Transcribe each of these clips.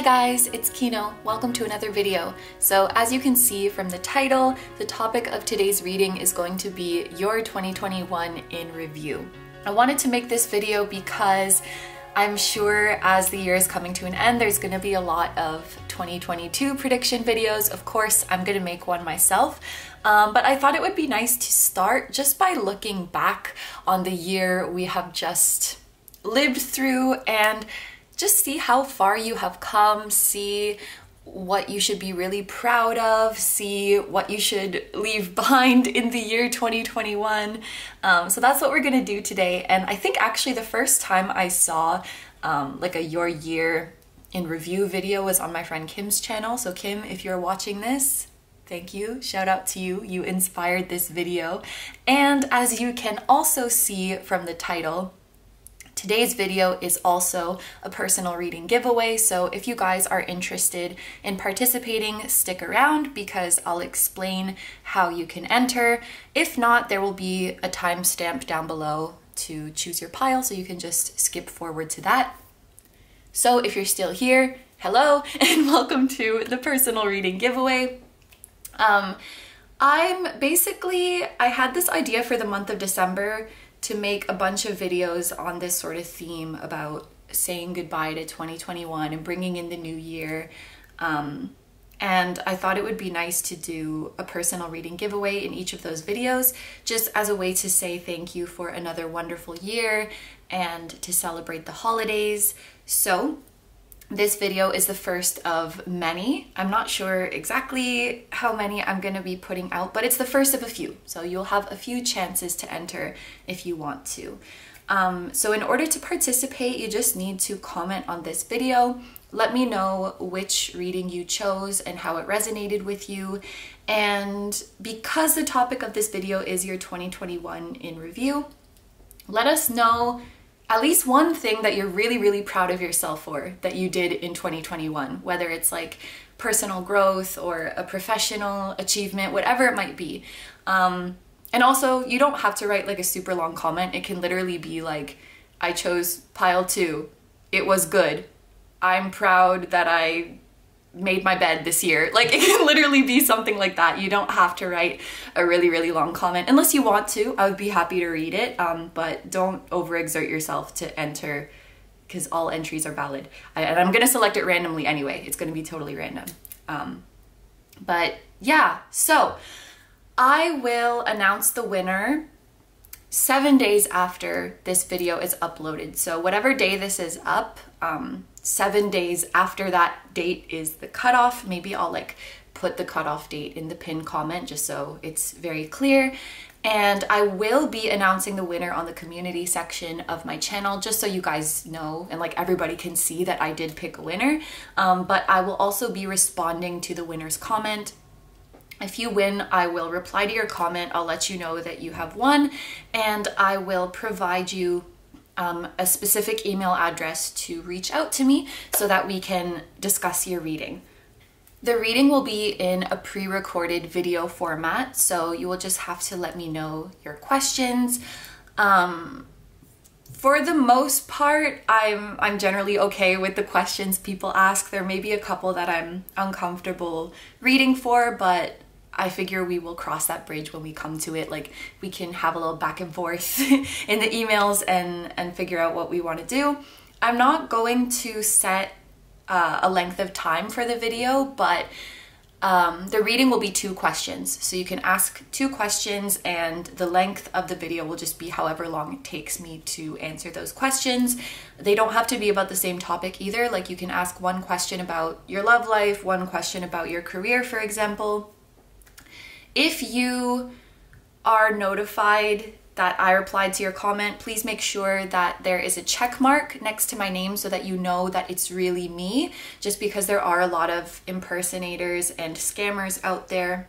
guys, it's Kino. Welcome to another video. So as you can see from the title, the topic of today's reading is going to be your 2021 in review. I wanted to make this video because I'm sure as the year is coming to an end, there's going to be a lot of 2022 prediction videos. Of course, I'm going to make one myself, but I thought it would be nice to start just by looking back on the year we have just lived through and just see how far you have come, see what you should be really proud of, see what you should leave behind in the year 2021. So that's what we're gonna do today. And I think actually the first time I saw like a your year in review video was on my friend Kim's channel. So Kim, if you're watching this, thank you. Shout out to you. You inspired this video. And as you can also see from the title, today's video is also a personal reading giveaway, so if you guys are interested in participating, stick around because I'll explain how you can enter. If not, there will be a timestamp down below to choose your pile, so you can just skip forward to that. So if you're still here, hello and welcome to the personal reading giveaway. I had this idea for the month of December to make a bunch of videos on this sort of theme about saying goodbye to 2021 and bringing in the new year. And I thought it would be nice to do a personal reading giveaway in each of those videos, just as a way to say thank you for another wonderful year and to celebrate the holidays. So this video is the first of many. I'm not sure exactly how many I'm going to be putting out, but it's the first of a few. So you'll have a few chances to enter if you want to. So in order to participate, you just need to comment on this video. Let me know which reading you chose and how it resonated with you. And because the topic of this video is your 2021 in review, let us know at least one thing that you're really, really proud of yourself for that you did in 2021, whether it's like personal growth or a professional achievement, whatever it might be. And also, you don't have to write like a super long comment. It can literally be like, I chose pile 2. It was good. I'm proud that I made my bed this year. Like, it can literally be something like that. You don't have to write a really, really long comment unless you want to. I would be happy to read it, but don't overexert yourself to enter because all entries are valid. And I'm gonna select it randomly anyway. It's gonna be totally random. But yeah, so I will announce the winner 7 days after this video is uploaded. So whatever day this is up, 7 days after that date is the cutoff. Maybe I'll like put the cutoff date in the pinned comment just so it's very clear. And I will be announcing the winner on the community section of my channel just so you guys know and like everybody can see that I did pick a winner. But I will also be responding to the winner's comment. If you win, I will reply to your comment. I'll let you know that you have won, and I will provide you a specific email address to reach out to me so that we can discuss your reading. The reading will be in a pre-recorded video format, so you will just have to let me know your questions. For the most part, I'm generally okay with the questions people ask. There may be a couple that I'm uncomfortable reading for, but I figure we will cross that bridge when we come to it. Like, we can have a little back and forth in the emails and figure out what we want to do. I'm not going to set a length of time for the video, but the reading will be 2 questions. So you can ask 2 questions and the length of the video will just be however long it takes me to answer those questions. They don't have to be about the same topic either. Like, you can ask 1 question about your love life, 1 question about your career, for example. If you are notified that I replied to your comment, please make sure that there is a check mark next to my name so that you know that it's really me, just because there are a lot of impersonators and scammers out there.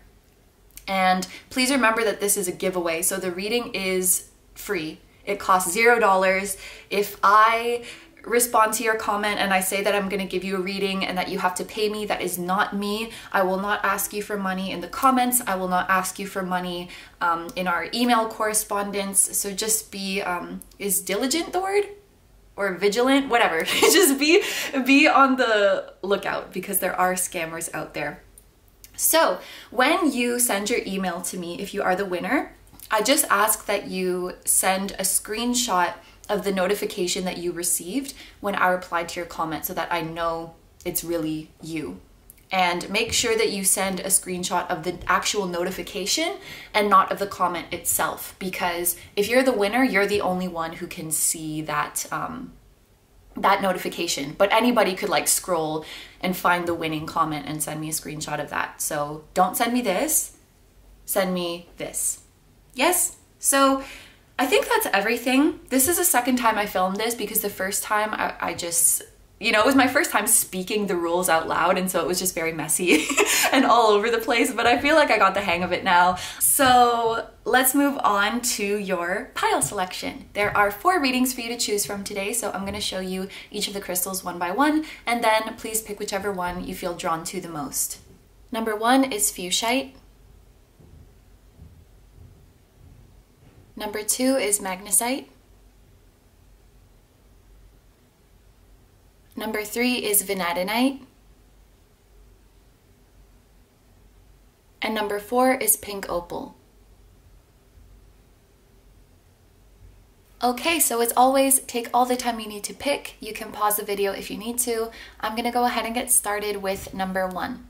And please remember that this is a giveaway, so the reading is free. It costs $0. If I respond to your comment and I say that I'm going to give you a reading and that you have to pay me, that is not me. I will not ask you for money in the comments. I will not ask you for money in our email correspondence. So just be, is diligent the word? or vigilant, whatever. Just be on the lookout because there are scammers out there. So when you send your email to me, if you are the winner, I just ask that you send a screenshot of the notification that you received when I replied to your comment so that I know it's really you. And make sure that you send a screenshot of the actual notification and not of the comment itself, because if you're the winner, you're the only one who can see that that notification. But anybody could like scroll and find the winning comment and send me a screenshot of that. So don't send me this, send me this. Yes? So I think that's everything. This is the second time I filmed this because the first time I just, you know, it was my first time speaking the rules out loud, and so it was just very messy and all over the place, but I feel like I got the hang of it now. So let's move on to your pile selection. There are 4 readings for you to choose from today, so I'm going to show you each of the crystals one by one, and then please pick whichever one you feel drawn to the most. Number 1 is Fuchsite. Number 2 is Magnesite. Number 3 is Vanadite. And number 4 is Pink Opal. Okay, so as always, take all the time you need to pick. You can pause the video if you need to. I'm gonna go ahead and get started with number 1.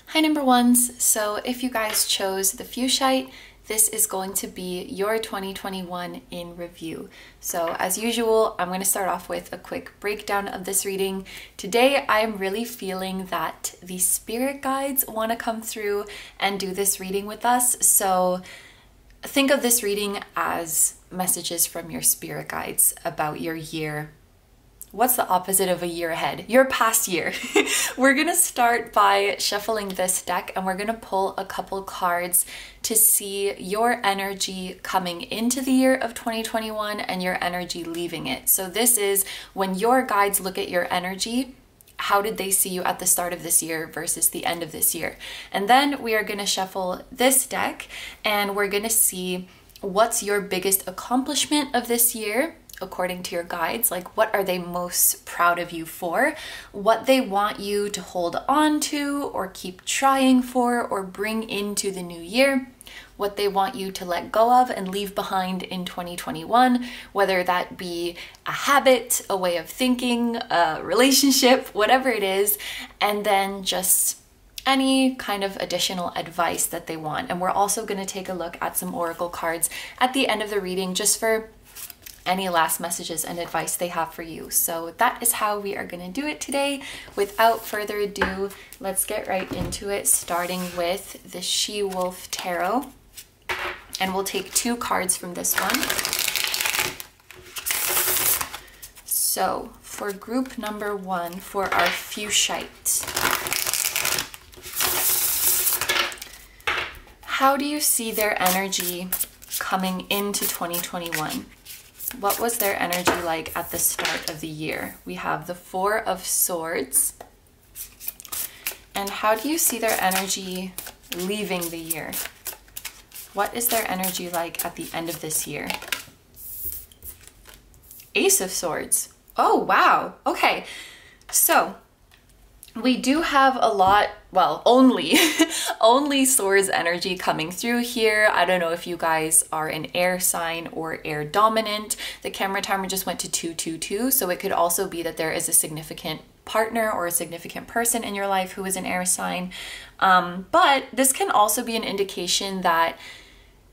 Hi number 1s, so if you guys chose the Fuchsite, this is going to be your 2021 in review. So as usual, I'm going to start off with a quick breakdown of this reading. Today, I'm really feeling that the spirit guides want to come through and do this reading with us. So think of this reading as messages from your spirit guides about your year. What's the opposite of a year ahead? Your past year. We're gonna start by shuffling this deck and we're gonna pull a couple cards to see your energy coming into the year of 2021 and your energy leaving it. So this is when your guides look at your energy, how did they see you at the start of this year versus the end of this year? And then we are gonna shuffle this deck and we're gonna see what's your biggest accomplishment of this year according to your guides. Like, what are they most proud of you for? What they want you to hold on to or keep trying for or bring into the new year. What they want you to let go of and leave behind in 2021, whether that be a habit, a way of thinking, a relationship, whatever it is, and then just any kind of additional advice that they want. And we're also going to take a look at some oracle cards at the end of the reading just for any last messages and advice they have for you. So that is how we are going to do it today. Without further ado, let's get right into it, starting with the She-Wolf Tarot. And we'll take 2 cards from this one. So for group number 1, for our Fuchsite, how do you see their energy coming into 2021? What was their energy like at the start of the year? We have the 4 of Swords. And how do you see their energy leaving the year? What is their energy like at the end of this year? Ace of Swords. Oh, wow. Okay. So we do have a lot, well, only swords energy coming through here. I don't know if you guys are an air sign or air dominant. The camera timer just went to 222, so it could also be that there is a significant partner or a significant person in your life who is an air sign. But this can also be an indication that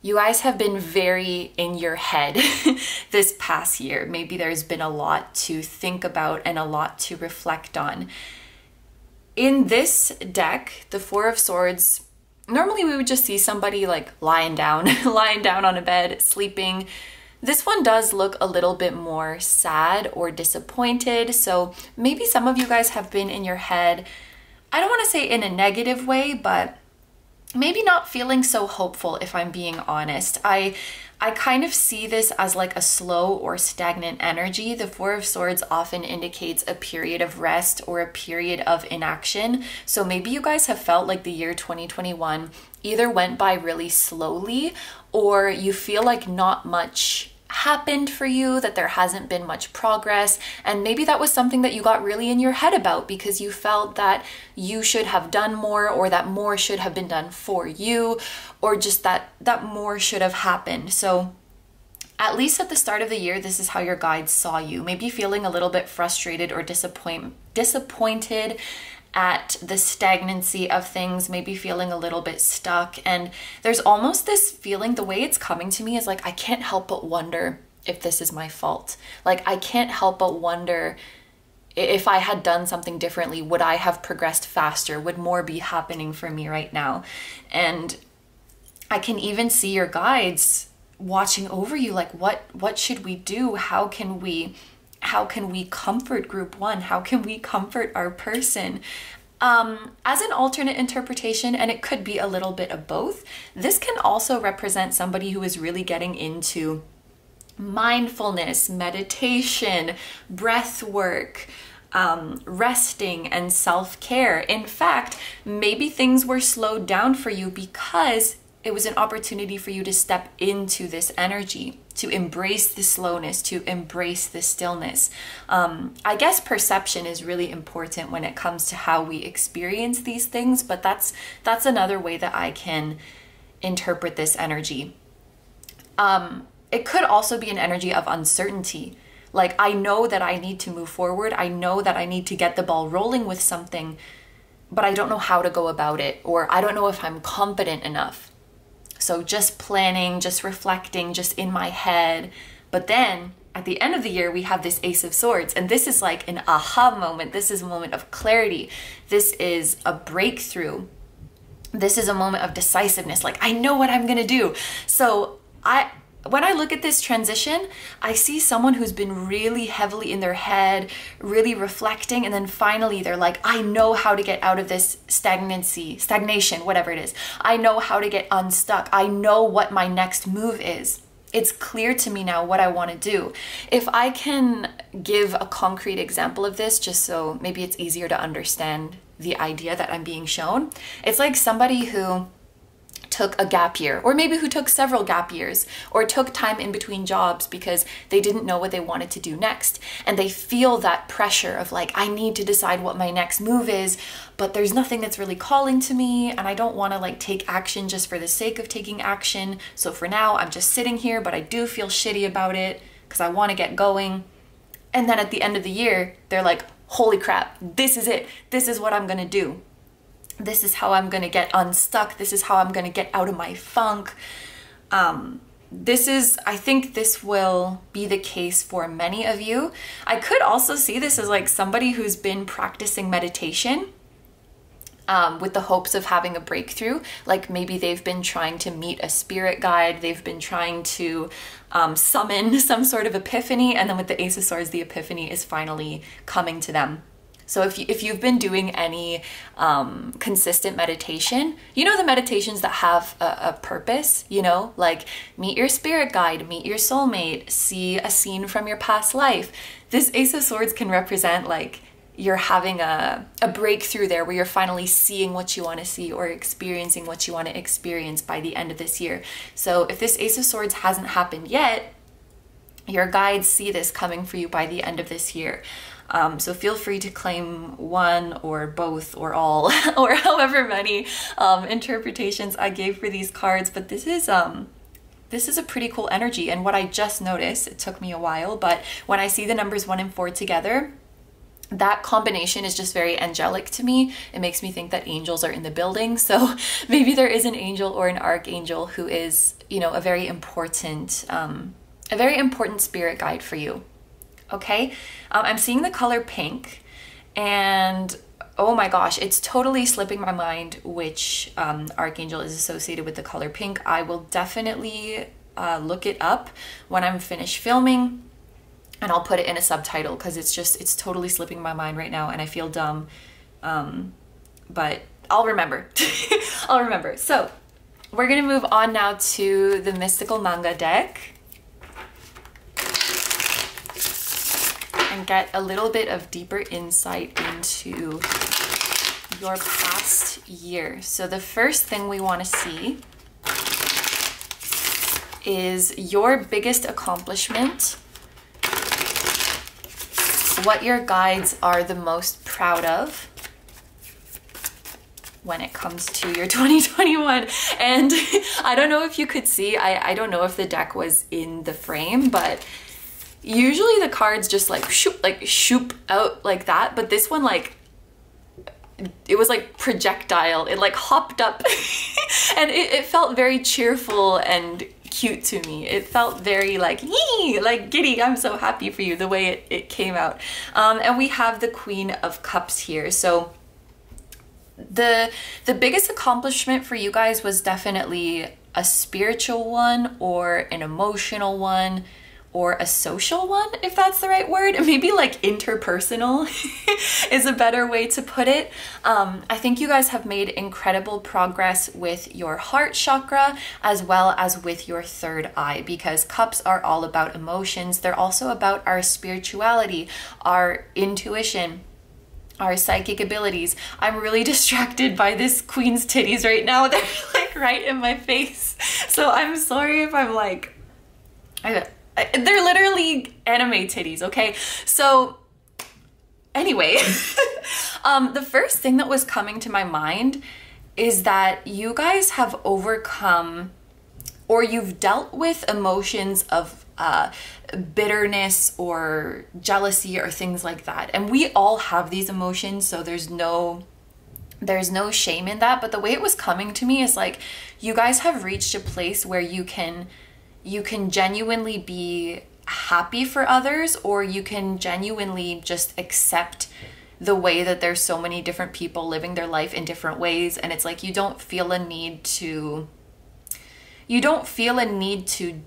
you guys have been very in your head this past year. Maybe there's been a lot to think about and a lot to reflect on. In this deck, the 4 of Swords, normally we would just see somebody like lying down, lying down on a bed, sleeping. This one does look a little bit more sad or disappointed. So maybe some of you guys have been in your head, I don't want to say in a negative way, but maybe not feeling so hopeful, if I'm being honest. I kind of see this as like a slow or stagnant energy. The 4 of Swords often indicates a period of rest or a period of inaction. So maybe you guys have felt like the year 2021 either went by really slowly or you feel like not much happened for you, that there hasn't been much progress. And maybe that was something that you got really in your head about because you felt that you should have done more, or that more should have been done for you, or just that more should have happened. So at least at the start of the year, this is how your guides saw you. Maybe feeling a little bit frustrated or disappointed at the stagnancy of things, maybe feeling a little bit stuck. And there's almost this feeling, the way it's coming to me is like, I can't help but wonder if this is my fault. Like, I can't help but wonder if I had done something differently, would I have progressed faster? Would more be happening for me right now? And I can even see your guides watching over you, like, what should we do? How can we comfort group one? How can we comfort our person? As an alternate interpretation, and it could be a little bit of both, this can also represent somebody who is really getting into mindfulness, meditation, breath work, resting, and self-care. In fact, maybe things were slowed down for you because it was an opportunity for you to step into this energy, to embrace the slowness, to embrace the stillness. I guess perception is really important when it comes to how we experience these things, but that's another way that I can interpret this energy. It could also be an energy of uncertainty. Like, I know that I need to move forward. I know that I need to get the ball rolling with something, but I don't know how to go about it, or I don't know if I'm confident enough. So just planning, just reflecting, just in my head. But then at the end of the year, we have this Ace of Swords, and this is like an aha moment. This is a moment of clarity. This is a breakthrough. This is a moment of decisiveness. Like, I know what I'm gonna do. So when I look at this transition, I see someone who's been really heavily in their head, really reflecting, and then finally they're like, I know how to get out of this stagnation, whatever it is. I know how to get unstuck. I know what my next move is. It's clear to me now what I want to do. If I can give a concrete example of this, just so maybe it's easier to understand the idea that I'm being shown, it's like somebody who took a gap year, or maybe who took several gap years, or took time in between jobs because they didn't know what they wanted to do next. And they feel that pressure of like, I need to decide what my next move is, but there's nothing that's really calling to me, and I don't want to like take action just for the sake of taking action. So for now, I'm just sitting here, but I do feel shitty about it because I want to get going. And then at the end of the year, they're like, holy crap, this is it. This is what I'm going to do. This is how I'm going to get unstuck. This is how I'm going to get out of my funk. I think this will be the case for many of you. I could also see this as like somebody who's been practicing meditation with the hopes of having a breakthrough. Like maybe they've been trying to meet a spirit guide. They've been trying to summon some sort of epiphany. And then with the Ace of Swords, the epiphany is finally coming to them. So if you've been doing any consistent meditation, you know, the meditations that have a purpose, you know, like meet your spirit guide, meet your soulmate, see a scene from your past life. This Ace of Swords can represent like you're having a breakthrough there where you're finally seeing what you want to see or experiencing what you want to experience by the end of this year. So if this Ace of Swords hasn't happened yet, your guides see this coming for you by the end of this year. So feel free to claim one or both or all or however many interpretations I gave for these cards. But this is a pretty cool energy. And what I just noticed, it took me a while, but when I see the numbers 1 and 4 together, that combination is just very angelic to me. It makes me think that angels are in the building. So maybe there is an angel or an archangel who is, you know, a very important spirit guide for you. Okay, I'm seeing the color pink, and oh my gosh, it's totally slipping my mind which archangel is associated with the color pink. I will definitely look it up when I'm finished filming, and I'll put it in a subtitle because it's totally slipping my mind right now, and I feel dumb, but I'll remember. I'll remember. So we're gonna move on now to the Mystical Manga deck and get a little bit of deeper insight into your past year. So the first thing we want to see is your biggest accomplishment, what your guides are the most proud of when it comes to your 2021. And I don't know if you could see, I don't know if the deck was in the frame, but usually the cards just like shoop out like that, but this one, like, it was like projectile. It like hopped up and it felt very cheerful and cute to me. It felt very like, yee, like giddy. I'm so happy for you, the way it came out. And we have the Queen of Cups here. So the biggest accomplishment for you guys was definitely a spiritual one, or an emotional one, or a social one, if that's the right word. Maybe like interpersonal is a better way to put it. I think you guys have made incredible progress with your heart chakra as well as with your third eye, because cups are all about emotions. They're also about our spirituality, our intuition, our psychic abilities. I'm really distracted by this queen's titties right now. They're like right in my face. So I'm sorry if I'm like, they're literally anime titties, okay? So anyway, the first thing that was coming to my mind is that you guys have overcome, or you've dealt with emotions of bitterness or jealousy or things like that. And we all have these emotions, so there's no shame in that. But the way it was coming to me is like, you guys have reached a place where you can genuinely be happy for others, or you can genuinely just accept the way that there's so many different people living their life in different ways. And it's like, you don't feel a need to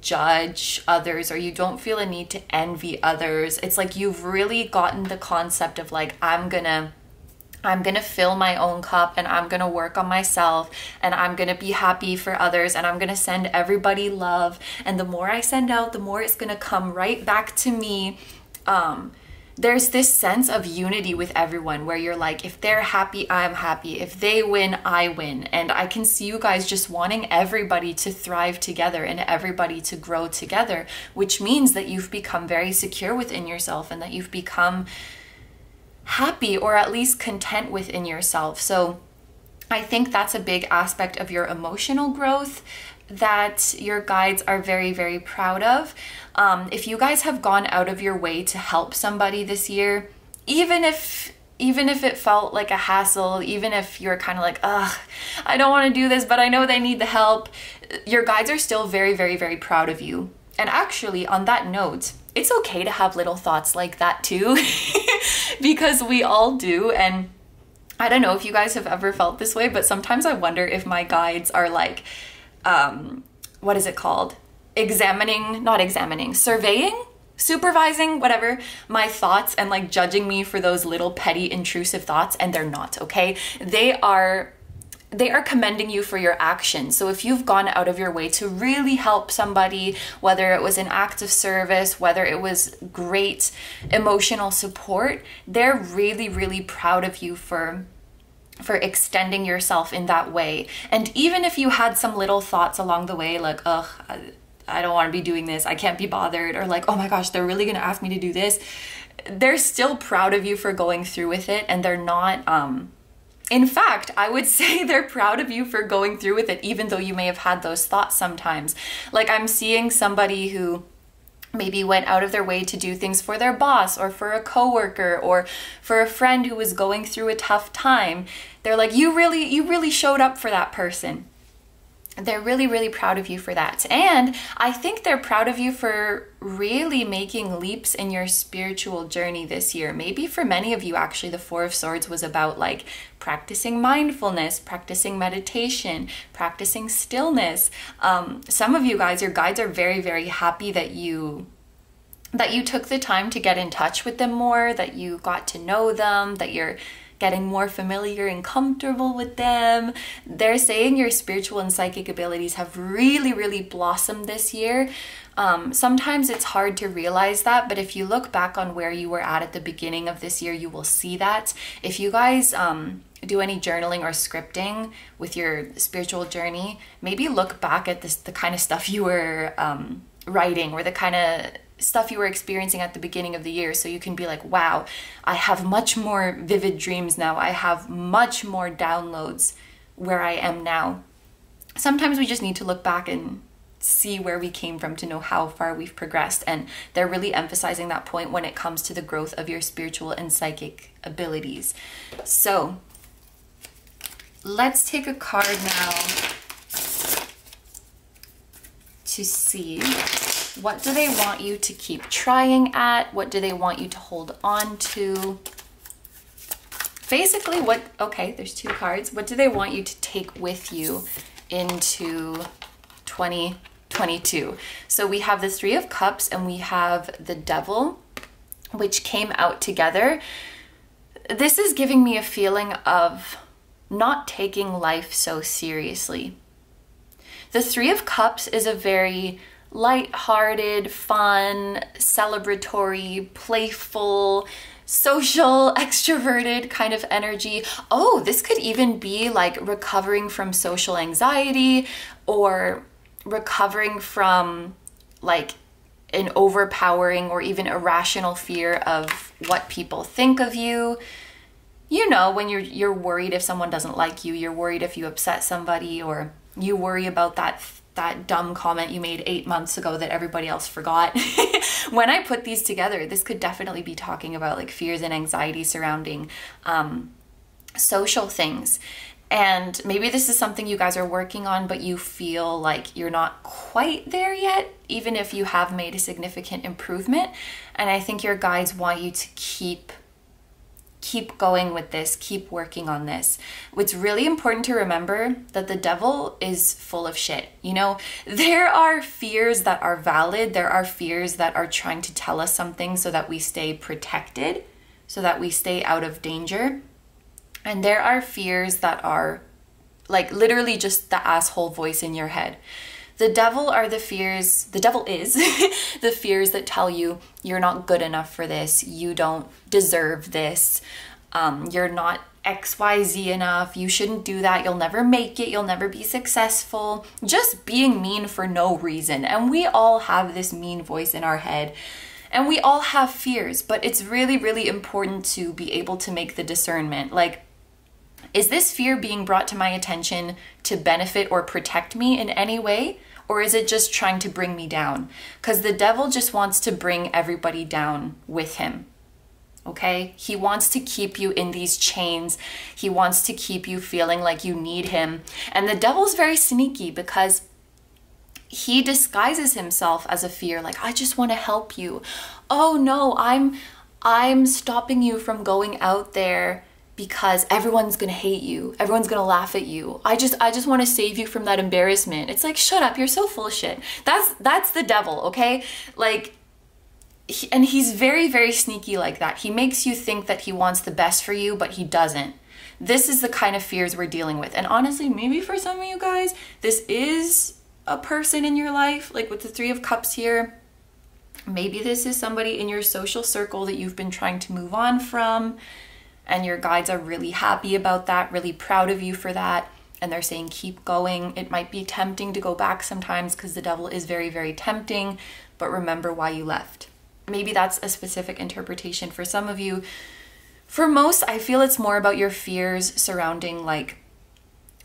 judge others, or you don't feel a need to envy others. It's like you've really gotten the concept of like, I'm gonna fill my own cup, and I'm gonna work on myself, and I'm gonna be happy for others, and I'm gonna send everybody love. And the more I send out, the more it's gonna come right back to me. There's this sense of unity with everyone where you're like, if they're happy, I'm happy. If they win, I win. And I can see you guys just wanting everybody to thrive together and everybody to grow together, which means that you've become very secure within yourself, and that you've become happy, or at least content within yourself. So I think that's a big aspect of your emotional growth that your guides are very, very proud of. If you guys have gone out of your way to help somebody this year, even if it felt like a hassle, even if you're kind of like, ugh, I don't want to do this, but I know they need the help, your guides are still very, very, very proud of you. And actually, on that note, it's okay to have little thoughts like that too, because we all do. And I don't know if you guys have ever felt this way, but sometimes I wonder if my guides are like, what is it called? Surveying? Supervising, whatever, my thoughts, and like judging me for those little petty intrusive thoughts. And they're not, okay? They are commending you for your actions. So if you've gone out of your way to really help somebody, whether it was an act of service, whether it was great emotional support, they're really, really proud of you for extending yourself in that way. And even if you had some little thoughts along the way, like, ugh, I don't want to be doing this, I can't be bothered, or like, oh my gosh, they're really gonna ask me to do this, they're still proud of you for going through with it. And they're not, in fact, I would say they're proud of you for going through with it, even though you may have had those thoughts sometimes. Like, I'm seeing somebody who maybe went out of their way to do things for their boss, or for a coworker, or for a friend who was going through a tough time. They're like, you really showed up for that person. They're really, really proud of you for that. And I think they're proud of you for really making leaps in your spiritual journey this year. Maybe for many of you, actually, the Four of Swords was about like practicing mindfulness, practicing meditation, practicing stillness. Some of you guys, your guides are very, very happy that you took the time to get in touch with them more, that you got to know them, that you're getting more familiar and comfortable with them. They're saying your spiritual and psychic abilities have really, really blossomed this year. Sometimes it's hard to realize that, but if you look back on where you were at the beginning of this year, you will see that. If you guys do any journaling or scripting with your spiritual journey, maybe look back at the kind of stuff you were writing, or the kind of stuff you were experiencing at the beginning of the year, so you can be like, wow, I have much more vivid dreams now. I have much more downloads where I am now. Sometimes we just need to look back and see where we came from to know how far we've progressed. And they're really emphasizing that point when it comes to the growth of your spiritual and psychic abilities. So let's take a card now to see, what do they want you to keep trying at? What do they want you to hold on to? Basically, okay, there's 2 cards. What do they want you to take with you into 2022? So we have the 3 of Cups and we have the Devil, which came out together. This is giving me a feeling of not taking life so seriously. The 3 of Cups is a very light-hearted, fun, celebratory, playful, social, extroverted kind of energy. Oh, this could even be like recovering from social anxiety, or recovering from like an overpowering or even irrational fear of what people think of you. You know, when you're worried if someone doesn't like you, you're worried if you upset somebody, or you worry about that dumb comment you made 8 months ago that everybody else forgot. When I put these together, this could definitely be talking about like fears and anxiety surrounding social things. And maybe this is something you guys are working on, but you feel like you're not quite there yet, even if you have made a significant improvement. And I think your guides want you to keep going with this, keep working on this. It's really important to remember that the Devil is full of shit. You know, there are fears that are valid. There are fears that are trying to tell us something so that we stay protected, so that we stay out of danger. And there are fears that are like literally just the asshole voice in your head. The Devil are the fears, the Devil is the fears that tell you you're not good enough for this, you don't deserve this, you're not XYZ enough, you shouldn't do that, you'll never make it, you'll never be successful. Just being mean for no reason. And we all have this mean voice in our head. And we all have fears, but it's really, really important to be able to make the discernment. Like, is this fear being brought to my attention to benefit or protect me in any way? Or is it just trying to bring me down? Because the Devil just wants to bring everybody down with him. Okay? He wants to keep you in these chains. He wants to keep you feeling like you need him. And the Devil's very sneaky because he disguises himself as a fear. Like, I just want to help you. Oh no, I'm stopping you from going out there because everyone's gonna hate you. Everyone's gonna laugh at you. I just want to save you from that embarrassment. It's like, shut up, you're so full of shit. That's the Devil, okay? Like, and he's very, very sneaky like that. He makes you think that he wants the best for you, but he doesn't. This is the kind of fears we're dealing with. And honestly, maybe for some of you guys, this is a person in your life, like with the 3 of Cups here. Maybe this is somebody in your social circle that you've been trying to move on from, and your guides are really happy about that, really proud of you for that, and they're saying keep going. It might be tempting to go back sometimes because the Devil is very, very tempting, but remember why you left. Maybe that's a specific interpretation for some of you. For most, I feel it's more about your fears surrounding like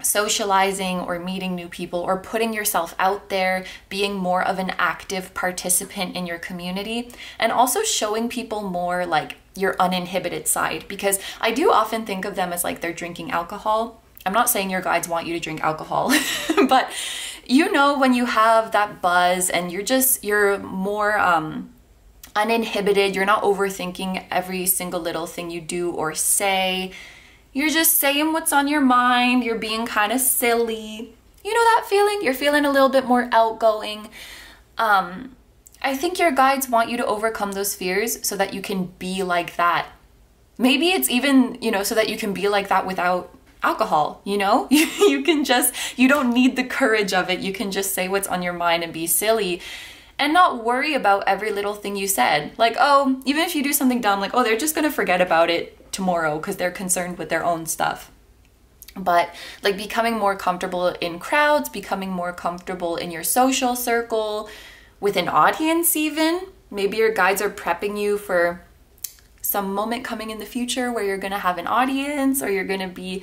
socializing or meeting new people or putting yourself out there, being more of an active participant in your community, and also showing people more like your uninhibited side, because I do often think of them as like they're drinking alcohol. I'm not saying your guides want you to drink alcohol, but you know, when you have that buzz and you're more uninhibited, you're not overthinking every single little thing you do or say. You're just saying what's on your mind. You're being kind of silly. You know that feeling? You're feeling a little bit more outgoing. I think your guides want you to overcome those fears so that you can be like that. Maybe it's even, you know, so that you can be like that without alcohol, you know? You don't need the courage of it. You can just say what's on your mind and be silly and not worry about every little thing you said. Like, oh, even if you do something dumb, like, oh, they're just gonna forget about it tomorrow because they're concerned with their own stuff. But like becoming more comfortable in crowds, becoming more comfortable in your social circle, with an audience even. Maybe your guides are prepping you for some moment coming in the future where you're gonna have an audience, or you're gonna be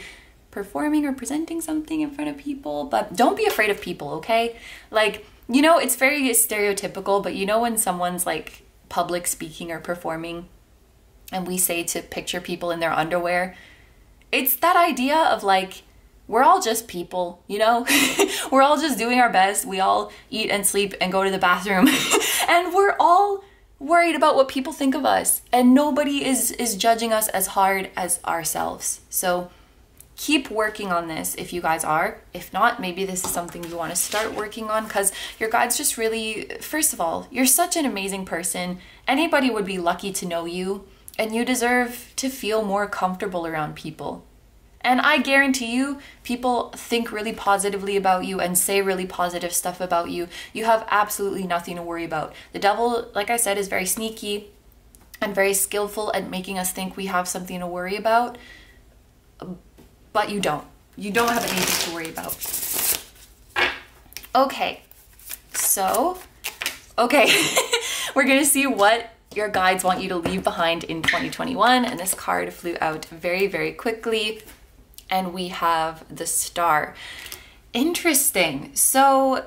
performing or presenting something in front of people. But don't be afraid of people, okay? Like, you know, it's very stereotypical, but you know when someone's like public speaking or performing and we say to picture people in their underwear, it's that idea of like, we're all just people, you know? We're all just doing our best. We all eat and sleep and go to the bathroom. And we're all worried about what people think of us. And nobody is judging us as hard as ourselves. So keep working on this if you guys are. If not, maybe this is something you want to start working on, because your guides just really, first of all, you're such an amazing person. Anybody would be lucky to know you, and you deserve to feel more comfortable around people. And I guarantee you, people think really positively about you and say really positive stuff about you. You have absolutely nothing to worry about. The devil, like I said, is very sneaky and very skillful at making us think we have something to worry about. But you don't. You don't have anything to worry about. Okay. So, we're gonna see what your guides want you to leave behind in 2021. And this card flew out very, very quickly. And we have the Star. Interesting. So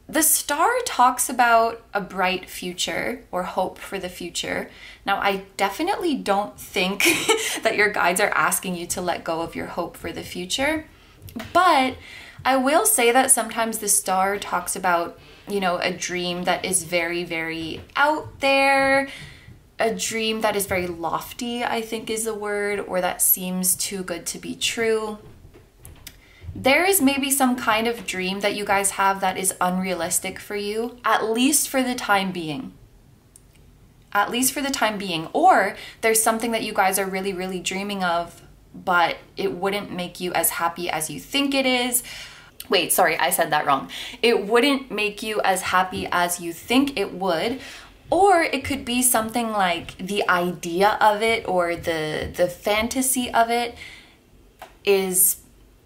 the Star talks about a bright future or hope for the future. Now, I definitely don't think that your guides are asking you to let go of your hope for the future. But I will say that sometimes the Star talks about, you know, a dream that is very, very out there. A dream that is very lofty, I think is the word, or that seems too good to be true. There is maybe some kind of dream that you guys have that is unrealistic for you, at least for the time being. At least for the time being. Or there's something that you guys are really, really dreaming of, but it wouldn't make you as happy as you think it is. Wait, sorry, I said that wrong. It wouldn't make you as happy as you think it would. Or it could be something like the idea of it or the fantasy of it is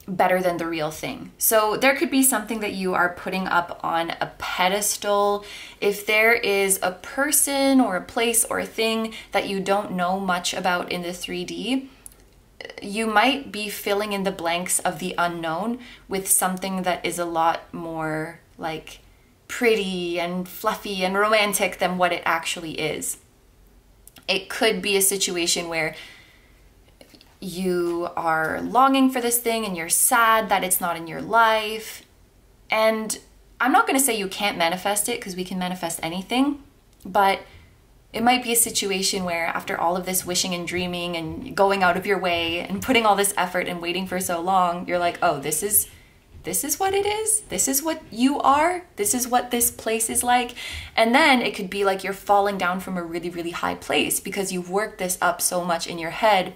better than the real thing. So there could be something that you are putting up on a pedestal. If there is a person or a place or a thing that you don't know much about in the 3D, you might be filling in the blanks of the unknown with something that is a lot more like pretty and fluffy and romantic than what it actually is. It could be a situation where you are longing for this thing and you're sad that it's not in your life. And I'm not going to say you can't manifest it, because we can manifest anything, but it might be a situation where after all of this wishing and dreaming and going out of your way and putting all this effort and waiting for so long, you're like, oh, this is what it is. This is what you are. This is what this place is like. And then it could be like you're falling down from a really, really high place because you've worked this up so much in your head.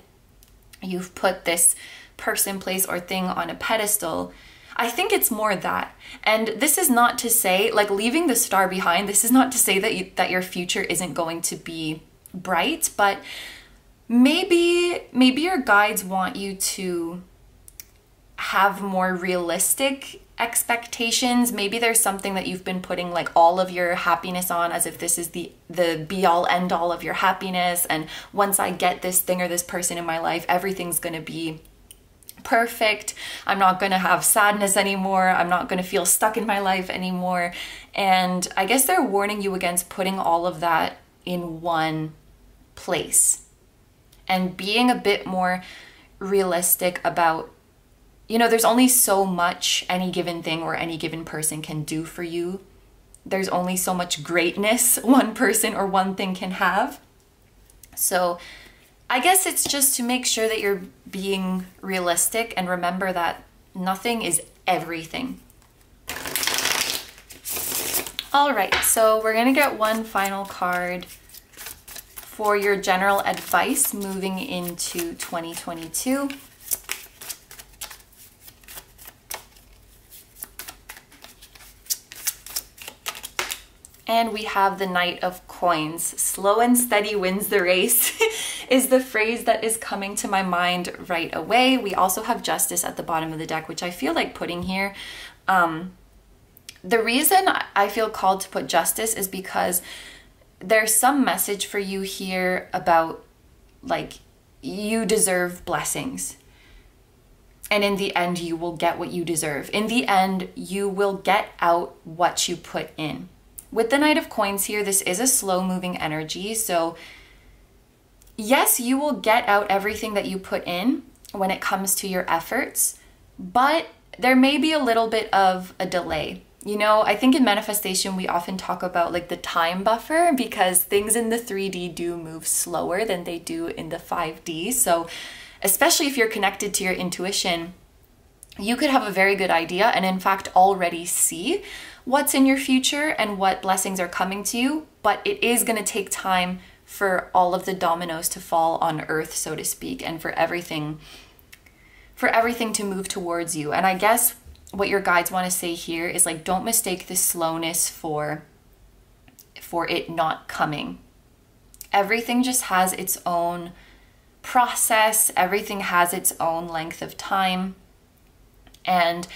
You've put this person, place, or thing on a pedestal. I think it's more that. And this is not to say, like leaving the Star behind, this is not to say that your future isn't going to be bright, but maybe your guides want you to have more realistic expectations. Maybe there's something that you've been putting like all of your happiness on, as if this is the be all end all of your happiness, and once I get this thing or this person in my life, everything's gonna be perfect. I'm not gonna have sadness anymore. I'm not gonna feel stuck in my life anymore. And I guess they're warning you against putting all of that in one place and being a bit more realistic about, you know, there's only so much any given thing or any given person can do for you. There's only so much greatness one person or one thing can have. So I guess it's just to make sure that you're being realistic and remember that nothing is everything. All right, so we're gonna get one final card for your general advice moving into 2022. And we have the Knight of Coins. Slow and steady wins the race is the phrase that is coming to my mind right away. We also have Justice at the bottom of the deck, which I feel like putting here. The reason I feel called to put Justice is because there's some message for you here about, like, you deserve blessings. And in the end, you will get what you deserve. In the end, you will get out what you put in. With the Knight of Coins here, this is a slow-moving energy. So yes, you will get out everything that you put in when it comes to your efforts, but there may be a little bit of a delay. You know, I think in manifestation, we often talk about like the time buffer because things in the 3D do move slower than they do in the 5D. So especially if you're connected to your intuition, you could have a very good idea and in fact already see what's in your future and what blessings are coming to you, but it is going to take time for all of the dominoes to fall on earth, so to speak, and for everything to move towards you. And I guess what your guides want to say here is like, don't mistake this slowness for it not coming. Everything just has its own process. Everything has its own length of time. And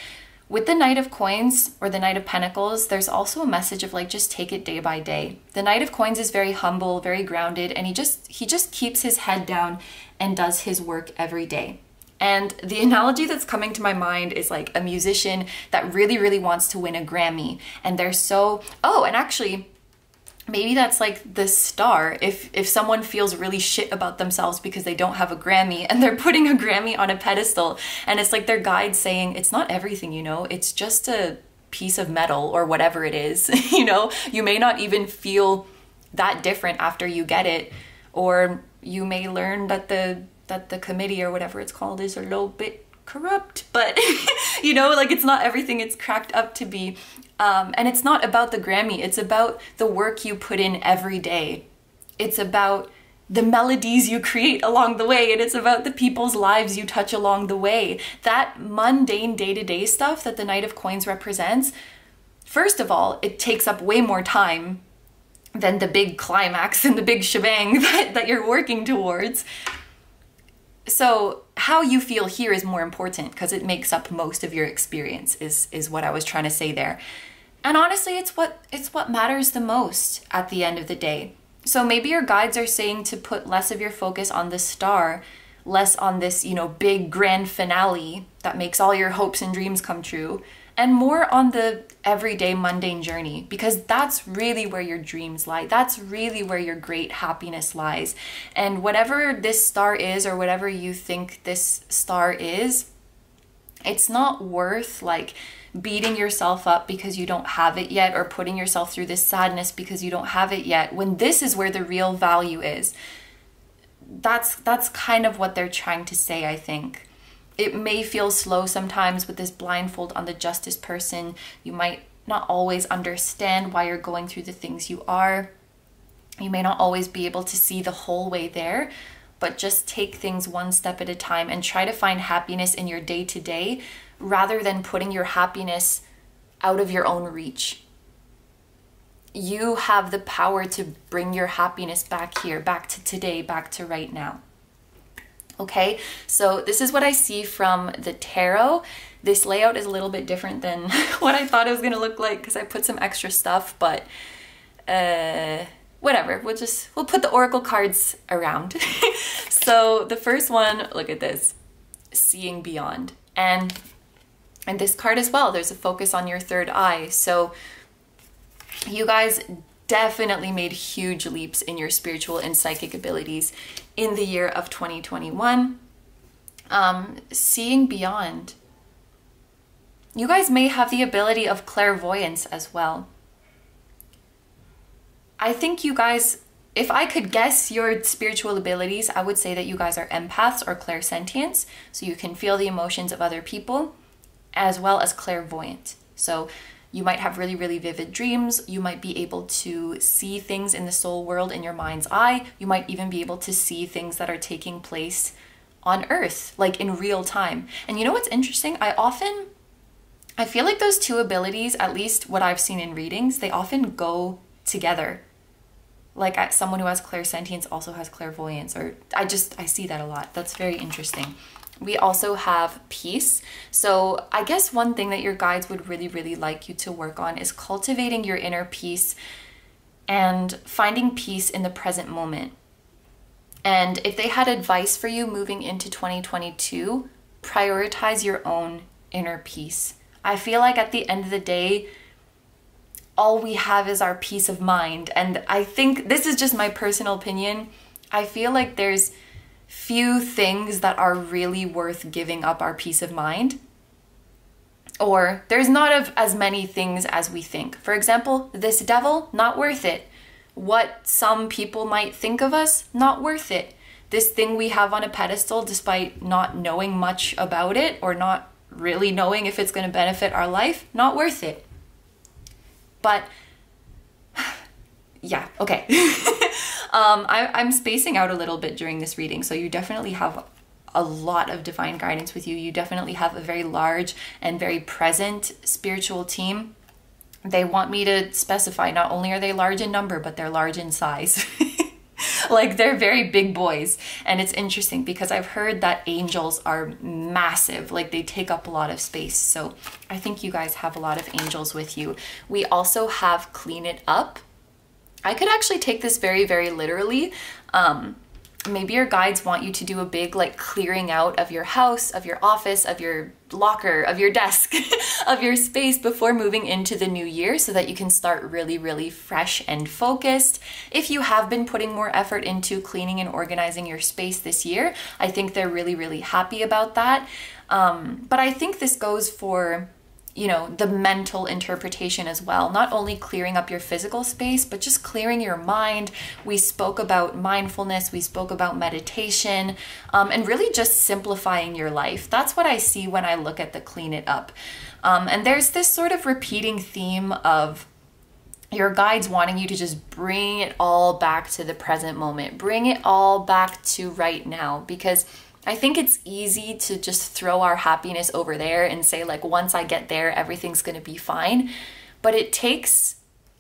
with the Knight of Coins or the Knight of Pentacles, there's also a message of like, just take it day by day. The Knight of Coins is very humble, very grounded, and he just keeps his head down and does his work every day. And the analogy that's coming to my mind is like a musician that really, really wants to win a Grammy. And they're so, oh, and actually, maybe that's like the star. If someone feels really shit about themselves because they don't have a Grammy and they're putting a Grammy on a pedestal and it's like their guide saying, it's not everything, you know, it's just a piece of metal or whatever it is, you know, you may not even feel that different after you get it, or you may learn that the committee or whatever it's called is a little bit corrupt, but you know, like it's not everything it's cracked up to be. And it's not about the Grammy, it's about the work you put in every day. It's about the melodies you create along the way, and it's about the people's lives you touch along the way. That mundane day-to-day stuff that the Knight of Coins represents, first of all, it takes up way more time than the big climax and the big shebang that you're working towards. So how you feel here is more important because it makes up most of your experience is what I was trying to say there. And honestly, it's what matters the most at the end of the day. So maybe your guides are saying to put less of your focus on the star, less on this, you know, big grand finale that makes all your hopes and dreams come true, and more on the everyday mundane journey, because that's really where your dreams lie. That's really where your great happiness lies. And whatever this star is, or whatever you think this star is, it's not worth like beating yourself up because you don't have it yet, or putting yourself through this sadness because you don't have it yet, when this is where the real value is. That's kind of what they're trying to say, I think. It may feel slow sometimes with this blindfold on the Justice person. You might not always understand why you're going through the things you are. You may not always be able to see the whole way there, but just take things one step at a time and try to find happiness in your day-to-day rather than putting your happiness out of your own reach. You have the power to bring your happiness back here, back to today, back to right now. Okay, so this is what I see from the tarot. This layout is a little bit different than what I thought it was going to look like because I put some extra stuff, but whatever. We'll put the oracle cards around. So the first one, look at this, seeing beyond. And this card as well, there's a focus on your third eye. So you guys definitely made huge leaps in your spiritual and psychic abilities in the year of 2021. Seeing beyond. You guys may have the ability of clairvoyance as well. I think you guys, if I could guess your spiritual abilities, I would say that you guys are empaths or clairsentients, so you can feel the emotions of other people, as well as clairvoyant. So you might have really, really vivid dreams. You might be able to see things in the soul world in your mind's eye. You might even be able to see things that are taking place on Earth, like in real time. And you know what's interesting? I feel like those two abilities, at least what I've seen in readings, they often go together. Like someone who has clairsentience also has clairvoyance, or I see that a lot. That's very interesting. We also have peace. So I guess one thing that your guides would really, really like you to work on is cultivating your inner peace and finding peace in the present moment. And if they had advice for you moving into 2022, prioritize your own inner peace. I feel like at the end of the day, all we have is our peace of mind. And I think this is just my personal opinion. I feel like there's few things that are really worth giving up our peace of mind. Or there's not as many things as we think. For example, this devil, not worth it. What some people might think of us, not worth it. This thing we have on a pedestal, despite not knowing much about it or not really knowing if it's going to benefit our life, not worth it. But yeah, okay. I'm spacing out a little bit during this reading, so you definitely have a lot of divine guidance with you. You definitely have a very large and very present spiritual team. They want me to specify not only are they large in number, but they're large in size. Like they're very big boys. And it's interesting because I've heard that angels are massive, like they take up a lot of space. So I think you guys have a lot of angels with you. We also have clean it up. I could actually take this very, very literally. Maybe your guides want you to do a big like clearing out of your house, of your office, of your locker, of your desk, of your space before moving into the new year so that you can start really, really fresh and focused. If you have been putting more effort into cleaning and organizing your space this year, I think they're really, really happy about that. But I think this goes for, you know, the mental interpretation as well. Not only clearing up your physical space, but just clearing your mind. We spoke about mindfulness, we spoke about meditation, and really just simplifying your life. That's what I see when I look at the clean it up. And there's this sort of repeating theme of your guides wanting you to just bring it all back to the present moment, bring it all back to right now, because I think it's easy to just throw our happiness over there and say like, once I get there, everything's going to be fine. But it takes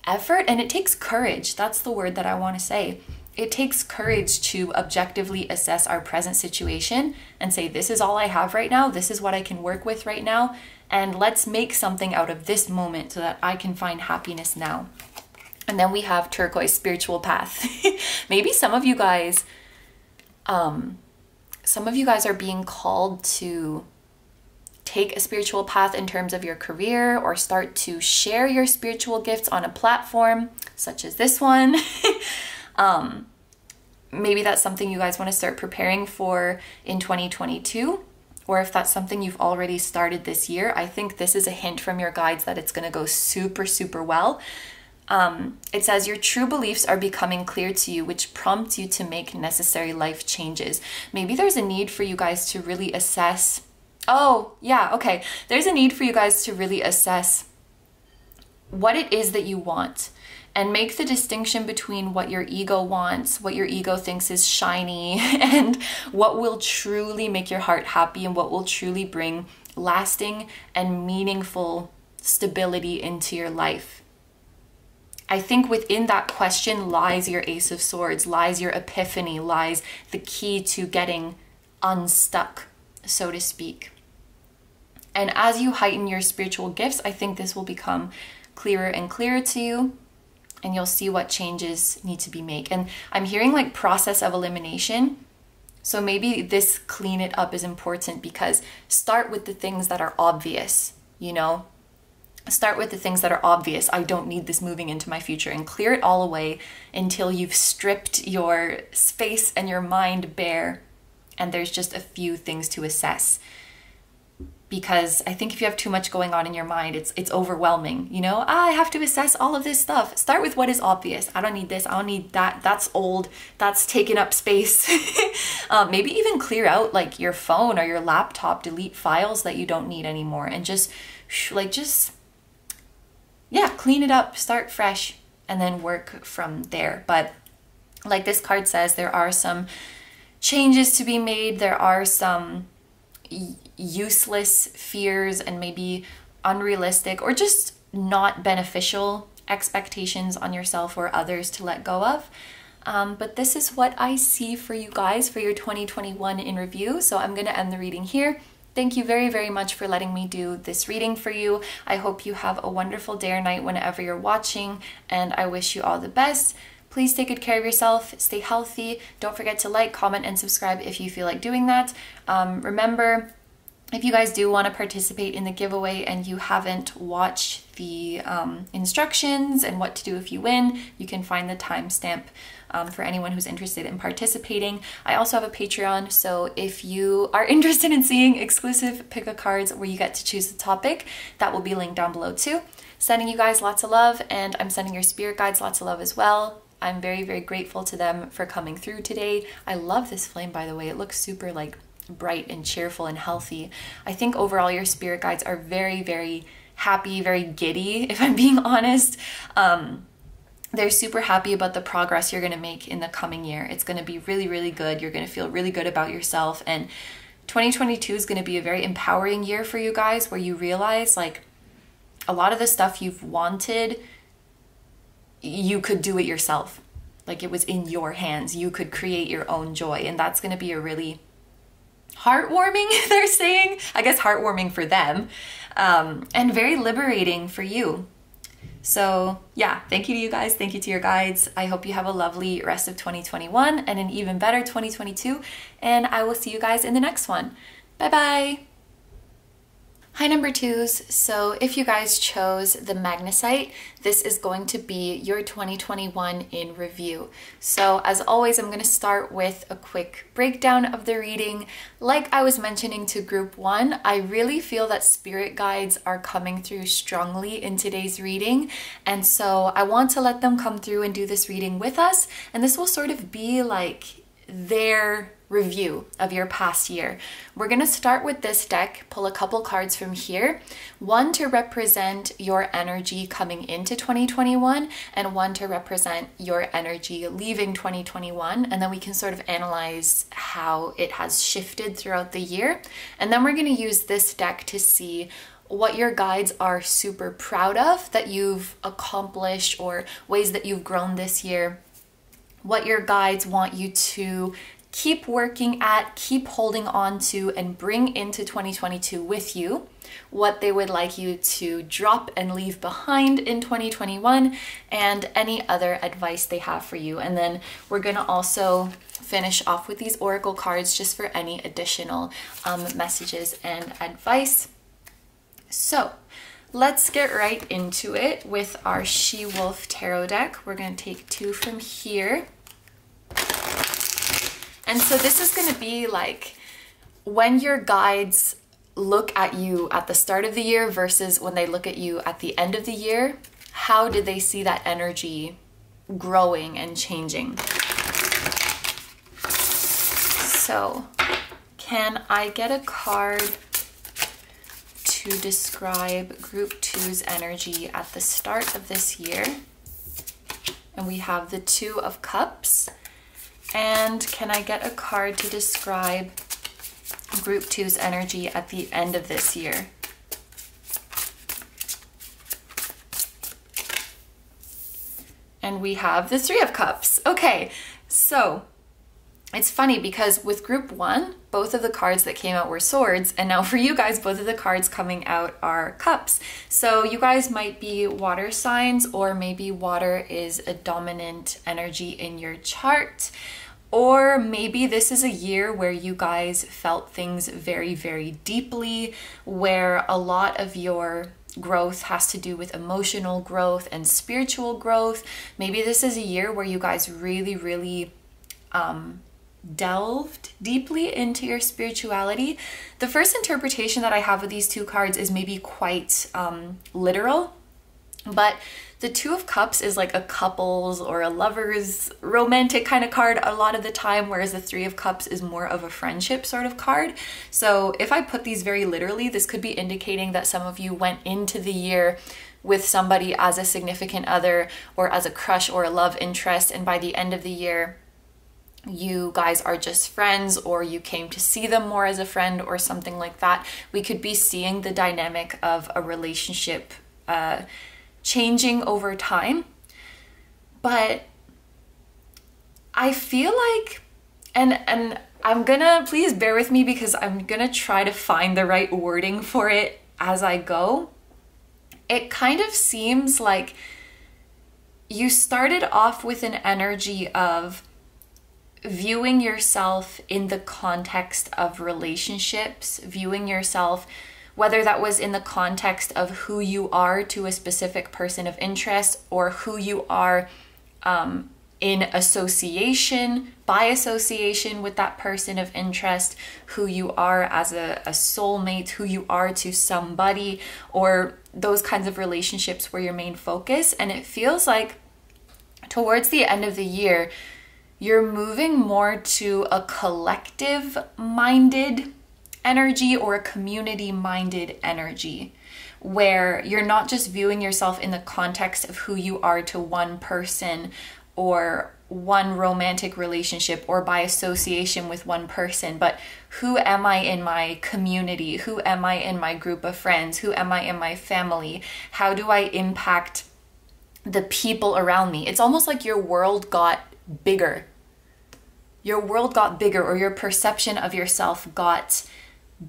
effort and it takes courage. That's the word that I want to say. It takes courage to objectively assess our present situation and say, this is all I have right now. This is what I can work with right now. And let's make something out of this moment so that I can find happiness now. And then we have turquoise, spiritual path. Maybe some of you guys are being called to take a spiritual path in terms of your career or start to share your spiritual gifts on a platform such as this one. Maybe that's something you guys want to start preparing for in 2022. Or if that's something you've already started this year, I think this is a hint from your guides that it's going to go super, super well. It says your true beliefs are becoming clear to you, which prompts you to make necessary life changes. Maybe there's a need for you guys to really assess. Oh, yeah, okay. There's a need for you guys to really assess what it is that you want and make the distinction between what your ego wants, what your ego thinks is shiny, and what will truly make your heart happy and what will truly bring lasting and meaningful stability into your life. I think within that question lies your Ace of Swords, lies your epiphany, lies the key to getting unstuck, so to speak. And as you heighten your spiritual gifts, I think this will become clearer and clearer to you, and you'll see what changes need to be made. And I'm hearing like process of elimination. So maybe this clean it up is important because start with the things that are obvious, you know? Start with the things that are obvious. I don't need this moving into my future, and clear it all away until you've stripped your space and your mind bare and there's just a few things to assess. Because I think if you have too much going on in your mind, it's overwhelming. You know, I have to assess all of this stuff. Start with what is obvious. I don't need this. I don't need that. That's old. That's taking up space. Maybe even clear out like your phone or your laptop, delete files that you don't need anymore, and just clean it up, start fresh, and then work from there. But like this card says, there are some changes to be made. There are some useless fears and maybe unrealistic or just not beneficial expectations on yourself or others to let go of. But this is what I see for you guys for your 2021 in review. So I'm going to end the reading here. Thank you very, very much for letting me do this reading for you. I hope you have a wonderful day or night whenever you're watching, and I wish you all the best. Please take good care of yourself, stay healthy. Don't forget to like, comment, and subscribe if you feel like doing that. Remember, if you guys do want to participate in the giveaway and you haven't watched the instructions and what to do if you win, you can find the timestamp for anyone who's interested in participating. I also have a Patreon, so if you are interested in seeing exclusive pick-a cards where you get to choose the topic, that will be linked down below too. Sending you guys lots of love, and I'm sending your spirit guides lots of love as well. I'm very, very grateful to them for coming through today. I love this flame, by the way. It looks super like bright and cheerful and healthy. I think overall your spirit guides are very, very happy, very giddy, if I'm being honest. They're super happy about the progress you're going to make in the coming year. It's going to be really, really good. You're going to feel really good about yourself. And 2022 is going to be a very empowering year for you guys, where you realize like a lot of the stuff you've wanted, you could do it yourself. Like it was in your hands. You could create your own joy. And that's going to be a really heartwarming, they're saying, I guess heartwarming for them, and very liberating for you. So yeah, thank you to you guys. Thank you to your guides. I hope you have a lovely rest of 2021 and an even better 2022. And I will see you guys in the next one. Bye bye. Hi number twos. So if you guys chose the Magnesite, this is going to be your 2021 in review. So as always, I'm going to start with a quick breakdown of the reading. Like I was mentioning to group one, I really feel that spirit guides are coming through strongly in today's reading. And so I want to let them come through and do this reading with us. And this will sort of be like their review of your past year. We're going to start with this deck, pull a couple cards from here, one to represent your energy coming into 2021 and one to represent your energy leaving 2021, and then we can sort of analyze how it has shifted throughout the year. And then we're going to use this deck to see what your guides are super proud of that you've accomplished, or ways that you've grown this year, what your guides want you to keep working at, keep holding on to, and bring into 2022 with you, what they would like you to drop and leave behind in 2021, and any other advice they have for you. And then we're going to also finish off with these oracle cards just for any additional messages and advice. So let's get right into it with our She-Wolf Tarot deck. We're going to take two from here. And so this is going to be like when your guides look at you at the start of the year versus when they look at you at the end of the year. How did they see that energy growing and changing? So can I get a card to describe group two's energy at the start of this year? And we have the Two of Cups. And can I get a card to describe group two's energy at the end of this year? And we have the Three of Cups. Okay, so it's funny because with group one, both of the cards that came out were swords, and now for you guys, both of the cards coming out are cups. So you guys might be water signs, or maybe water is a dominant energy in your chart. Or maybe this is a year where you guys felt things very, very deeply, where a lot of your growth has to do with emotional growth and spiritual growth. Maybe this is a year where you guys really, really delved deeply into your spirituality. The first interpretation that I have of these two cards is maybe quite literal, but the Two of Cups is like a couple's or a lover's romantic kind of card a lot of the time, whereas the Three of Cups is more of a friendship sort of card. So if I put these very literally, this could be indicating that some of you went into the year with somebody as a significant other or as a crush or a love interest, and by the end of the year, you guys are just friends, or you came to see them more as a friend or something like that. We could be seeing the dynamic of a relationship changing over time. But I feel like, and I'm gonna, please bear with me because I'm gonna try to find the right wording for it as I go. It kind of seems like you started off with an energy of viewing yourself in the context of relationships, viewing yourself, whether that was in the context of who you are to a specific person of interest, or who you are in association, by association with that person of interest, who you are as a soulmate, who you are to somebody, or those kinds of relationships were your main focus. And it feels like towards the end of the year, you're moving more to a collective-minded energy or a community-minded energy, where you're not just viewing yourself in the context of who you are to one person or one romantic relationship or by association with one person, but who am I in my community? Who am I in my group of friends? Who am I in my family? How do I impact the people around me? It's almost like your world got bigger. Your world got bigger, or your perception of yourself got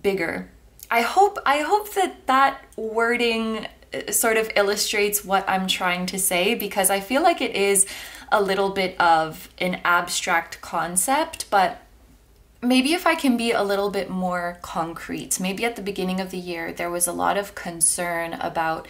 bigger. I hope that wording sort of illustrates what I'm trying to say, because I feel like it is a little bit of an abstract concept, but maybe if I can be a little bit more concrete. Maybe at the beginning of the year, there was a lot of concern about,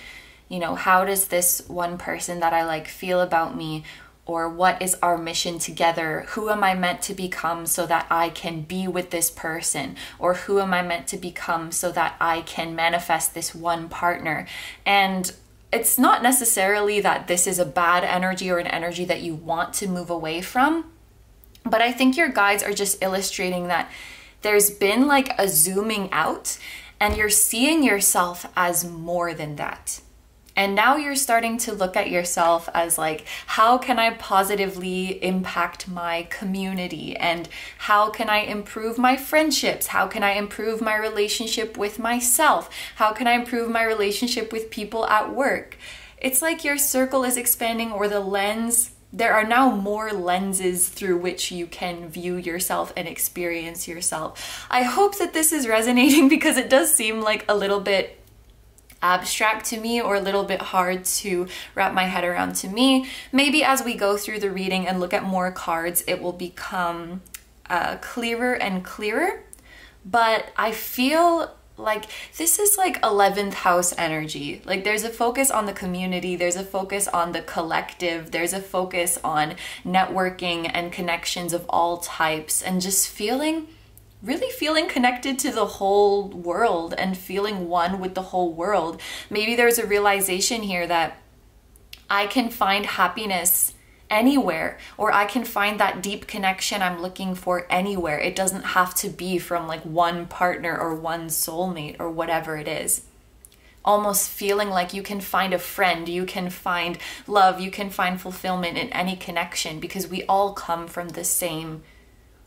you know, how does this one person that I like feel about me? Or what is our mission together? Who am I meant to become so that I can be with this person? Or who am I meant to become so that I can manifest this one partner? And it's not necessarily that this is a bad energy or an energy that you want to move away from, but I think your guides are just illustrating that there's been like a zooming out, and you're seeing yourself as more than that. And now you're starting to look at yourself as like, how can I positively impact my community? And how can I improve my friendships? How can I improve my relationship with myself? How can I improve my relationship with people at work? It's like your circle is expanding, or the lens, there are now more lenses through which you can view yourself and experience yourself. I hope that this is resonating, because it does seem like a little bit abstract to me, or a little bit hard to wrap my head around to me. Maybe as we go through the reading and look at more cards, it will become clearer and clearer. But I feel like this is like 11th house energy. Like there's a focus on the community, there's a focus on the collective, there's a focus on networking and connections of all types, and just really feeling connected to the whole world and feeling one with the whole world. Maybe there's a realization here that I can find happiness anywhere, or I can find that deep connection I'm looking for anywhere. It doesn't have to be from like one partner or one soulmate or whatever it is. Almost feeling like you can find a friend, you can find love, you can find fulfillment in any connection, because we all come from the same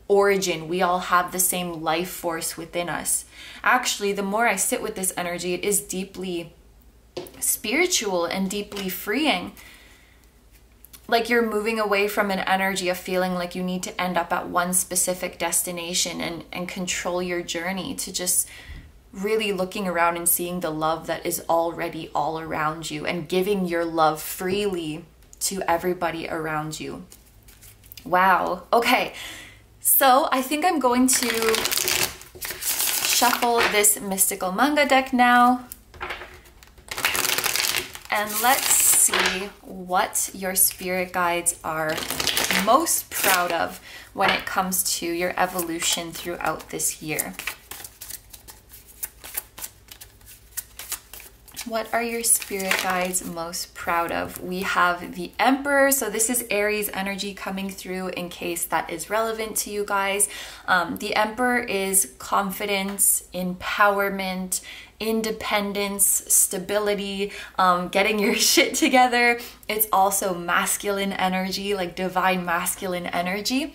origin. We all have the same life force within us. Actually, the more I sit with this energy, it is deeply spiritual and deeply freeing. Like you're moving away from an energy of feeling like you need to end up at one specific destination and control your journey, to just really looking around and seeing the love that is already all around you, and giving your love freely to everybody around you. Wow. Okay. So I think I'm going to shuffle this mystical manga deck now, and let's see what your spirit guides are most proud of when it comes to your evolution throughout this year. What are your spirit guides most proud of? We have the Emperor. So this is Aries energy coming through, in case that is relevant to you guys. The Emperor is confidence, empowerment, independence, stability, getting your shit together. It's also masculine energy, like divine masculine energy.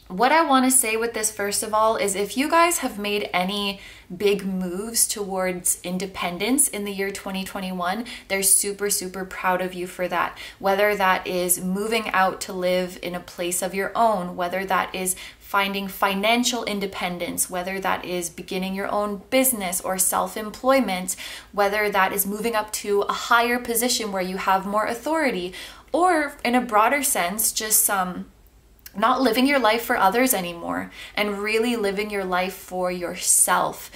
what I want to say with this, first of all, is if you guys have made any big moves towards independence in the year 2021, they're super, super proud of you for that. Whether that is moving out to live in a place of your own, whether that is finding financial independence, whether that is beginning your own business or self-employment, whether that is moving up to a higher position where you have more authority, or in a broader sense, just not living your life for others anymore and really living your life for yourself.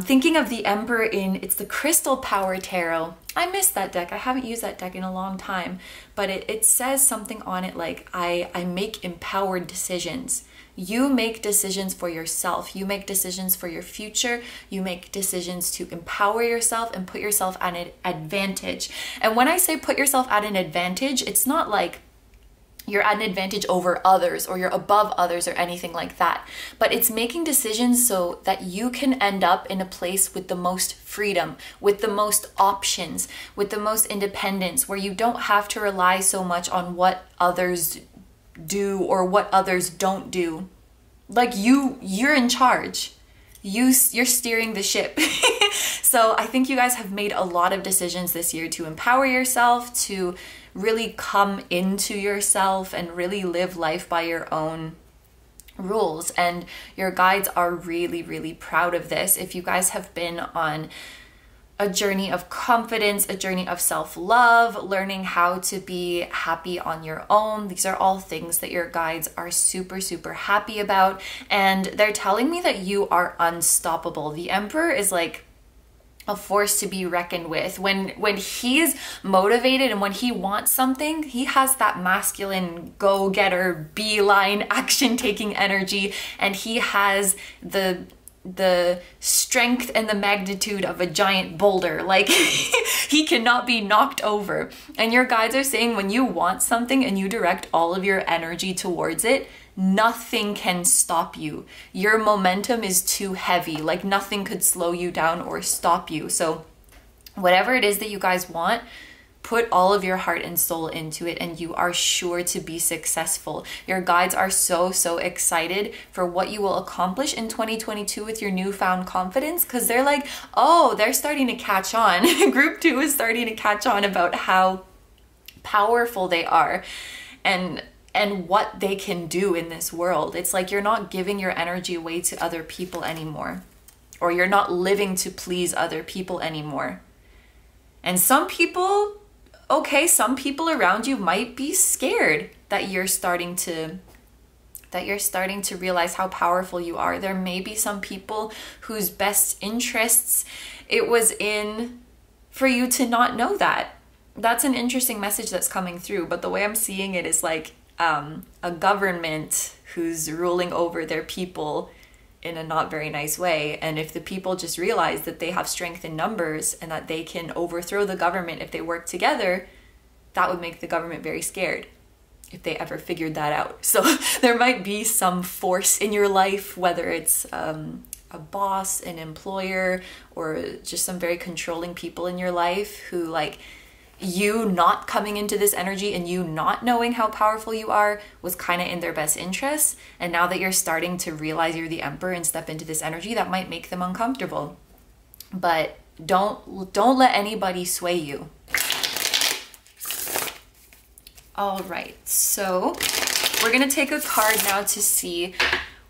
Thinking of the Emperor it's the Crystal Power Tarot. I miss that deck. I haven't used that deck in a long time, but it says something on it like, I make empowered decisions. You make decisions for yourself. You make decisions for your future. You make decisions to empower yourself and put yourself at an advantage. And when I say put yourself at an advantage, it's not like you're at an advantage over others or you're above others or anything like that. But it's making decisions so that you can end up in a place with the most freedom, with the most options, with the most independence, where you don't have to rely so much on what others do or what others don't do. Like you're in charge. You're steering the ship. So I think you guys have made a lot of decisions this year to empower yourself, to really come into yourself and really live life by your own rules. And your guides are really, really proud of this. If you guys have been on a journey of confidence, a journey of self-love, learning how to be happy on your own, these are all things that your guides are super, super happy about. And they're telling me that you are unstoppable. The Emperor is like a force to be reckoned with. When he's motivated and when he wants something, he has that masculine go-getter, beeline, action-taking energy, and he has the strength and the magnitude of a giant boulder. Like he cannot be knocked over. And your guides are saying when you want something and you direct all of your energy towards it, nothing can stop you. Your momentum is too heavy. Like nothing could slow you down or stop you. So whatever it is that you guys want, put all of your heart and soul into it and you are sure to be successful. Your guides are so, so excited for what you will accomplish in 2022 with your newfound confidence, because they're like, oh, they're starting to catch on. Group 2 is starting to catch on about how powerful they are and what they can do in this world. It's like you're not giving your energy away to other people anymore, or you're not living to please other people anymore. And some people, okay, some people around you might be scared that you're starting to realize how powerful you are. There may be some people whose best interests it was in for you to not know that. That's an interesting message that's coming through, but the way I'm seeing it is like a government who's ruling over their people in a not very nice way. And if the people just realize that they have strength in numbers and that they can overthrow the government if they work together, that would make the government very scared if they ever figured that out. So there might be some force in your life, whether it's a boss, an employer, or just some very controlling people in your life who, like, you not coming into this energy and you not knowing how powerful you are was kind of in their best interest. And now that you're starting to realize you're the Emperor and step into this energy, that might make them uncomfortable. But don't let anybody sway you. All right, so we're gonna take a card now to see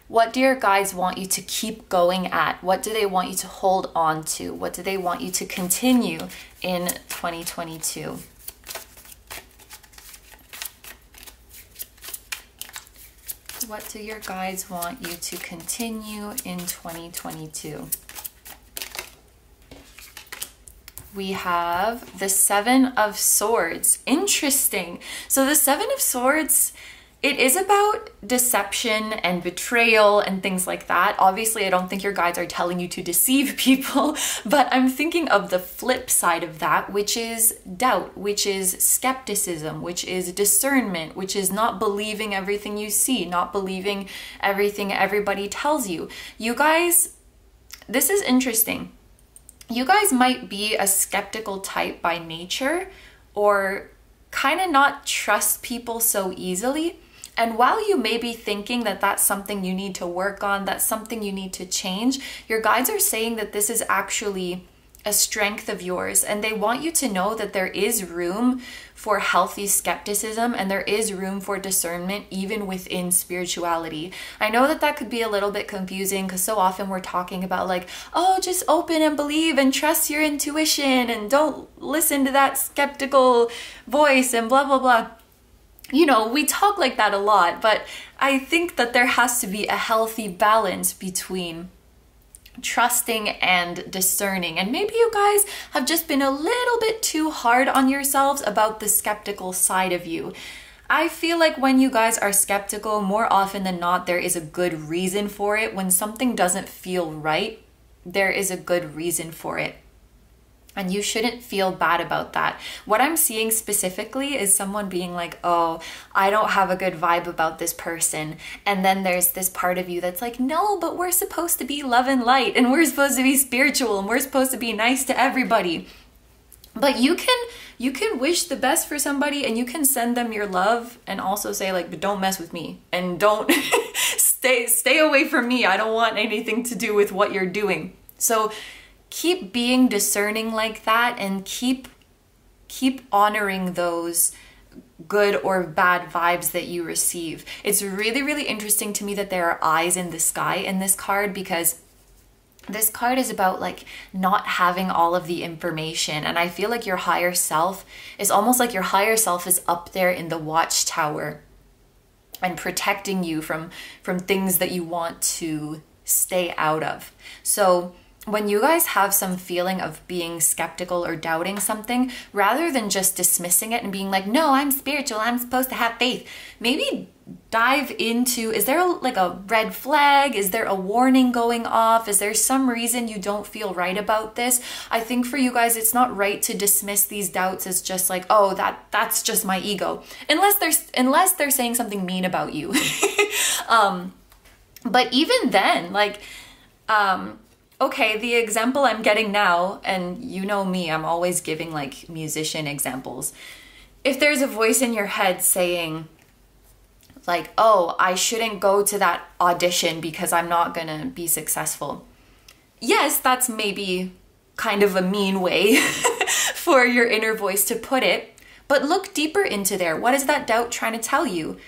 what do your guides want you to keep going at? What do they want you to hold on to? What do they want you to continue in 2022? What do your guides want you to continue in 2022? We have the Seven of Swords. Interesting. So the Seven of Swords, it is about deception and betrayal and things like that. Obviously, I don't think your guides are telling you to deceive people, but I'm thinking of the flip side of that, which is doubt, which is skepticism, which is discernment, which is not believing everything you see, not believing everything everybody tells you. You guys, this is interesting. You guys might be a skeptical type by nature, or kind of not trust people so easily. And while you may be thinking that that's something you need to work on, that's something you need to change, your guides are saying that this is actually a strength of yours, and they want you to know that there is room for healthy skepticism and there is room for discernment even within spirituality. I know that that could be a little bit confusing because so often we're talking about like, oh, just open and believe and trust your intuition and don't listen to that skeptical voice and blah, blah, blah. You know, we talk like that a lot, but I think that there has to be a healthy balance between trusting and discerning. And maybe you guys have just been a little bit too hard on yourselves about the skeptical side of you. I feel like when you guys are skeptical, more often than not, there is a good reason for it. When something doesn't feel right, there is a good reason for it. And you shouldn't feel bad about that. What I'm seeing specifically is someone being like, oh, I don't have a good vibe about this person. And then there's this part of you that's like, no, but we're supposed to be love and light, and we're supposed to be spiritual, and we're supposed to be nice to everybody. But you can wish the best for somebody, and you can send them your love and also say like, but don't mess with me, and don't stay away from me. I don't want anything to do with what you're doing. So keep being discerning like that, and keep honoring those good or bad vibes that you receive. It's really, really interesting to me that there are eyes in the sky in this card, because this card is about like not having all of the information. And I feel like your higher self is almost like your higher self is up there in the watchtower and protecting you from things that you want to stay out of. So when you guys have some feeling of being skeptical or doubting something, rather than just dismissing it and being like, no, I'm spiritual, I'm supposed to have faith, maybe dive into, is there like a red flag? Is there a warning going off? Is there some reason you don't feel right about this? I think for you guys, it's not right to dismiss these doubts as just like, oh, that's just my ego. Unless they're saying something mean about you. But even then, like, okay, the example I'm getting now, and you know me, I'm always giving like musician examples. If there's a voice in your head saying like, oh, I shouldn't go to that audition because I'm not gonna be successful. Yes, that's maybe kind of a mean way for your inner voice to put it, but look deeper into there. What is that doubt trying to tell you?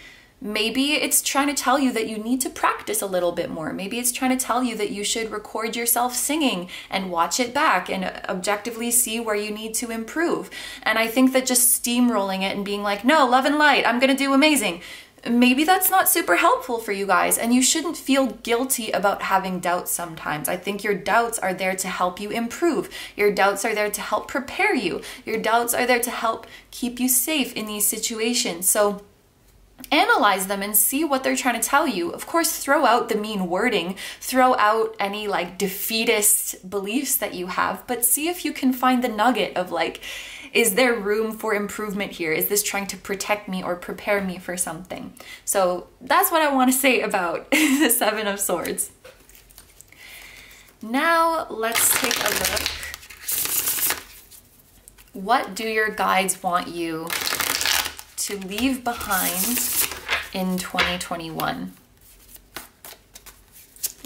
Maybe it's trying to tell you that you need to practice a little bit more. Maybe it's trying to tell you that you should record yourself singing and watch it back and objectively see where you need to improve. And I think that just steamrolling it and being like, no, love and light, I'm gonna do amazing. Maybe that's not super helpful for you guys, and you shouldn't feel guilty about having doubts sometimes. I think your doubts are there to help you improve. Your doubts are there to help prepare you. Your doubts are there to help keep you safe in these situations. So analyze them and see what they're trying to tell you. Of course, throw out the mean wording, throw out any like defeatist beliefs that you have, but see if you can find the nugget of like, is there room for improvement here? Is this trying to protect me or prepare me for something? So that's what I want to say about the Seven of Swords. Now let's take a look. What do your guides want you to leave behind in 2021?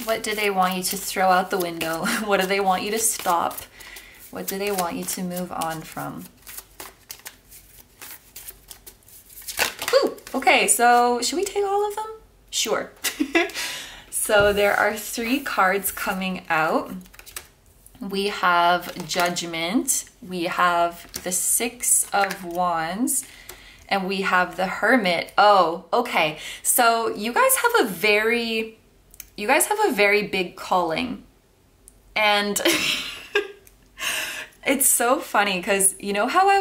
What do they want you to throw out the window? What do they want you to stop? What do they want you to move on from? Ooh, okay, so should we take all of them? Sure. So there are 3 cards coming out. We have Judgment, we have the 6 of Wands, and we have the Hermit. Oh, okay. So you guys have a very big calling. And it's so funny because you know how I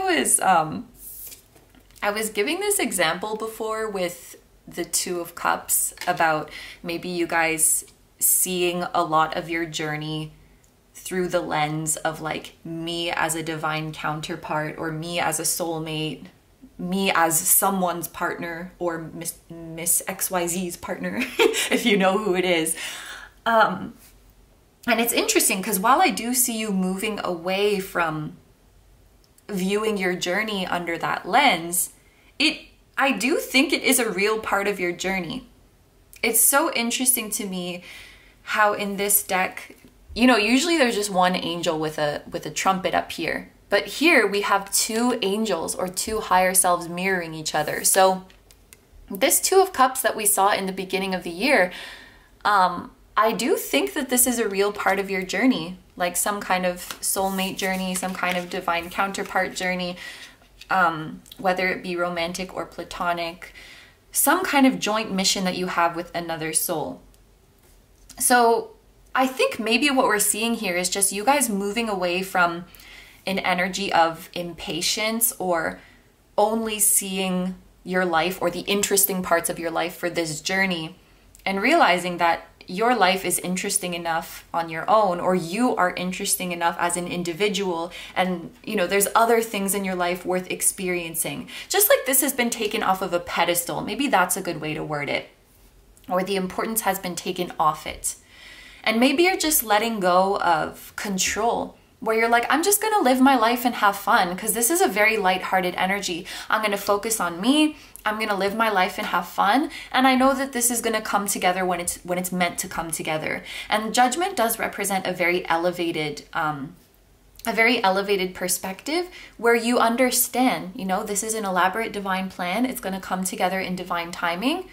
was giving this example before with the 2 of Cups about maybe you guys seeing a lot of your journey through the lens of like me as a divine counterpart, or me as a soulmate, me as someone's partner, or Miss XYZ's partner, if you know who it is. And it's interesting because while I do see you moving away from viewing your journey under that lens, I do think it is a real part of your journey. It's so interesting to me how in this deck, you know, usually there's just one angel with a trumpet up here. But here we have two angels or two higher selves mirroring each other. So this Two of Cups that we saw in the beginning of the year, I do think that this is a real part of your journey, like some kind of soulmate journey, some kind of divine counterpart journey, whether it be romantic or platonic, some kind of joint mission that you have with another soul. So I think maybe what we're seeing here is just you guys moving away from an energy of impatience or only seeing your life or the interesting parts of your life for this journey and realizing that your life is interesting enough on your own, or you are interesting enough as an individual, and you know there's other things in your life worth experiencing. Just like this has been taken off of a pedestal, maybe that's a good way to word it, or the importance has been taken off it. And maybe you're just letting go of control, where you're like, I'm just gonna live my life and have fun, because this is a very lighthearted energy. I'm gonna focus on me, I'm gonna live my life and have fun, and I know that this is gonna come together when it's meant to come together. And Judgment does represent a very elevated perspective where you understand, you know, this is an elaborate divine plan. It's gonna come together in divine timing,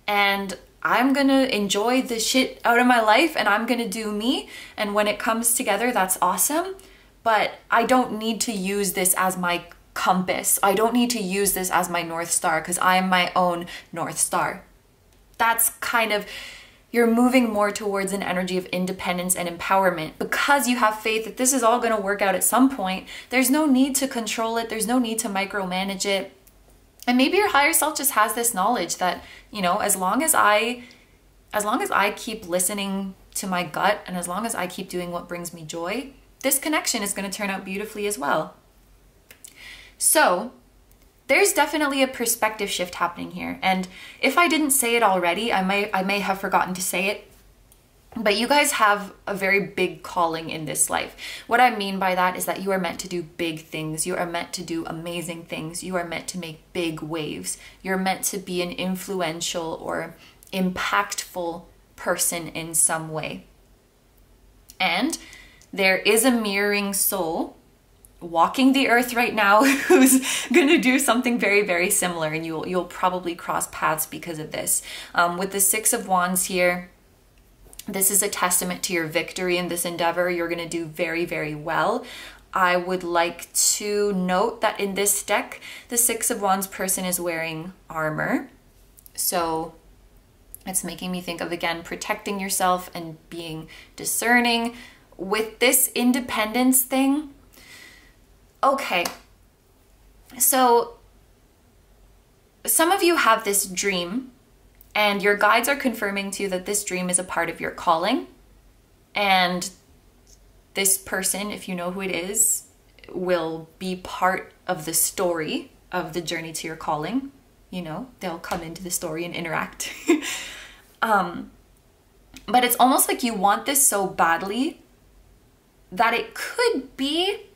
and I'm gonna enjoy the shit out of my life and I'm gonna do me. And when it comes together, that's awesome. But I don't need to use this as my compass. I don't need to use this as my North Star, because I am my own North Star. That's kind of, you're moving more towards an energy of independence and empowerment because you have faith that this is all gonna work out at some point. There's no need to control it. There's no need to micromanage it. And maybe your higher self just has this knowledge that, you know, as long as I keep listening to my gut and as long as I keep doing what brings me joy, this connection is going to turn out beautifully as well. So there's definitely a perspective shift happening here. And if I didn't say it already, I may have forgotten to say it. But you guys have a very big calling in this life. What I mean by that is that you are meant to do big things. You are meant to do amazing things. You are meant to make big waves. You're meant to be an influential or impactful person in some way. And there is a mirroring soul walking the earth right now who's going to do something very, very similar. And you'll probably cross paths because of this. With the Six of Wands here, this is a testament to your victory in this endeavor. You're going to do very, very well. I would like to note that in this deck, the Six of Wands person is wearing armor. So it's making me think of, again, protecting yourself and being discerning. With this independence thing, okay, so some of you have this dream, and your guides are confirming to you that this dream is a part of your calling. And this person, if you know who it is, will be part of the story of the journey to your calling. You know, they'll come into the story and interact. But it's almost like you want this so badly that it could be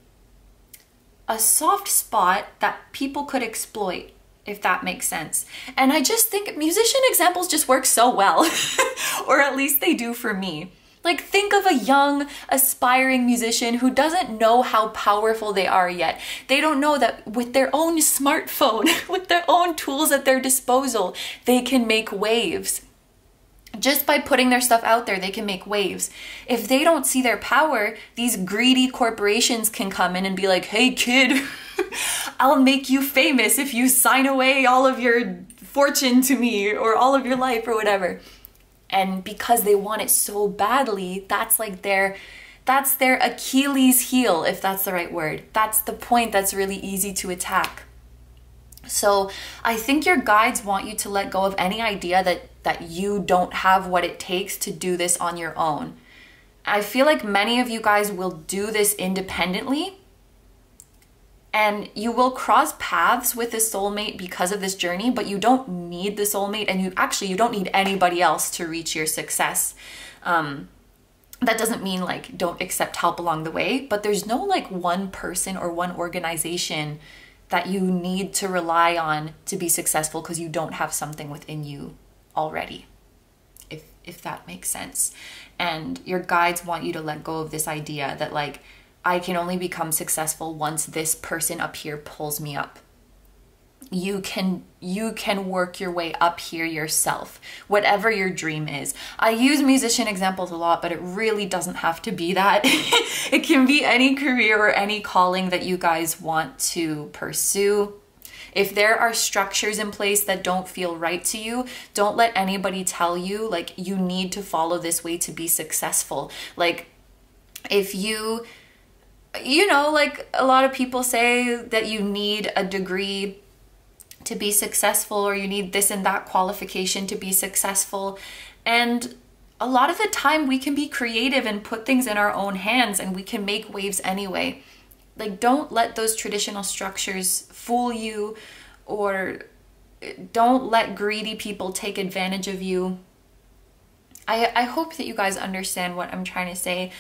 a soft spot that people could exploit, if that makes sense. And I just think musician examples just work so well, or at least they do for me. Like, think of a young, aspiring musician who doesn't know how powerful they are yet. They don't know that with their own smartphone, with their own tools at their disposal, they can make waves. Just by putting their stuff out there, they can make waves. If they don't see their power, these greedy corporations can come in and be like, hey kid, I'll make you famous if you sign away all of your fortune to me or all of your life or whatever. And because they want it so badly, that's their Achilles heel, if that's the right word. That's the point that's really easy to attack. So I think your guides want you to let go of any idea that you don't have what it takes to do this on your own. I feel like many of you guys will do this independently, and you will cross paths with a soulmate because of this journey, but you don't need the soulmate, and you don't need anybody else to reach your success. That doesn't mean don't accept help along the way, but there's no one person or one organization that you need to rely on to be successful because you don't have something within you already, if that makes sense. And your guides want you to let go of this idea that like, I can only become successful once this person up here pulls me up. You can work your way up here yourself, whatever your dream is. I use musician examples a lot, but it really doesn't have to be that. It can be any career or any calling that you guys want to pursue. If there are structures in place that don't feel right to you, don't let anybody tell you like you need to follow this way to be successful. Like if you know, like a lot of people say that you need a degree to be successful, or you need this and that qualification to be successful. And a lot of the time we can be creative and put things in our own hands and we can make waves anyway. Like, don't let those traditional structures fool you, or don't let greedy people take advantage of you. I hope that you guys understand what I'm trying to say.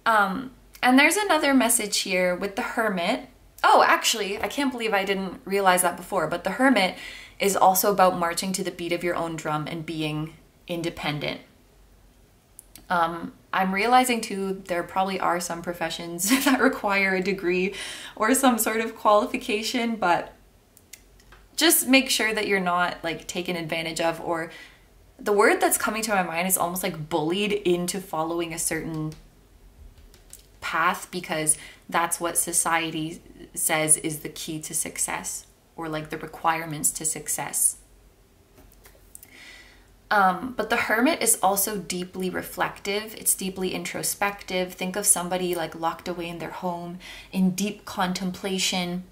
And there's another message here with the Hermit. Oh, actually, I can't believe I didn't realize that before, but the Hermit is also about marching to the beat of your own drum and being independent. I'm realizing too, there probably are some professions that require a degree or some sort of qualification, but just make sure that you're not like taken advantage of, or the word that's coming to my mind is almost like bullied into following a certain path because that's what society says is the key to success, or like the requirements to success. But the Hermit is also deeply reflective. It's deeply introspective. Think of somebody like locked away in their home in deep contemplation.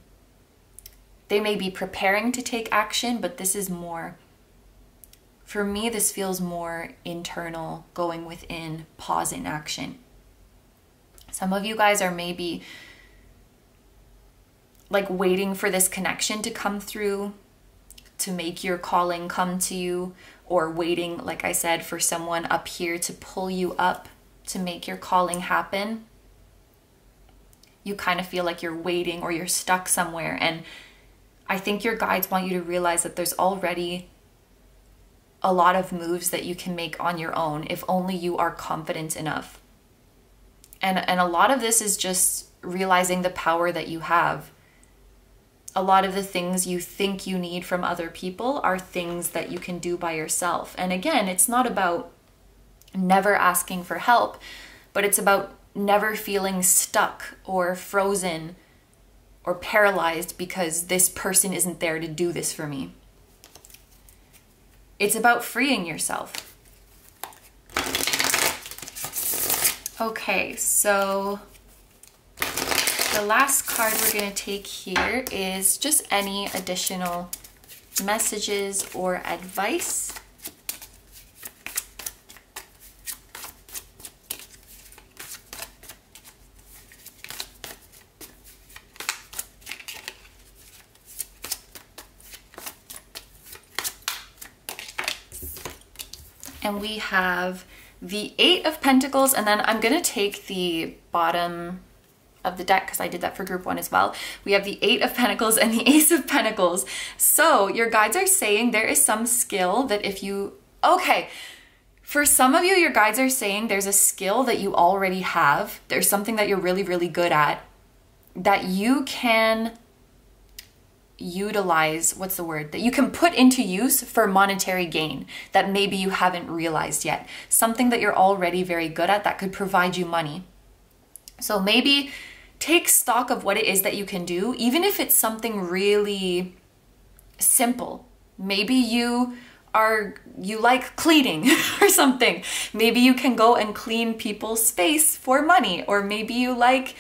They may be preparing to take action, but this is more, for me, this feels more internal, going within, pause in action. Some of you guys are maybe like waiting for this connection to come through to make your calling come to you, or waiting, like I said, for someone up here to pull you up to make your calling happen. You kind of feel like you're waiting or you're stuck somewhere. And I think your guides want you to realize that there's already a lot of moves that you can make on your own if only you are confident enough. And a lot of this is just realizing the power that you have. A lot of the things you think you need from other people are things that you can do by yourself. And again, it's not about never asking for help, but it's about never feeling stuck or frozen or paralyzed because this person isn't there to do this for me. It's about freeing yourself. Okay, so the last card we're going to take here is just any additional messages or advice. And we have the Eight of Pentacles, and then I'm going to take the bottom of the deck because I did that for group 1 as well. We have the Eight of Pentacles and the Ace of Pentacles. So your guides are saying there is some skill that if you, okay, for some of you, your guides are saying there's a skill that you already have. There's something that you're really, really good at that you can utilize, what's the word, that you can put into use for monetary gain that maybe you haven't realized yet. Something that you're already very good at that could provide you money. So maybe take stock of what it is that you can do, even if it's something really simple. Maybe you like cleaning or something. Maybe you can go and clean people's space for money, or maybe you like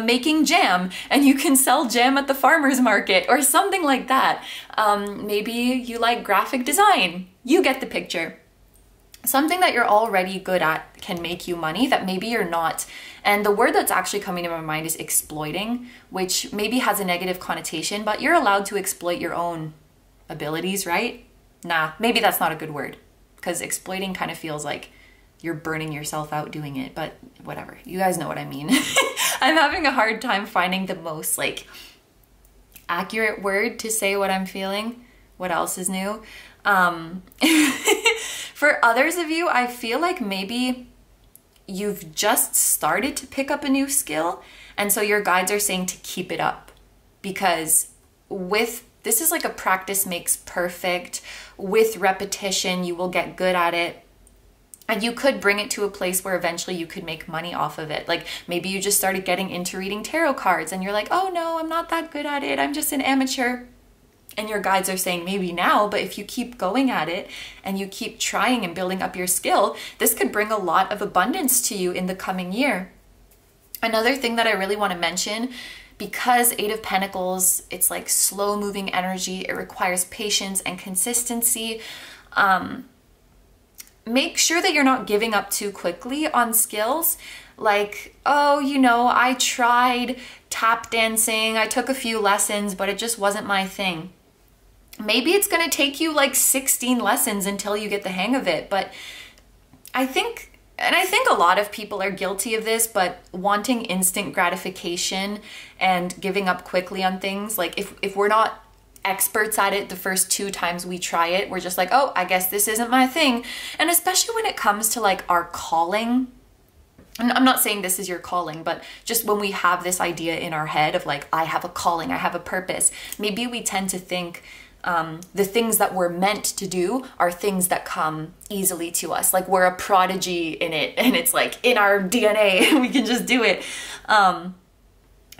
making jam and you can sell jam at the farmer's market or something like that. Maybe you like graphic design. You get the picture. Something that you're already good at can make you money that maybe you're not. And the word that's actually coming to my mind is exploiting, which maybe has a negative connotation, but you're allowed to exploit your own abilities, right? Nah, maybe that's not a good word, because exploiting kind of feels like you're burning yourself out doing it, but whatever. You guys know what I mean. I'm having a hard time finding the most like accurate word to say what I'm feeling. What else is new? For others of you, I feel like maybe you've just started to pick up a new skill, and so your guides are saying to keep it up, because this is like a practice makes perfect. With repetition, you will get good at it. And you could bring it to a place where eventually you could make money off of it. Like maybe you just started getting into reading tarot cards and you're like, oh no, I'm not that good at it. I'm just an amateur. And your guides are saying maybe now, but if you keep going at it and you keep trying and building up your skill, this could bring a lot of abundance to you in the coming year. Another thing that I really want to mention, because Eight of Pentacles, it's like slow moving energy. It requires patience and consistency. Make sure that you're not giving up too quickly on skills. Like, oh, you know, I tried tap dancing, I took a few lessons, but it just wasn't my thing. Maybe it's going to take you like 16 lessons until you get the hang of it. But I think a lot of people are guilty of this, but wanting instant gratification and giving up quickly on things, like if we're not experts at it the first 2 times we try it, we're just like, oh, I guess this isn't my thing. And especially when it comes to like our calling, and I'm not saying this is your calling, but just when we have this idea in our head of like, I have a calling, I have a purpose, maybe we tend to think the things that we're meant to do are things that come easily to us. Like we're a prodigy in it and it's like in our DNA, we can just do it.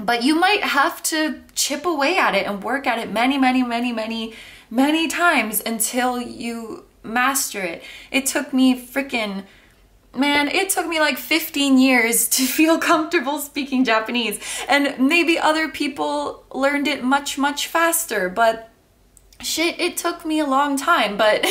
But you might have to chip away at it and work at it many times until you master it. It took me like 15 years to feel comfortable speaking Japanese. And maybe other people learned it much faster, but shit, it took me a long time. But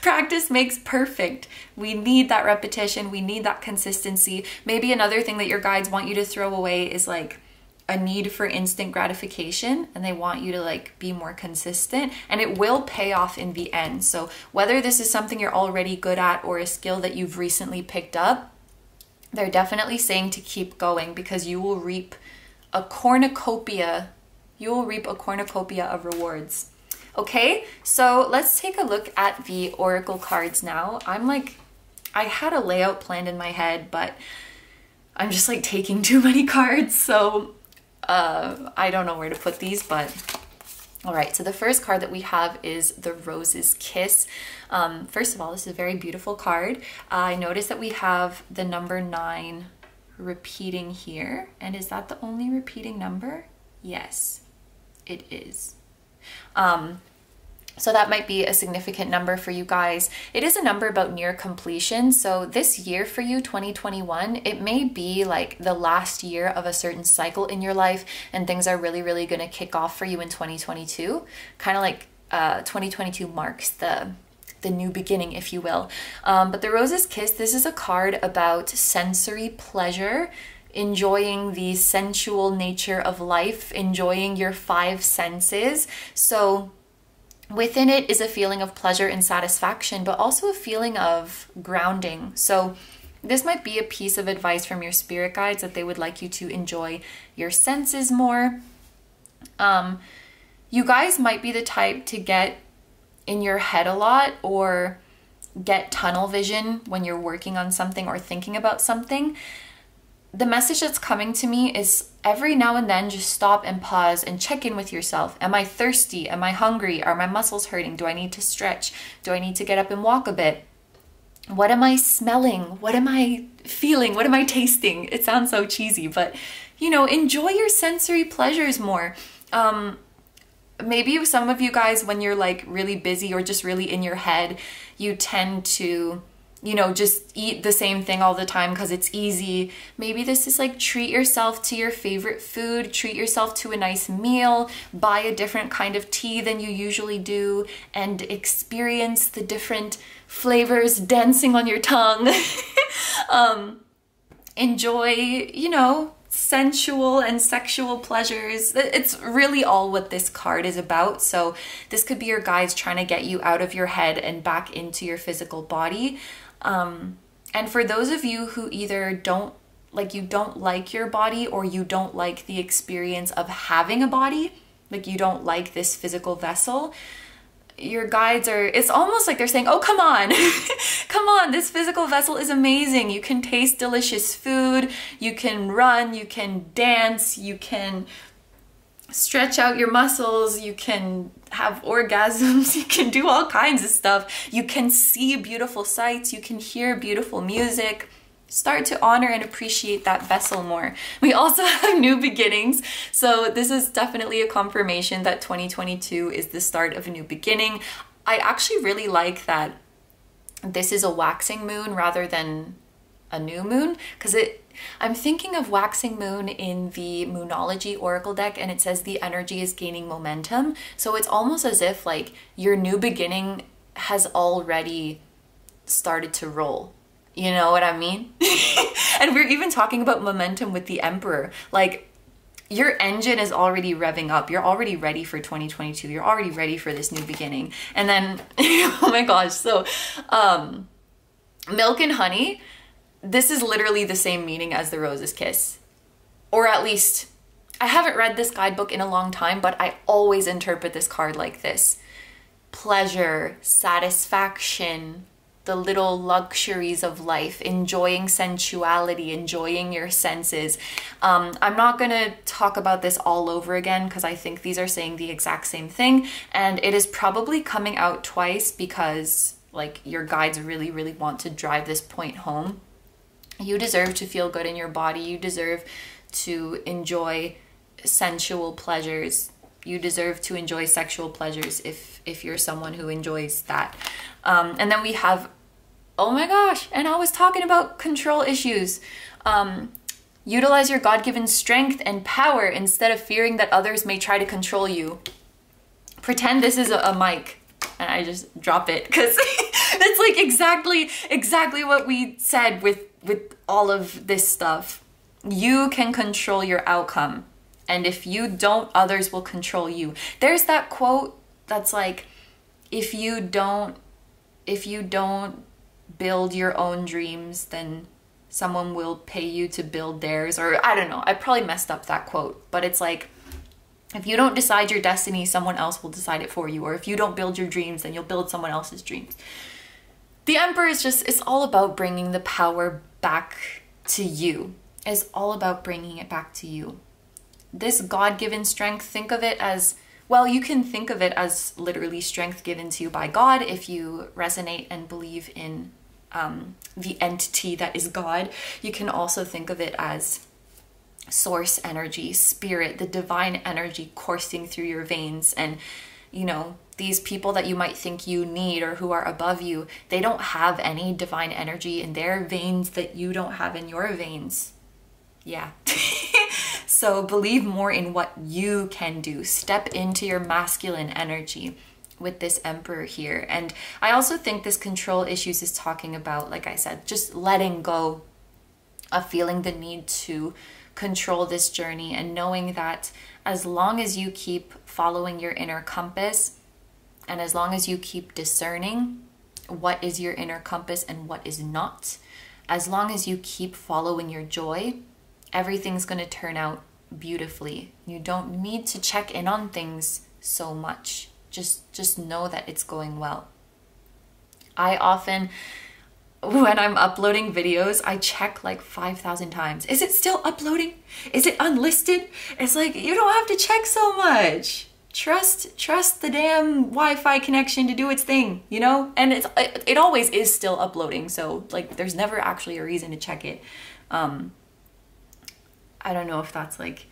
practice makes perfect. We need that repetition. We need that consistency. Maybe another thing that your guides want you to throw away is like a need for instant gratification, and they want you to like be more consistent, and it will pay off in the end. So whether this is something you're already good at or a skill that you've recently picked up, they're definitely saying to keep going, because you will reap a cornucopia of rewards. Okay, so let's take a look at the oracle cards now. I had a layout planned in my head, but I'm just like taking too many cards, so I don't know where to put these, but all right. So the first card that we have is the Rose's Kiss. First of all, this is a very beautiful card. I noticed that we have the number 9 repeating here. And is that the only repeating number? Yes, it is. So that might be a significant number for you guys. It is a number about near completion. So this year for you, 2021, it may be like the last year of a certain cycle in your life, and things are really going to kick off for you in 2022. Kind of like 2022 marks the new beginning, if you will. But the Rose's Kiss, this is a card about sensory pleasure, enjoying the sensual nature of life, enjoying your 5 senses. So within it is a feeling of pleasure and satisfaction, but also a feeling of grounding. So this might be a piece of advice from your spirit guides that they would like you to enjoy your senses more. You guys might be the type to get in your head a lot or get tunnel vision when you're working on something or thinking about something. The message that's coming to me is every now and then just stop and pause and check in with yourself. Am I thirsty? Am I hungry? Are my muscles hurting? Do I need to stretch? Do I need to get up and walk a bit? What am I smelling? What am I feeling? What am I tasting? It sounds so cheesy, but you know, enjoy your sensory pleasures more. Maybe some of you guys, when you're like really busy or just really in your head, you tend to, you know, just eat the same thing all the time because it's easy. Maybe this is like treat yourself to your favorite food, treat yourself to a nice meal, buy a different kind of tea than you usually do, and experience the different flavors dancing on your tongue. Enjoy, you know, sensual and sexual pleasures. It's really all what this card is about. So this could be your guides trying to get you out of your head and back into your physical body. And for those of you who either don't like your body, or you don't like the experience of having a body, like you don't like this physical vessel, your guides are, it's almost like they're saying, oh, come on, come on, this physical vessel is amazing. You can taste delicious food, you can run, you can dance, you can stretch out your muscles, you can have orgasms, you can do all kinds of stuff. You can see beautiful sights, you can hear beautiful music. Start to honor and appreciate that vessel more. We also have new beginnings. So this is definitely a confirmation that 2022 is the start of a new beginning. I actually really like that this is a waxing moon rather than a new moon, because I'm thinking of waxing moon in the Moonology Oracle deck, and it says the energy is gaining momentum. So it's almost as if like your new beginning has already started to roll. You know what I mean? And we're even talking about momentum with the Emperor. Like, your engine is already revving up. You're already ready for 2022. You're already ready for this new beginning. And then, oh my gosh. So, milk and honey, this is literally the same meaning as the Rose's Kiss. Or at least, I haven't read this guidebook in a long time, but I always interpret this card like this. Pleasure, satisfaction, the little luxuries of life, enjoying sensuality, enjoying your senses. I'm not gonna talk about this all over again because I think these are saying the exact same thing, and it is probably coming out twice because like your guides really, really want to drive this point home. You deserve to feel good in your body. You deserve to enjoy sensual pleasures. You deserve to enjoy sexual pleasures if you're someone who enjoys that. And then we have, oh my gosh, and I was talking about control issues. Utilize your God-given strength and power instead of fearing that others may try to control you. Pretend this is a mic, and I just drop it because that's like exactly what we said with all of this stuff. You can control your outcome. And if you don't, others will control you. There's that quote that's like, if you don't build your own dreams, then someone will pay you to build theirs. Or I don't know, I probably messed up that quote, but it's like, if you don't decide your destiny, someone else will decide it for you. Or if you don't build your dreams, then you'll build someone else's dreams. The Emperor is just, it's all about bringing the power back to you. It's all about bringing it back to you. This God-given strength, think of it as, well, you can think of it as literally strength given to you by God if you resonate and believe in the entity that is God. You can also think of it as source energy, spirit, the divine energy coursing through your veins. And, you know, these people that you might think you need or who are above you, they don't have any divine energy in their veins that you don't have in your veins. Yeah. So believe more in what you can do. Step into your masculine energy with this Emperor here. And I also think this control issues is talking about, like I said, just letting go of feeling the need to control this journey, and knowing that as long as you keep following your inner compass, and as long as you keep discerning what is your inner compass and what is not, as long as you keep following your joy, everything's going to turn out beautifully. You don't need to check in on things so much. Just know that it's going well. I often, when I'm uploading videos, I check like 5,000 times. Is it still uploading? Is it unlisted? It's like, you don't have to check so much. Trust the damn Wi-Fi connection to do its thing, you know? And it always is still uploading, so like there's never actually a reason to check it. I don't know if that's like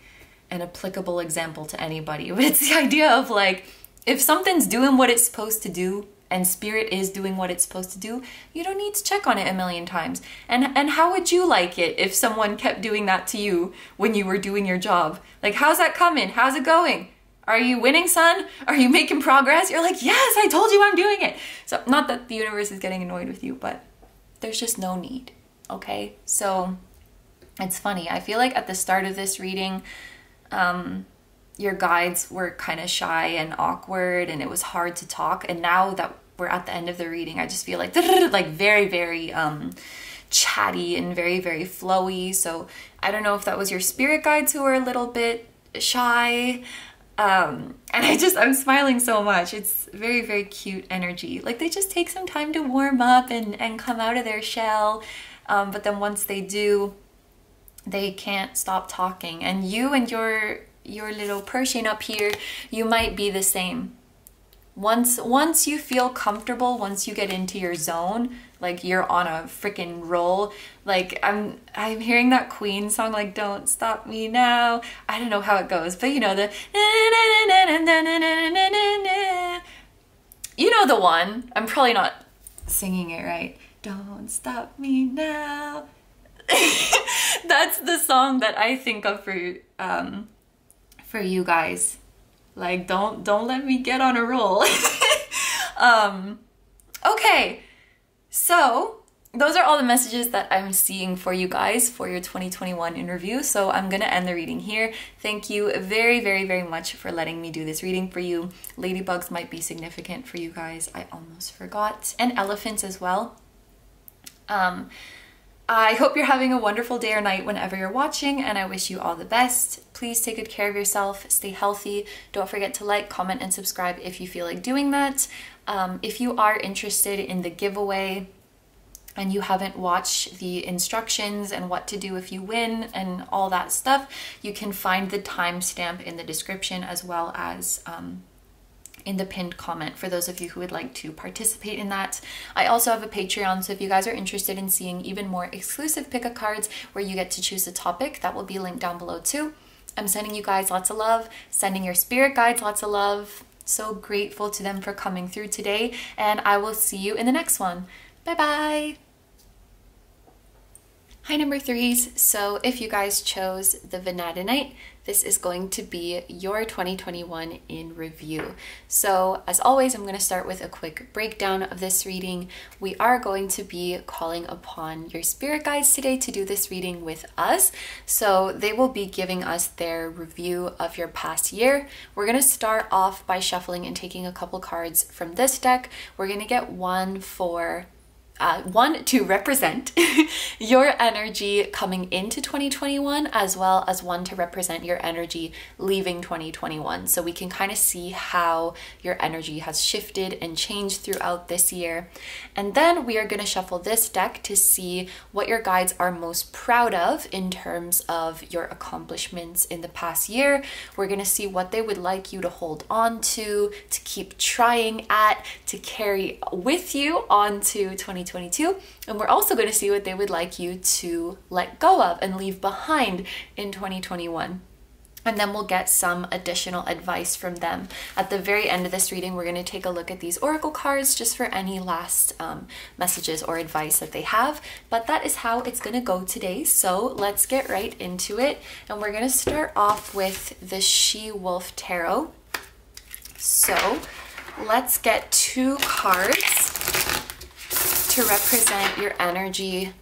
an applicable example to anybody, but it's the idea of like, if something's doing what it's supposed to do and spirit is doing what it's supposed to do, you don't need to check on it a million times. And how would you like it if someone kept doing that to you when you were doing your job? Like, how's that coming? How's it going? Are you winning, son? Are you making progress? You're like, yes, I told you I'm doing it. So not that the universe is getting annoyed with you, but there's just no need, okay? So it's funny. I feel like at the start of this reading, your guides were kind of shy and awkward and it was hard to talk. And now that we're at the end of the reading, I just feel like very, very chatty and very, very flowy. So I don't know if that was your spirit guides who were a little bit shy. And I'm smiling so much. It's very, very cute energy. Like they just take some time to warm up and come out of their shell. But then once they do, they can't stop talking. And you and your little Persian up here, you might be the same. Once you feel comfortable, once you get into your zone, like you're on a freaking roll. Like I'm hearing that Queen song, like Don't Stop Me Now. I don't know how it goes, but you know the you know the one. I'm probably not singing it right. Don't stop me now. That's the song that I think of for you guys. Like don't let me get on a roll. Okay, so those are all the messages that I'm seeing for you guys for your 2021 in review. So I'm gonna end the reading here. Thank you very, very, very much for letting me do this reading for you. Ladybugs might be significant for you guys. I almost forgot. And elephants as well. I hope you're having a wonderful day or night whenever you're watching, and I wish you all the best. Please take good care of yourself, stay healthy. Don't forget to like, comment, and subscribe if you feel like doing that. If you are interested in the giveaway and you haven't watched the instructions and what to do if you win and all that stuff, you can find the timestamp in the description as well as in the pinned comment for those of you who would like to participate in that. I also have a Patreon, so if you guys are interested in seeing even more exclusive pick-a cards where you get to choose a topic, that will be linked down below too. I'm sending you guys lots of love, sending your spirit guides lots of love. So grateful to them for coming through today, and I will see you in the next one. Bye bye! Hi number threes, so if you guys chose the Vanadite, this is going to be your 2021 in review. So as always, I'm going to start with a quick breakdown of this reading. We are going to be calling upon your spirit guides today to do this reading with us. So they will be giving us their review of your past year. We're going to start off by shuffling and taking a couple cards from this deck. We're going to get one to represent your energy coming into 2021, as well as one to represent your energy leaving 2021. So we can kind of see how your energy has shifted and changed throughout this year. And then we are going to shuffle this deck to see what your guides are most proud of in terms of your accomplishments in the past year. We're going to see what they would like you to hold on to keep trying at, to carry with you on to 2022. And we're also going to see what they would like you to let go of and leave behind in 2021. And then we'll get some additional advice from them. At the very end of this reading, we're going to take a look at these oracle cards just for any last messages or advice that they have. But that is how it's going to go today. So let's get right into it. And we're going to start off with the She-Wolf Tarot. So let's get 2 cards to represent your energy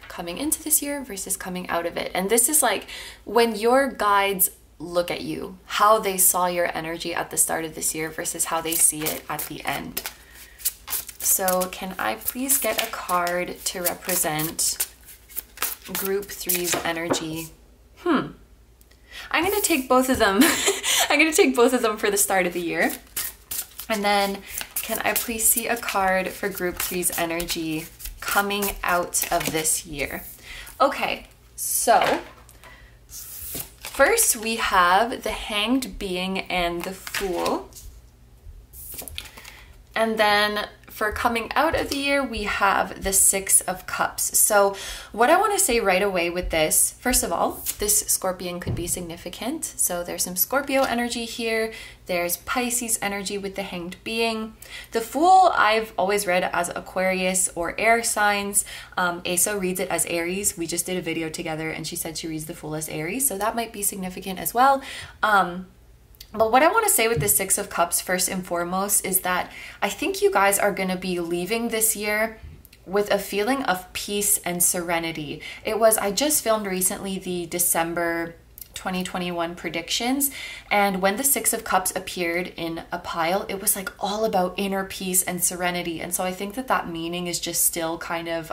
coming into this year versus coming out of it. And this is like when your guides look at you, how they saw your energy at the start of this year versus how they see it at the end. So can I please get a card to represent group 3's energy? I'm going to take both of them. I'm going to take both of them for the start of the year. And then can I please see a card for group 3's energy coming out of this year? Okay, so first we have the Hanged Being and the Fool. And then for coming out of the year, we have the 6 of Cups. So what I want to say right away with this, first of all, this Scorpion could be significant. So there's some Scorpio energy here. There's Pisces energy with the Hanged Being. The Fool, I've always read as Aquarius or air signs. Asa reads it as Aries. We just did a video together and she said she reads the Fool as Aries. So that might be significant as well. But what I want to say with the 6 of Cups first and foremost is that I think you guys are going to be leaving this year with a feeling of peace and serenity. I just filmed recently the December 2021 predictions, and when the 6 of Cups appeared in a pile, it was like all about inner peace and serenity. And so I think that that meaning is just still kind of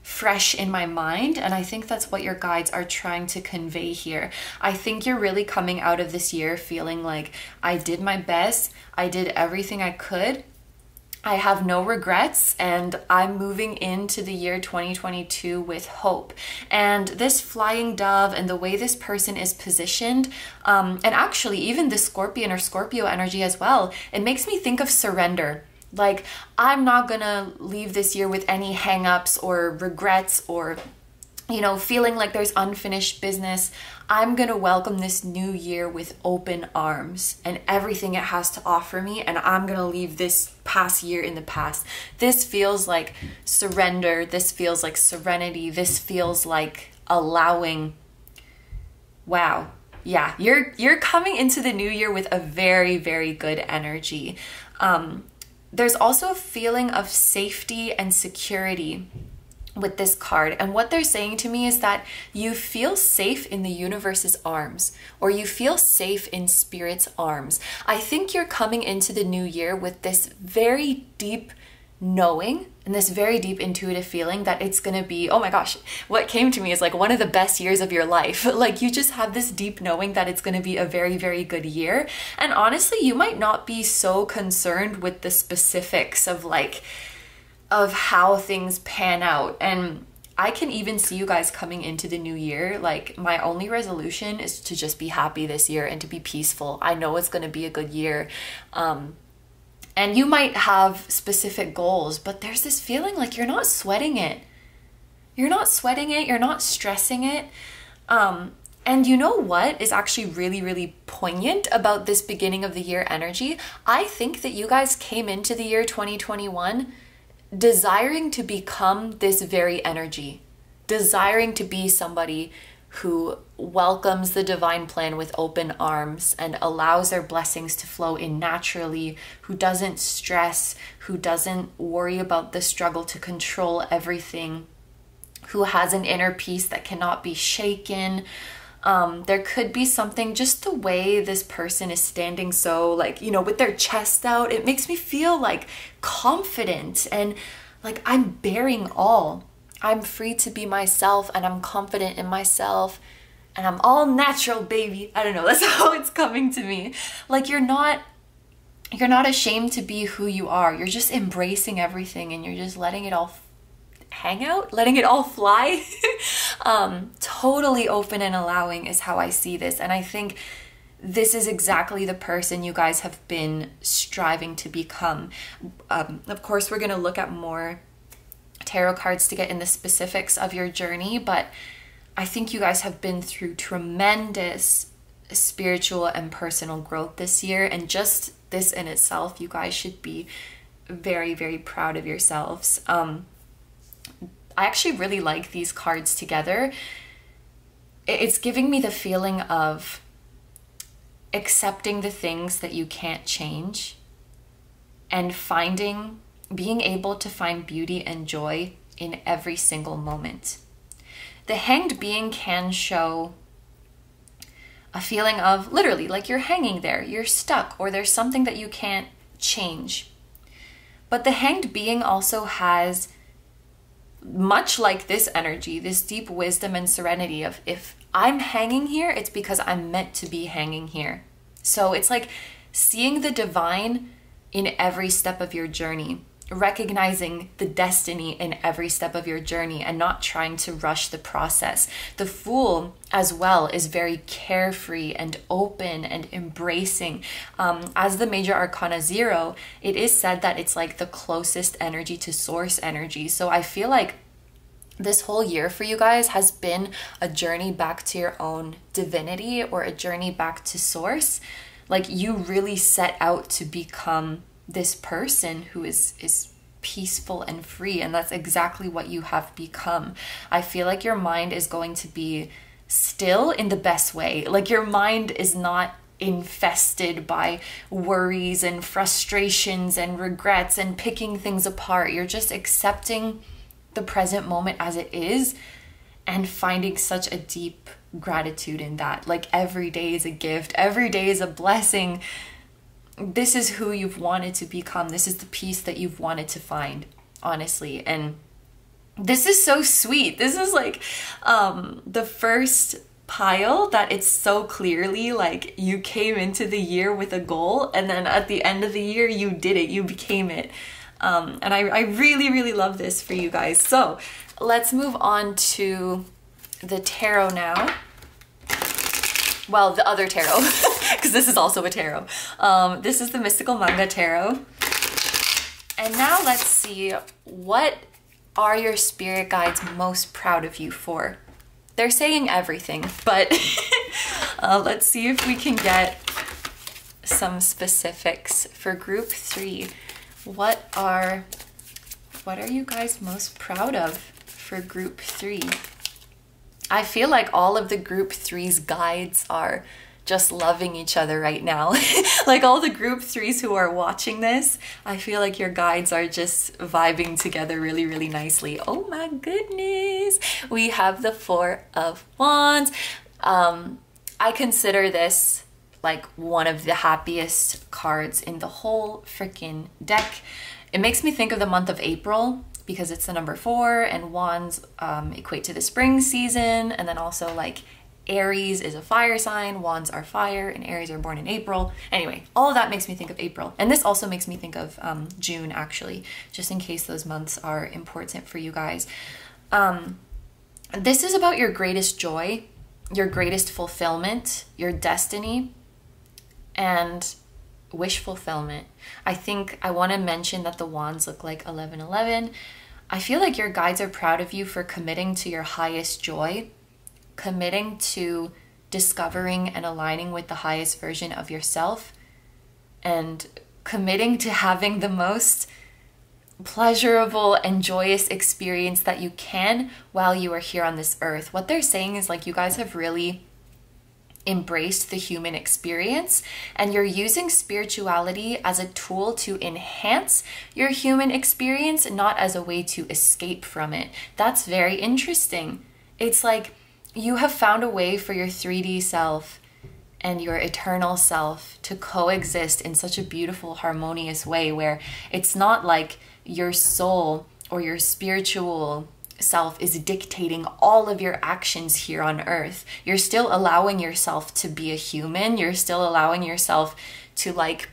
fresh in my mind, and I think that's what your guides are trying to convey here. I think you're really coming out of this year feeling like, I did my best, I did everything I could, I have no regrets, and I'm moving into the year 2022 with hope. And this flying dove and the way this person is positioned, and actually even the Scorpion or Scorpio energy as well, it makes me think of surrender. Like, I'm not gonna leave this year with any hang-ups or regrets or, you know, feeling like there's unfinished business. I'm gonna welcome this new year with open arms and everything it has to offer me, and I'm gonna leave this past year in the past. This feels like surrender. This feels like serenity. This feels like allowing. Wow. Yeah, you're coming into the new year with a very, very good energy. There's also a feeling of safety and security with this card. And what they're saying to me is that you feel safe in the universe's arms, or you feel safe in spirit's arms. I think you're coming into the new year with this very deep knowing and this very deep intuitive feeling that it's gonna be, oh my gosh, what came to me is like one of the best years of your life. Like, you just have this deep knowing that it's gonna be a very, very good year. And honestly, you might not be so concerned with the specifics of how things pan out. And I can even see you guys coming into the new year, like, my only resolution is to just be happy this year and to be peaceful. I know it's gonna be a good year. And you might have specific goals, but there's this feeling like you're not sweating it. You're not sweating it. You're not stressing it. And you know what is actually really, really poignant about this beginning of the year energy? I think that you guys came into the year 2021 desiring to become this very energy, desiring to be somebody who welcomes the divine plan with open arms and allows their blessings to flow in naturally, who doesn't stress, who doesn't worry about the struggle to control everything, who has an inner peace that cannot be shaken. There could be something, just the way this person is standing, so like, you know, with their chest out, it makes me feel like confident and like I'm bearing all. I'm free to be myself, and I'm confident in myself, and I'm all natural, baby. I don't know, that's how it's coming to me. Like, you're not ashamed to be who you are. You're just embracing everything, and you're just letting it all hang out, letting it all fly. Totally open and allowing is how I see this. And I think this is exactly the person you guys have been striving to become. Of course, we're gonna look at more tarot cards to get in the specifics of your journey, but I think you guys have been through tremendous spiritual and personal growth this year, and just this in itself, you guys should be very, very proud of yourselves. I actually really like these cards together. It's giving me the feeling of accepting the things that you can't change and being able to find beauty and joy in every single moment. The Hanged Being can show a feeling of literally like you're hanging there, you're stuck, or there's something that you can't change. But the Hanged Being also has, much like this energy, this deep wisdom and serenity of, if I'm hanging here, it's because I'm meant to be hanging here. So it's like seeing the divine in every step of your journey, recognizing the destiny in every step of your journey and not trying to rush the process. The Fool as well is very carefree and open and embracing. As the major arcana 0, it is said that it's like the closest energy to source energy. So I feel like this whole year for you guys has been a journey back to your own divinity, or a journey back to source. Like, you really set out to become this person who is peaceful and free, and that's exactly what you have become. I feel like your mind is going to be still in the best way. Like, your mind is not infested by worries and frustrations and regrets and picking things apart. You're just accepting the present moment as it is and finding such a deep gratitude in that. Like, every day is a gift, every day is a blessing. This is who you've wanted to become. This is the peace that you've wanted to find, honestly. And This is so sweet. This is like the first pile that it's so clearly like you came into the year with a goal, and then at the end of the year you did it, you became it. And I really, really love this for you guys. So let's move on to the tarot now. Well, the other tarot, because this is also a tarot. This is the Mystical Manga Tarot. And now let's see, what are your spirit guides most proud of you for? They're saying everything, but let's see if we can get some specifics for group 3. What are you guys most proud of for group 3? I feel like all of the group 3's guides are just loving each other right now. Like all the group 3s who are watching this, I feel like your guides are just vibing together really, really nicely. Oh my goodness. We have the 4 of Wands. I consider this like one of the happiest cards in the whole freaking deck. It makes me think of the month of April because it's the number 4, and Wands equate to the spring season, and then also like Aries is a fire sign, Wands are fire, and Aries are born in April. Anyway, all of that makes me think of April. And this also makes me think of June, actually, just in case those months are important for you guys. This is about your greatest joy, your greatest fulfillment, your destiny, and wish fulfillment. I think I want to mention that the wands look like 1111. I feel like your guides are proud of you for committing to your highest joy, committing to discovering and aligning with the highest version of yourself, and committing to having the most pleasurable and joyous experience that you can while you are here on this earth. What they're saying is like you guys have really embraced the human experience, and you're using spirituality as a tool to enhance your human experience, not as a way to escape from it. That's very interesting. It's like you have found a way for your 3D self and your eternal self to coexist in such a beautiful, harmonious way where it's not like your soul or your spiritual self is dictating all of your actions here on earth. You're still allowing yourself to be a human. You're still allowing yourself to like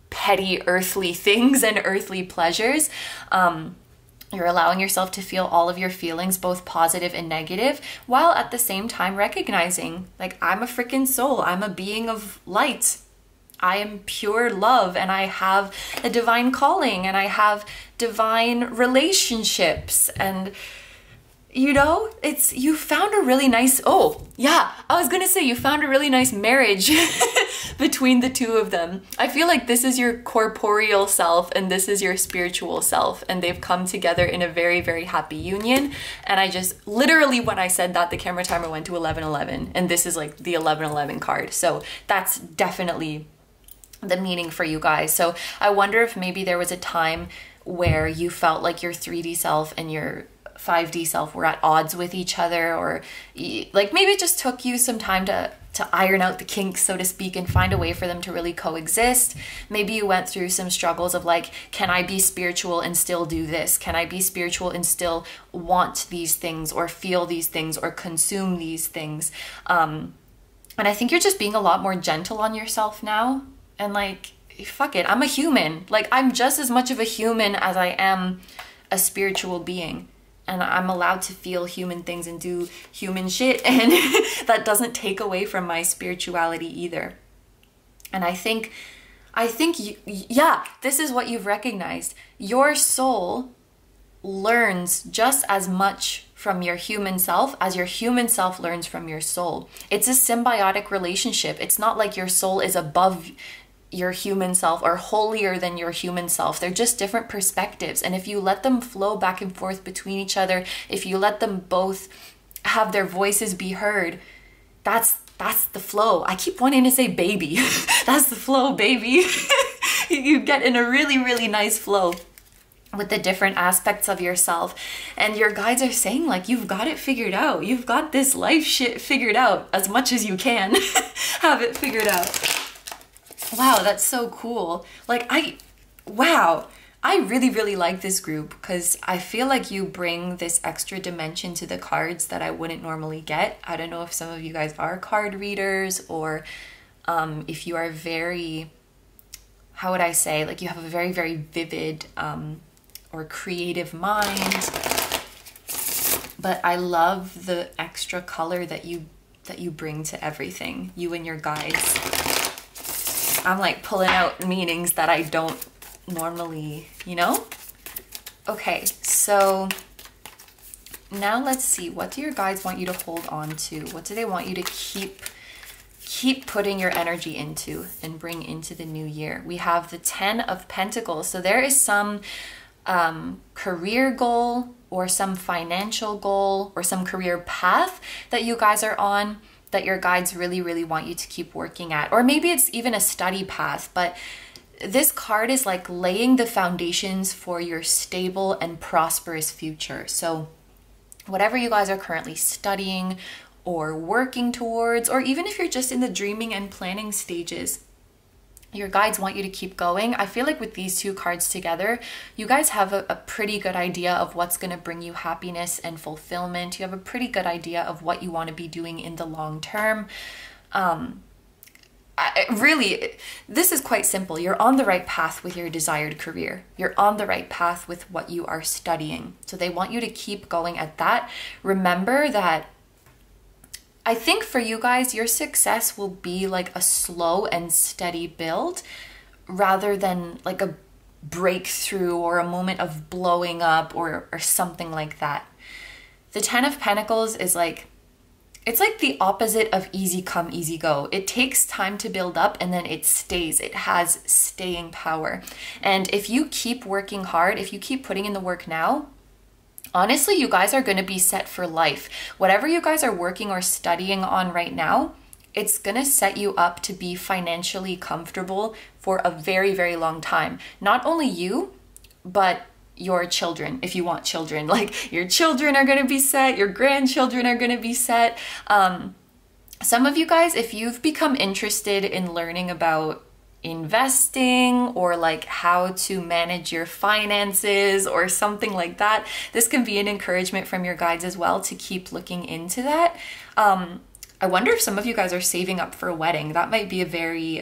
petty earthly things and earthly pleasures. You're allowing yourself to feel all of your feelings, both positive and negative, while at the same time recognizing, like, I'm a freaking soul. I'm a being of light. I am pure love, and I have a divine calling, and I have divine relationships, and you know, you found a really nice, oh yeah, I was gonna say you found a really nice marriage between the two of them. I feel like this is your corporeal self and this is your spiritual self, and they've come together in a very, very happy union. And I just, literally when I said that, the camera timer went to 1111, and this is like the 1111 card. So that's definitely the meaning for you guys. So I wonder if maybe there was a time where you felt like your 3D self and your 5D self were at odds with each other, or like maybe it just took you some time to iron out the kinks, so to speak, and find a way for them to really coexist. Maybe you went through some struggles of like, can I be spiritual and still do this? Can I be spiritual and still want these things, or feel these things, or consume these things? And I think you're just being a lot more gentle on yourself now, and like, fuck it, I'm a human. Like, I'm just as much of a human as I am a spiritual being. And I'm allowed to feel human things and do human shit, and that doesn't take away from my spirituality either. And I think yeah, this is what you've recognized. Your soul learns just as much from your human self as your human self learns from your soul. It's a symbiotic relationship. It's not like your soul is above your human self or holier than your human self. They're just different perspectives, and if you let them flow back and forth between each other, if you let them both have their voices be heard, that's the flow. I keep wanting to say baby. That's the flow, baby. You get in a really, really nice flow with the different aspects of yourself, and your guides are saying like, you've got it figured out. You've got this life shit figured out as much as you can. Have it figured out. Wow, that's so cool. Like, wow, I really, really like this group because I feel like you bring this extra dimension to the cards that I wouldn't normally get. I don't know if some of you guys are card readers, or if you are very, how would I say, like you have a very, very vivid or creative mind. But I love the extra color that you bring to everything, you and your guides. I'm like pulling out meanings that I don't normally, you know? Okay, so now let's see, what do your guides want you to hold on to? What do they want you to keep putting your energy into and bring into the new year? We have the 10 of Pentacles. So there is some career goal or some financial goal or some career path that you guys are on that your guides really, really want you to keep working at. Or maybe it's even a study path, but this card is like laying the foundations for your stable and prosperous future. So whatever you guys are currently studying or working towards, or even if you're just in the dreaming and planning stages, your guides want you to keep going. I feel like with these two cards together, you guys have a pretty good idea of what's going to bring you happiness and fulfillment. You have a pretty good idea of what you want to be doing in the long term. Really, this is quite simple. You're on the right path with your desired career. You're on the right path with what you are studying. So they want you to keep going at that. Remember that I think for you guys, your success will be like a slow and steady build rather than like a breakthrough or a moment of blowing up or something like that. The 10 of Pentacles is like, it's like the opposite of easy come, easy go. It takes time to build up and then it stays. It has staying power. And if you keep working hard, if you keep putting in the work now, honestly, you guys are going to be set for life. Whatever you guys are working or studying on right now, it's going to set you up to be financially comfortable for a very, very long time. Not only you, but your children, if you want children. Like your children are going to be set, your grandchildren are going to be set. Some of you guys, if you've become interested in learning about investing or like how to manage your finances or something like that, this can be an encouragement from your guides as well to keep looking into that. I wonder if some of you guys are saving up for a wedding. That might be a very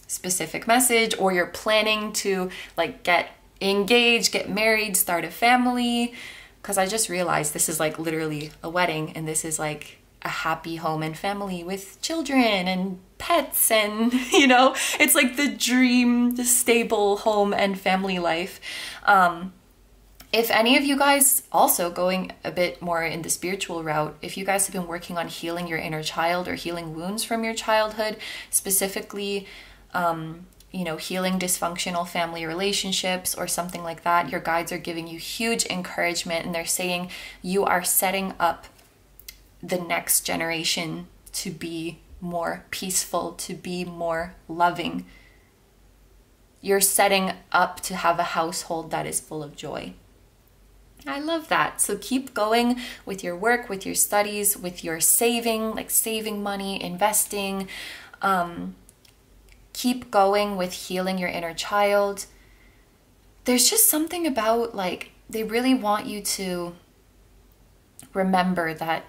specific message, or you're planning to like get engaged, get married, start a family, because I just realized this is like literally a wedding, and this is like a happy home and family with children and pets, and you know, it's like the dream, the stable home and family life. If any of you guys also going a bit more in the spiritual route, if you guys have been working on healing your inner child or healing wounds from your childhood, specifically you know, healing dysfunctional family relationships or something like that, your guides are giving you huge encouragement, and they're saying you are setting up the next generation to be more peaceful, to be more loving. You're setting up to have a household that is full of joy. I love that. So keep going with your work, with your studies, with your saving, like saving money, investing. Keep going with healing your inner child. There's just something about like, they really want you to remember that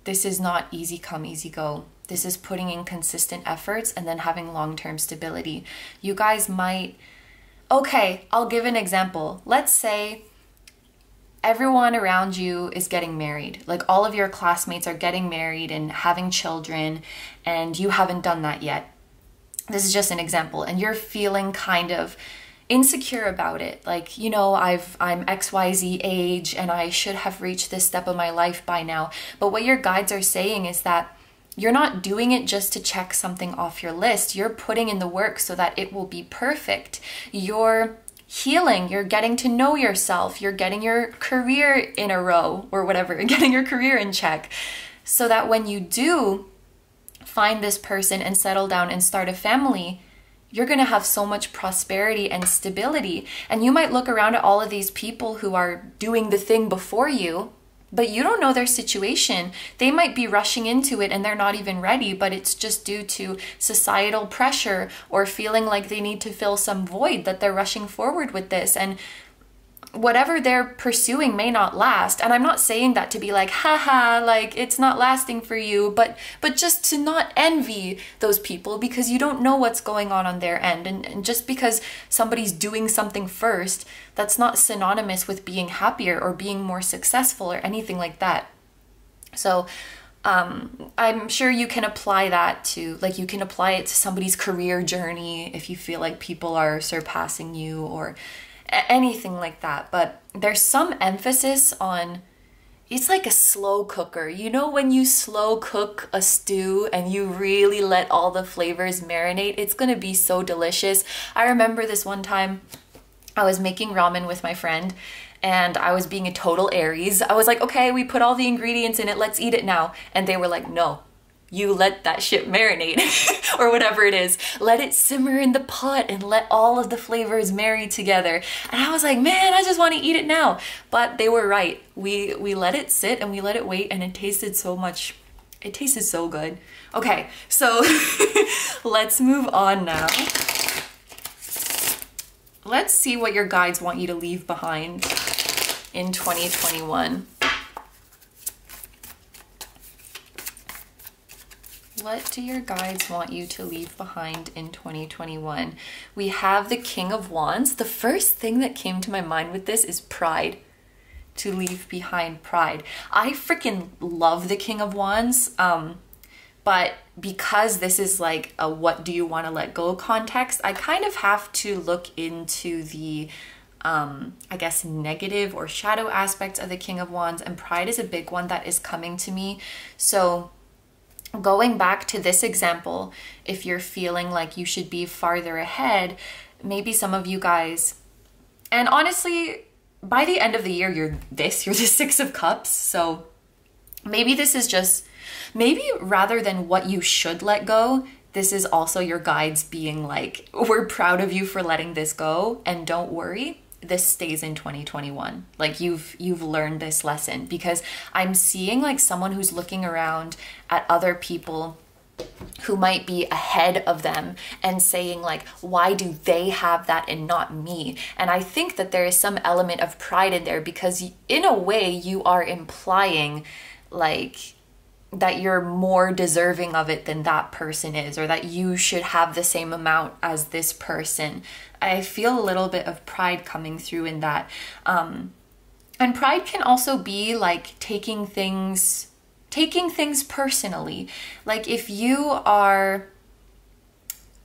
this is not easy come, easy go. This is putting in consistent efforts and then having long-term stability. You guys might, okay, I'll give an example. Let's say everyone around you is getting married. Like all of your classmates are getting married and having children, and you haven't done that yet. This is just an example, and you're feeling kind of insecure about it. Like, you know, I'm XYZ age and I should have reached this step of my life by now. But what your guides are saying is that you're not doing it just to check something off your list. You're putting in the work so that it will be perfect. You're healing, you're getting to know yourself, you're getting your career in a row or whatever, getting your career in check, so that when you do find this person and settle down and start a family, you're going to have so much prosperity and stability. And you might look around at all of these people who are doing the thing before you but you don't know their situation. They might be rushing into it and they're not even ready, but it's just due to societal pressure or feeling like they need to fill some void that they're rushing forward with this. And whatever they're pursuing may not last. And I'm not saying that to be like, haha, like it's not lasting for you, but just to not envy those people, because you don't know what's going on their end. And just because somebody's doing something first, that's not synonymous with being happier or being more successful or anything like that. So I'm sure you can apply that to, like, you can apply it to somebody's career journey if you feel like people are surpassing you or anything like that. But there's some emphasis on, it's like a slow cooker. You know, when you slow cook a stew and you really let all the flavors marinate, it's gonna be so delicious. I remember this one time I was making ramen with my friend and I was being a total Aries. I was like, okay, we put all the ingredients in it, let's eat it now. And they were like, no, you let that shit marinate or whatever it is. Let it simmer in the pot and let all of the flavors marry together. And I was like, man, I just want to eat it now. But they were right. We let it sit and we let it wait, and it tasted so much. It tasted so good. Okay, so let's move on now. Let's see what your guides want you to leave behind in 2021. What do your guides want you to leave behind in 2021? We have the King of Wands. The first thing that came to my mind with this is pride. To leave behind pride. I freaking love the King of Wands, but because this is like a what do you want to let go context, I kind of have to look into the I guess negative or shadow aspects of the King of Wands, and pride is a big one that is coming to me. So going back to this example, if you're feeling like you should be farther ahead, maybe some of you guys, and honestly, by the end of the year, you're the Six of Cups. So maybe this is just, maybe rather than what you should let go, this is also your guides being like, we're proud of you for letting this go, and don't worry, this stays in 2021. Like you've learned this lesson, because I'm seeing like someone who's looking around at other people who might be ahead of them and saying like, why do they have that and not me? And I think that there is some element of pride in there, because in a way you are implying like that you're more deserving of it than that person is, or that you should have the same amount as this person. I feel a little bit of pride coming through in that. And pride can also be like taking things personally. Like if you are,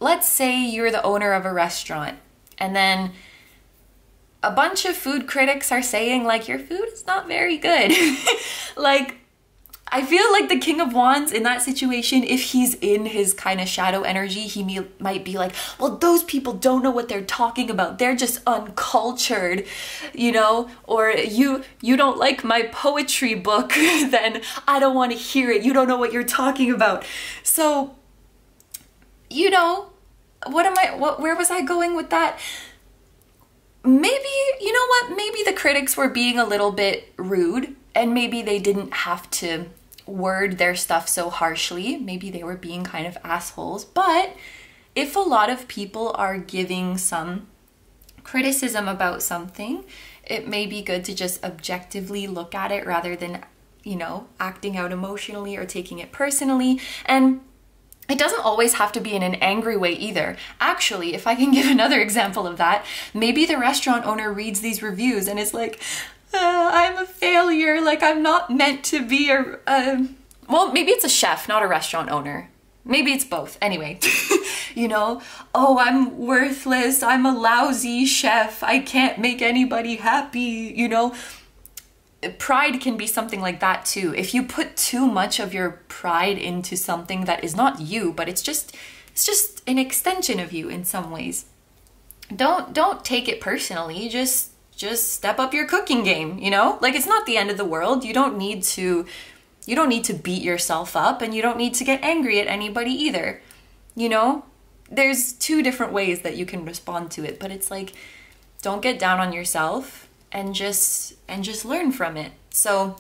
let's say you're the owner of a restaurant, and then a bunch of food critics are saying like, your food is not very good. Like, I feel like the King of Wands in that situation, if he's in his kind of shadow energy, he might be like, well, those people don't know what they're talking about. They're just uncultured, you know? Or you don't like my poetry book, then I don't want to hear it. You don't know what you're talking about. So, you know, where was I going with that? Maybe, you know what? Maybe the critics were being a little bit rude, and maybe they didn't have to word their stuff so harshly. Maybe they were being kind of assholes. But if a lot of people are giving some criticism about something, it may be good to just objectively look at it rather than, you know, acting out emotionally or taking it personally. And it doesn't always have to be in an angry way either. Actually, if I can give another example of that, maybe the restaurant owner reads these reviews and is like, I'm a failure, like I'm not meant to be well, maybe it's a chef, not a restaurant owner. Maybe it's both. Anyway, you know, oh, I'm worthless, I'm a lousy chef, I can't make anybody happy, you know. Pride can be something like that too. If you put too much of your pride into something that is not you, but it's just an extension of you in some ways. Don't take it personally, just step up your cooking game, you know? Like, it's not the end of the world. You don't need to beat yourself up, and you don't need to get angry at anybody either. You know? There's two different ways that you can respond to it, but it's like, don't get down on yourself and just learn from it. So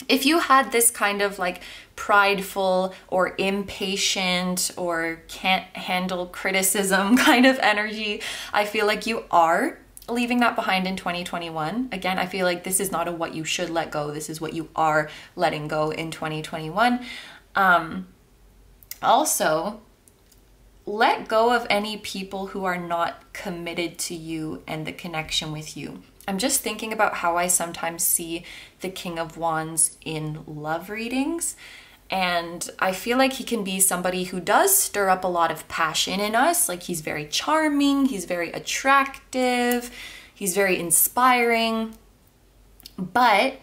If you had this kind of like prideful or impatient or can't handle criticism kind of energy, I feel like you are leaving that behind in 2021. Again, I feel like this is not a what you should let go. This is what you are letting go in 2021. Also, let go of any people who are not committed to you and the connection with you. I'm just thinking about how I sometimes see the King of Wands in love readings. And I feel like he can be somebody who does stir up a lot of passion in us. Like he's very charming, he's very attractive, he's very inspiring. But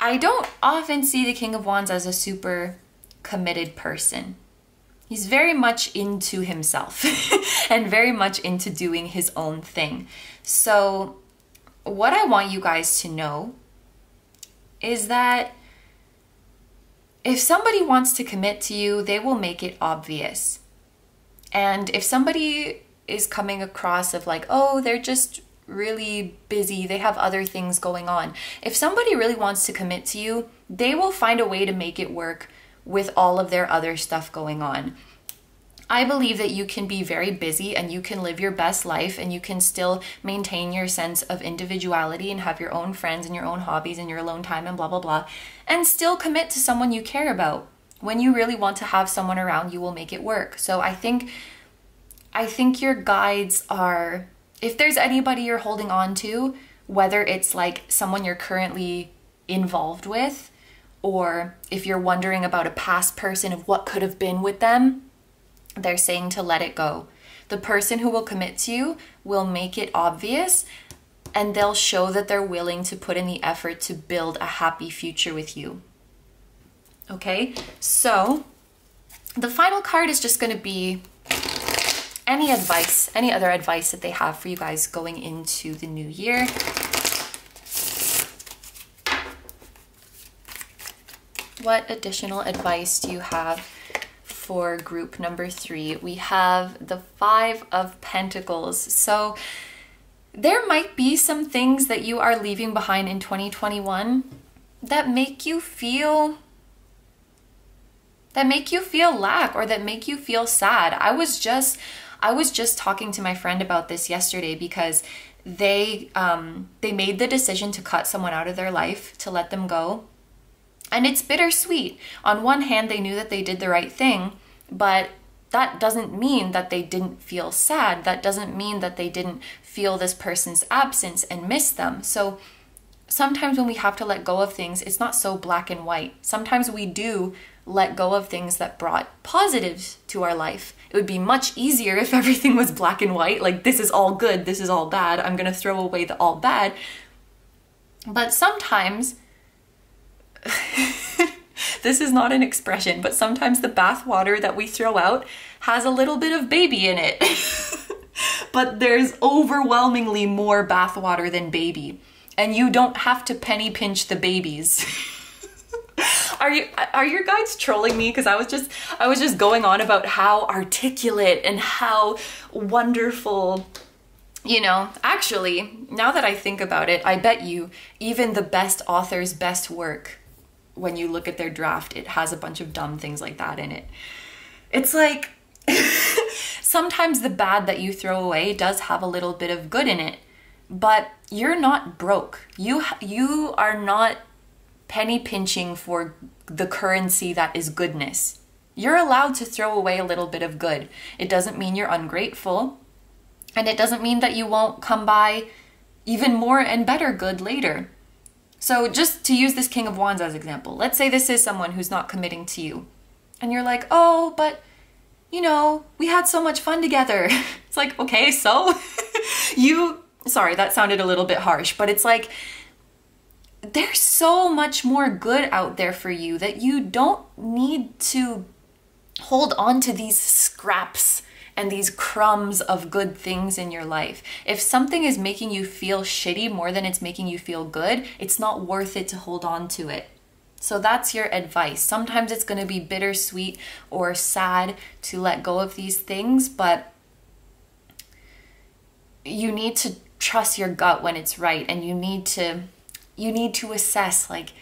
I don't often see the King of Wands as a super committed person. He's very much into himself and very much into doing his own thing. So what I want you guys to know is that if somebody wants to commit to you, they will make it obvious. And if somebody is coming across of like, oh, they're just really busy, they have other things going on. If somebody really wants to commit to you, they will find a way to make it work with all of their other stuff going on. I believe that you can be very busy and you can live your best life and you can still maintain your sense of individuality and have your own friends and your own hobbies and your alone time and blah, blah, blah, and still commit to someone you care about. When you really want to have someone around, you will make it work. So I think your guides are, if there's anybody you're holding on to, whether it's like someone you're currently involved with, or if you're wondering about a past person of what could have been with them, they're saying to let it go. The person who will commit to you will make it obvious, and they'll show that they're willing to put in the effort to build a happy future with you. Okay, so the final card is just going to be any advice, any other advice that they have for you guys going into the new year. What additional advice do you have for group number 3? We have the 5 of Pentacles. So there might be some things that you are leaving behind in 2021 that make you feel lack, or that make you feel sad. I was just talking to my friend about this yesterday because they made the decision to cut someone out of their life, to let them go. And it's bittersweet. On one hand, they knew that they did the right thing, but that doesn't mean that they didn't feel sad. That doesn't mean that they didn't feel this person's absence and miss them. So sometimes when we have to let go of things, it's not so black and white. Sometimes we do let go of things that brought positives to our life. It would be much easier if everything was black and white, like this is all good, this is all bad, I'm gonna throw away the all bad. But sometimes this is not an expression, but sometimes the bath water that we throw out has a little bit of baby in it. But there's overwhelmingly more bath water than baby. And you don't have to penny pinch the babies. Are your guides trolling me? Because I was just going on about how articulate and how wonderful. You know, actually, now that I think about it, I bet you even the best author's best work, when you look at their draft, it has a bunch of dumb things like that in it. It's like, sometimes the bad that you throw away does have a little bit of good in it, but you're not broke. You are not penny pinching for the currency that is goodness. You're allowed to throw away a little bit of good. It doesn't mean you're ungrateful, and it doesn't mean that you won't come by even more and better good later. So just to use this King of Wands as example, let's say this is someone who's not committing to you. And you're like, oh, but you know, we had so much fun together. It's like, okay, so sorry, that sounded a little bit harsh, but it's like, there's so much more good out there for you that you don't need to hold on to these scraps and these crumbs of good things in your life. If something is making you feel shitty more than it's making you feel good, it's not worth it to hold on to it. So that's your advice. Sometimes it's going to be bittersweet or sad to let go of these things, but you need to trust your gut when it's right, and you need to assess, like,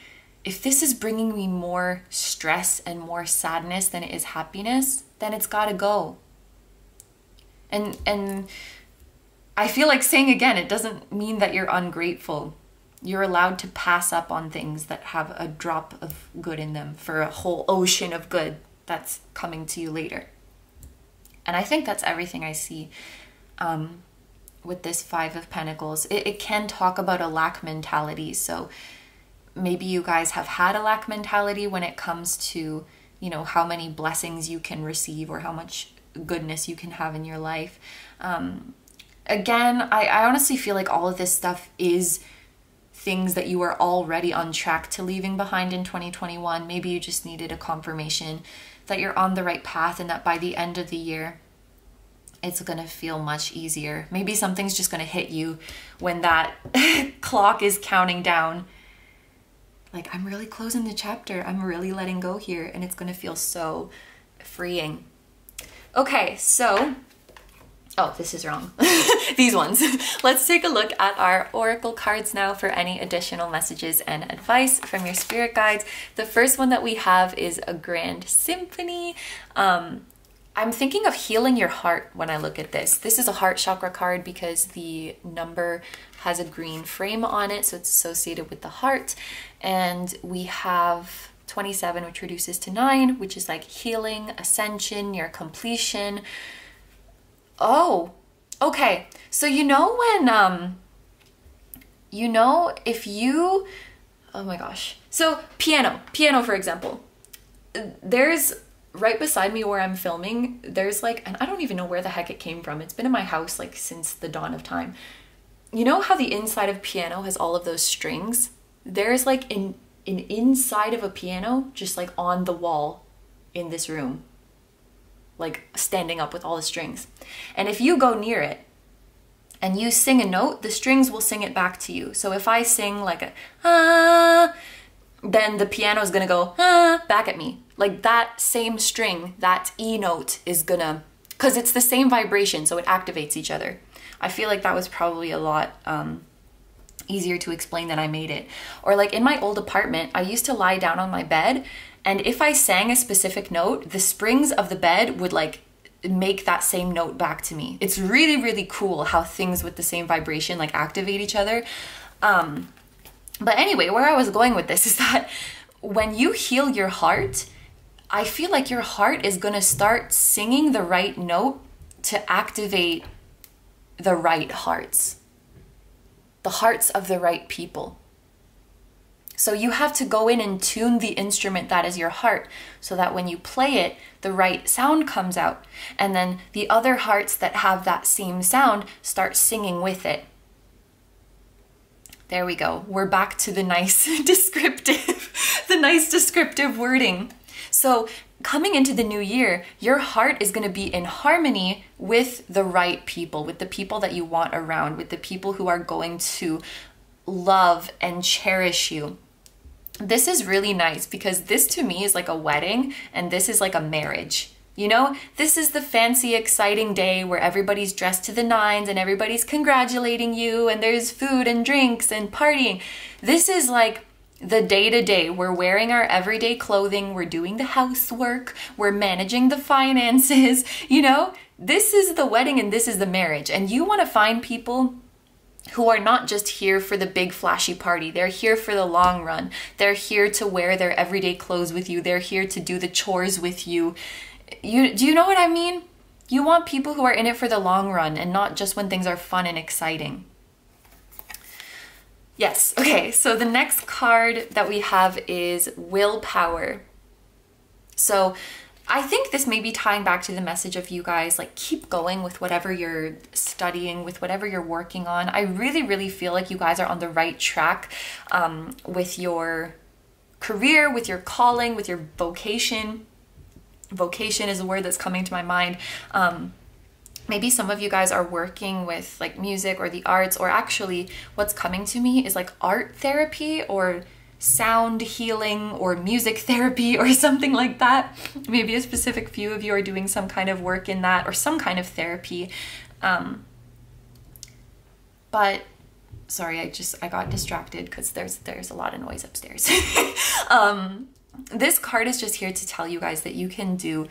if this is bringing me more stress and more sadness than it is happiness, then it's got to go. And I feel like saying again, it doesn't mean that you're ungrateful. You're allowed to pass up on things that have a drop of good in them for a whole ocean of good that's coming to you later. And I think that's everything I see with this Five of Pentacles. It can talk about a lack mentality. So maybe you guys have had a lack mentality when it comes to, you know, how many blessings you can receive or how much goodness you can have in your life. Again, I honestly feel like all of this stuff is things that you are already on track to leaving behind in 2021. Maybe you just needed a confirmation that you're on the right path and that by the end of the year, it's going to feel much easier. Maybe something's just going to hit you when that clock is counting down. Like, I'm really closing the chapter. I'm really letting go here, and it's going to feel so freeing. Okay, so, oh, this is wrong. These ones. Let's take a look at our oracle cards now for any additional messages and advice from your spirit guides. The first one that we have is a grand symphony. I'm thinking of healing your heart when I look at this. This is a heart chakra card because the number has a green frame on it, so it's associated with the heart. And we have 27, which reduces to 9, which is like healing, ascension, your completion. Oh, okay. So you know when, you know, if you, oh my gosh. So piano, for example, there's right beside me where I'm filming, there's like, and I don't even know where the heck it came from. It's been in my house like since the dawn of time. You know how the inside of piano has all of those strings? There's like an inside of a piano just like on the wall in this room, like standing up with all the strings. And if you go near it and you sing a note, the strings will sing it back to you. So if I sing like a ah, then the piano is gonna go ah, back at me. Like that same string, that E note is gonna, because it's the same vibration, so it activates each other. I feel like that was probably a lot easier to explain than I made it. Or like in my old apartment, I used to lie down on my bed, and if I sang a specific note, the springs of the bed would like make that same note back to me. It's really, really cool how things with the same vibration like activate each other. But anyway, where I was going with this is that when you heal your heart, I feel like your heart is going to start singing the right note to activate the right hearts, the hearts of the right people. So you have to go in and tune the instrument that is your heart so that when you play it, the right sound comes out. And then the other hearts that have that same sound start singing with it. There we go. We're back to the nice descriptive wording. So coming into the new year, your heart is going to be in harmony with the right people, with the people that you want around, with the people who are going to love and cherish you. This is really nice because this to me is like a wedding and this is like a marriage. You know, this is the fancy, exciting day where everybody's dressed to the nines and everybody's congratulating you and there's food and drinks and partying. This is like the day-to-day. We're wearing our everyday clothing, we're doing the housework, we're managing the finances, you know? This is the wedding and this is the marriage. And you want to find people who are not just here for the big flashy party. They're here for the long run. They're here to wear their everyday clothes with you. They're here to do the chores with you. Do you know what I mean? You want people who are in it for the long run and not just when things are fun and exciting. Yes, okay, so the next card that we have is willpower. So I think this may be tying back to the message of you guys, like keep going with whatever you're studying, with whatever you're working on. I really, really feel like you guys are on the right track with your career, with your calling, with your vocation. Vocation is a word that's coming to my mind. Maybe some of you guys are working with like music or the arts, or actually what's coming to me is like art therapy or sound healing or music therapy or something like that. Maybe a specific few of you are doing some kind of work in that or some kind of therapy. But sorry, I got distracted because there's a lot of noise upstairs. This card is just here to tell you guys that you can do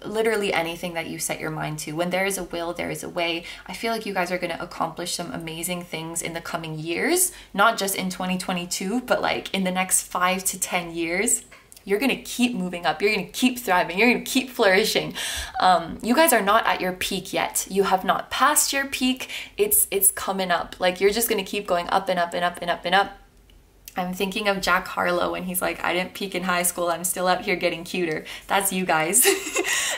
literally anything that you set your mind to. When there is a will, there is a way. I feel like you guys are going to accomplish some amazing things in the coming years, not just in 2022, but like in the next 5 to 10 years. You're going to keep moving up. You're going to keep thriving. You're going to keep flourishing. You guys are not at your peak yet. You have not passed your peak. It's coming up. Like, you're just going to keep going up and up and up and up and up. I'm thinking of Jack Harlow when he's like, I didn't peak in high school. I'm still out here getting cuter. That's you guys.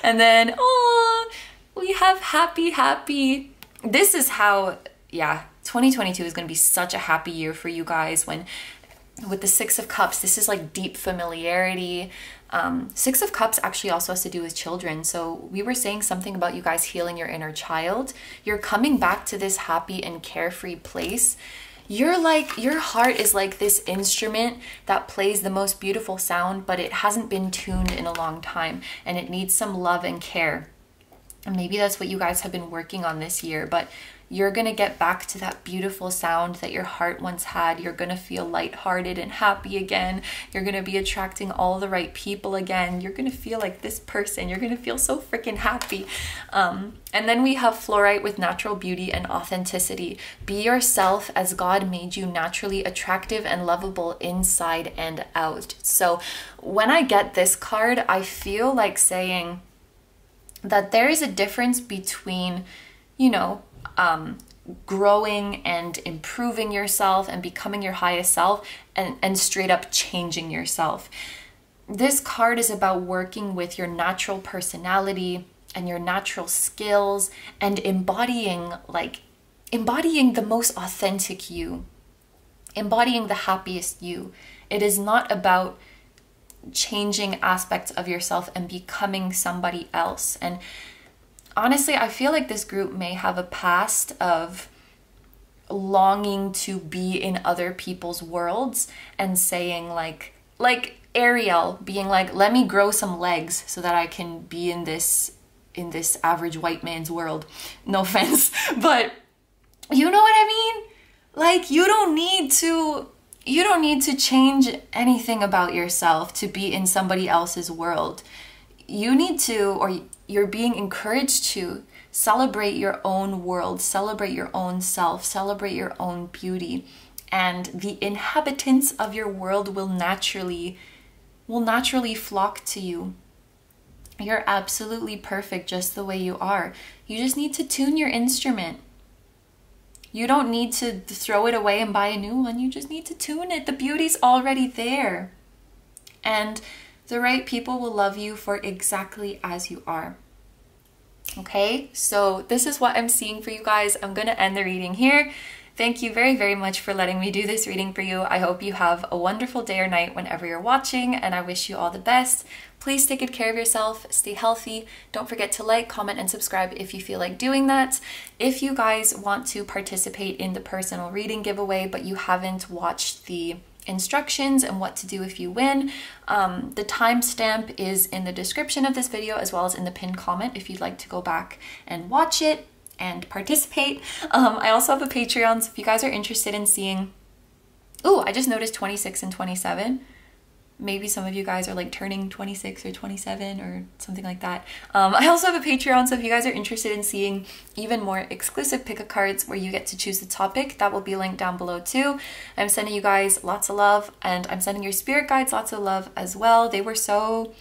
And then, oh, we have happy. This is how, yeah, 2022 is going to be such a happy year for you guys. When with the Six of Cups, this is like deep familiarity. Six of Cups actually also has to do with children. So we were saying something about you guys healing your inner child. You're coming back to this happy and carefree place. You're like, your heart is like this instrument that plays the most beautiful sound, but it hasn't been tuned in a long time and it needs some love and care. And maybe that's what you guys have been working on this year, but you're going to get back to that beautiful sound that your heart once had. You're going to feel lighthearted and happy again. You're going to be attracting all the right people again. You're going to feel like this person. You're going to feel so freaking happy. And then we have fluorite with natural beauty and authenticity. Be yourself as God made you, naturally attractive and lovable inside and out. So when I get this card, I feel like saying that there is a difference between, you know, growing and improving yourself and becoming your highest self and straight up changing yourself. This card is about working with your natural personality and your natural skills and embodying the most authentic you, embodying the happiest you. It is not about changing aspects of yourself and becoming somebody else. And honestly, I feel like this group may have a past of longing to be in other people's worlds and saying like Ariel being like, let me grow some legs so that I can be in this average white man's world. No offense, but you know what I mean? Like, you don't need to change anything about yourself to be in somebody else's world. You need to, or you're being encouraged to celebrate your own world, celebrate your own self, celebrate your own beauty, and the inhabitants of your world will naturally flock to you. You're absolutely perfect just the way you are. You just need to tune your instrument. You don't need to throw it away and buy a new one. You just need to tune it. The beauty's already there. And the right people will love you for exactly as you are. Okay, so this is what I'm seeing for you guys. I'm going to end the reading here. Thank you very, very much for letting me do this reading for you. I hope you have a wonderful day or night whenever you're watching, and I wish you all the best. Please take good care of yourself, stay healthy. Don't forget to like, comment, and subscribe if you feel like doing that. If you guys want to participate in the personal reading giveaway, but you haven't watched the instructions and what to do if you win, the timestamp is in the description of this video as well as in the pinned comment if you'd like to go back and watch it and participate. I also have a Patreon, so if you guys are interested in seeing, oh, I just noticed 26 and 27. Maybe some of you guys are like turning 26 or 27 or something like that. I also have a Patreon, so if you guys are interested in seeing even more exclusive pick-a cards where you get to choose the topic, that will be linked down below too. I'm sending you guys lots of love, and I'm sending your spirit guides lots of love as well. They were so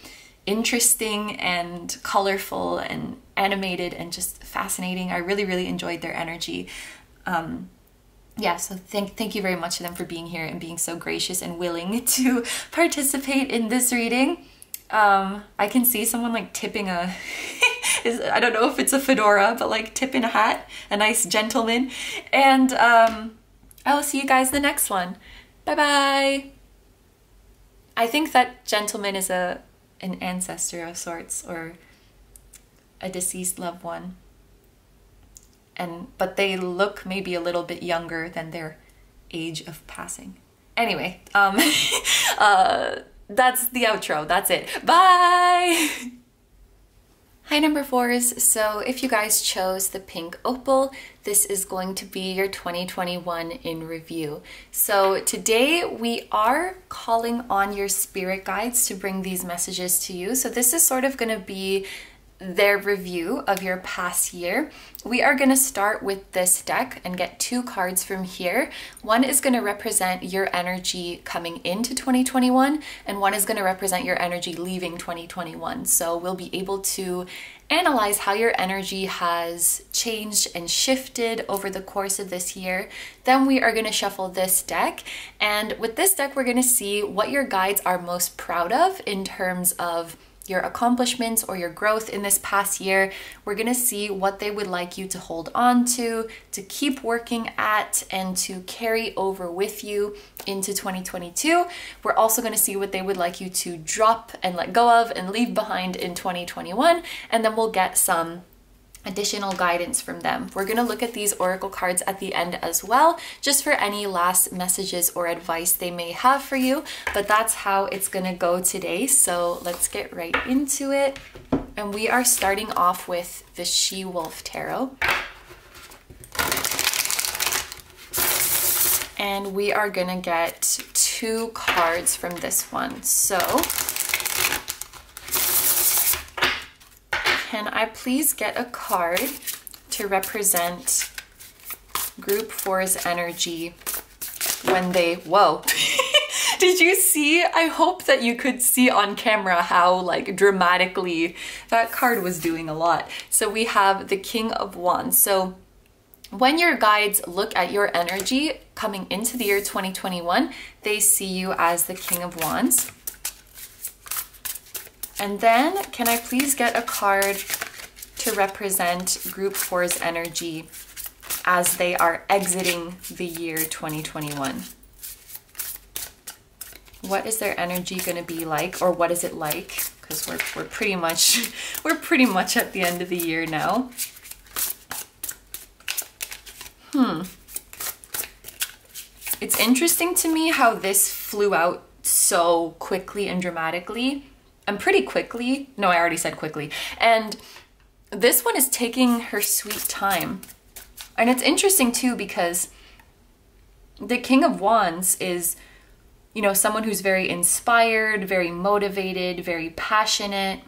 interesting and colorful and animated and just fascinating. I really, really enjoyed their energy. Yeah, so thank you very much to them for being here and being so gracious and willing to participate in this reading. I can see someone like tipping a, I don't know if it's a fedora, but like tipping a hat, a nice gentleman. And I will see you guys in the next one. Bye-bye. I think that gentleman is an ancestor of sorts or a deceased loved one. But they look maybe a little bit younger than their age of passing. Anyway, that's the outro. That's it. Bye! Hi number fours, so if you guys chose the pink opal, this is going to be your 2021 in review. So today we are calling on your spirit guides to bring these messages to you. So this is sort of going to be their review of your past year. We are going to start with this deck and get 2 cards from here. One is going to represent your energy coming into 2021 and one is going to represent your energy leaving 2021. So we'll be able to analyze how your energy has changed and shifted over the course of this year. Then we are going to shuffle this deck, and with this deck we're going to see what your guides are most proud of in terms of your accomplishments or your growth in this past year. We're going to see what they would like you to hold on to keep working at, and to carry over with you into 2022. We're also going to see what they would like you to drop and let go of and leave behind in 2021, and then we'll get some additional guidance from them. We're going to look at these oracle cards at the end as well, just for any last messages or advice they may have for you, but that's how it's going to go today. So let's get right into it. And we are starting off with the She-Wolf Tarot. And we are going to get 2 cards from this one. So can I please get a card to represent group 4's energy when they, whoa. Did you see? I hope that you could see on camera how like dramatically that card was doing a lot. So we have the King of Wands. So when your guides look at your energy coming into the year 2021, they see you as the King of Wands. And then, can I please get a card to represent Group 4's energy as they are exiting the year 2021? What is their energy going to be like, or what is it like? Because we're pretty much at the end of the year now. It's interesting to me how this flew out so quickly and dramatically. And pretty quickly. No, I already said quickly. And this one is taking her sweet time. And it's interesting too because the King of Wands is, you know, someone who's very inspired, very motivated, very passionate.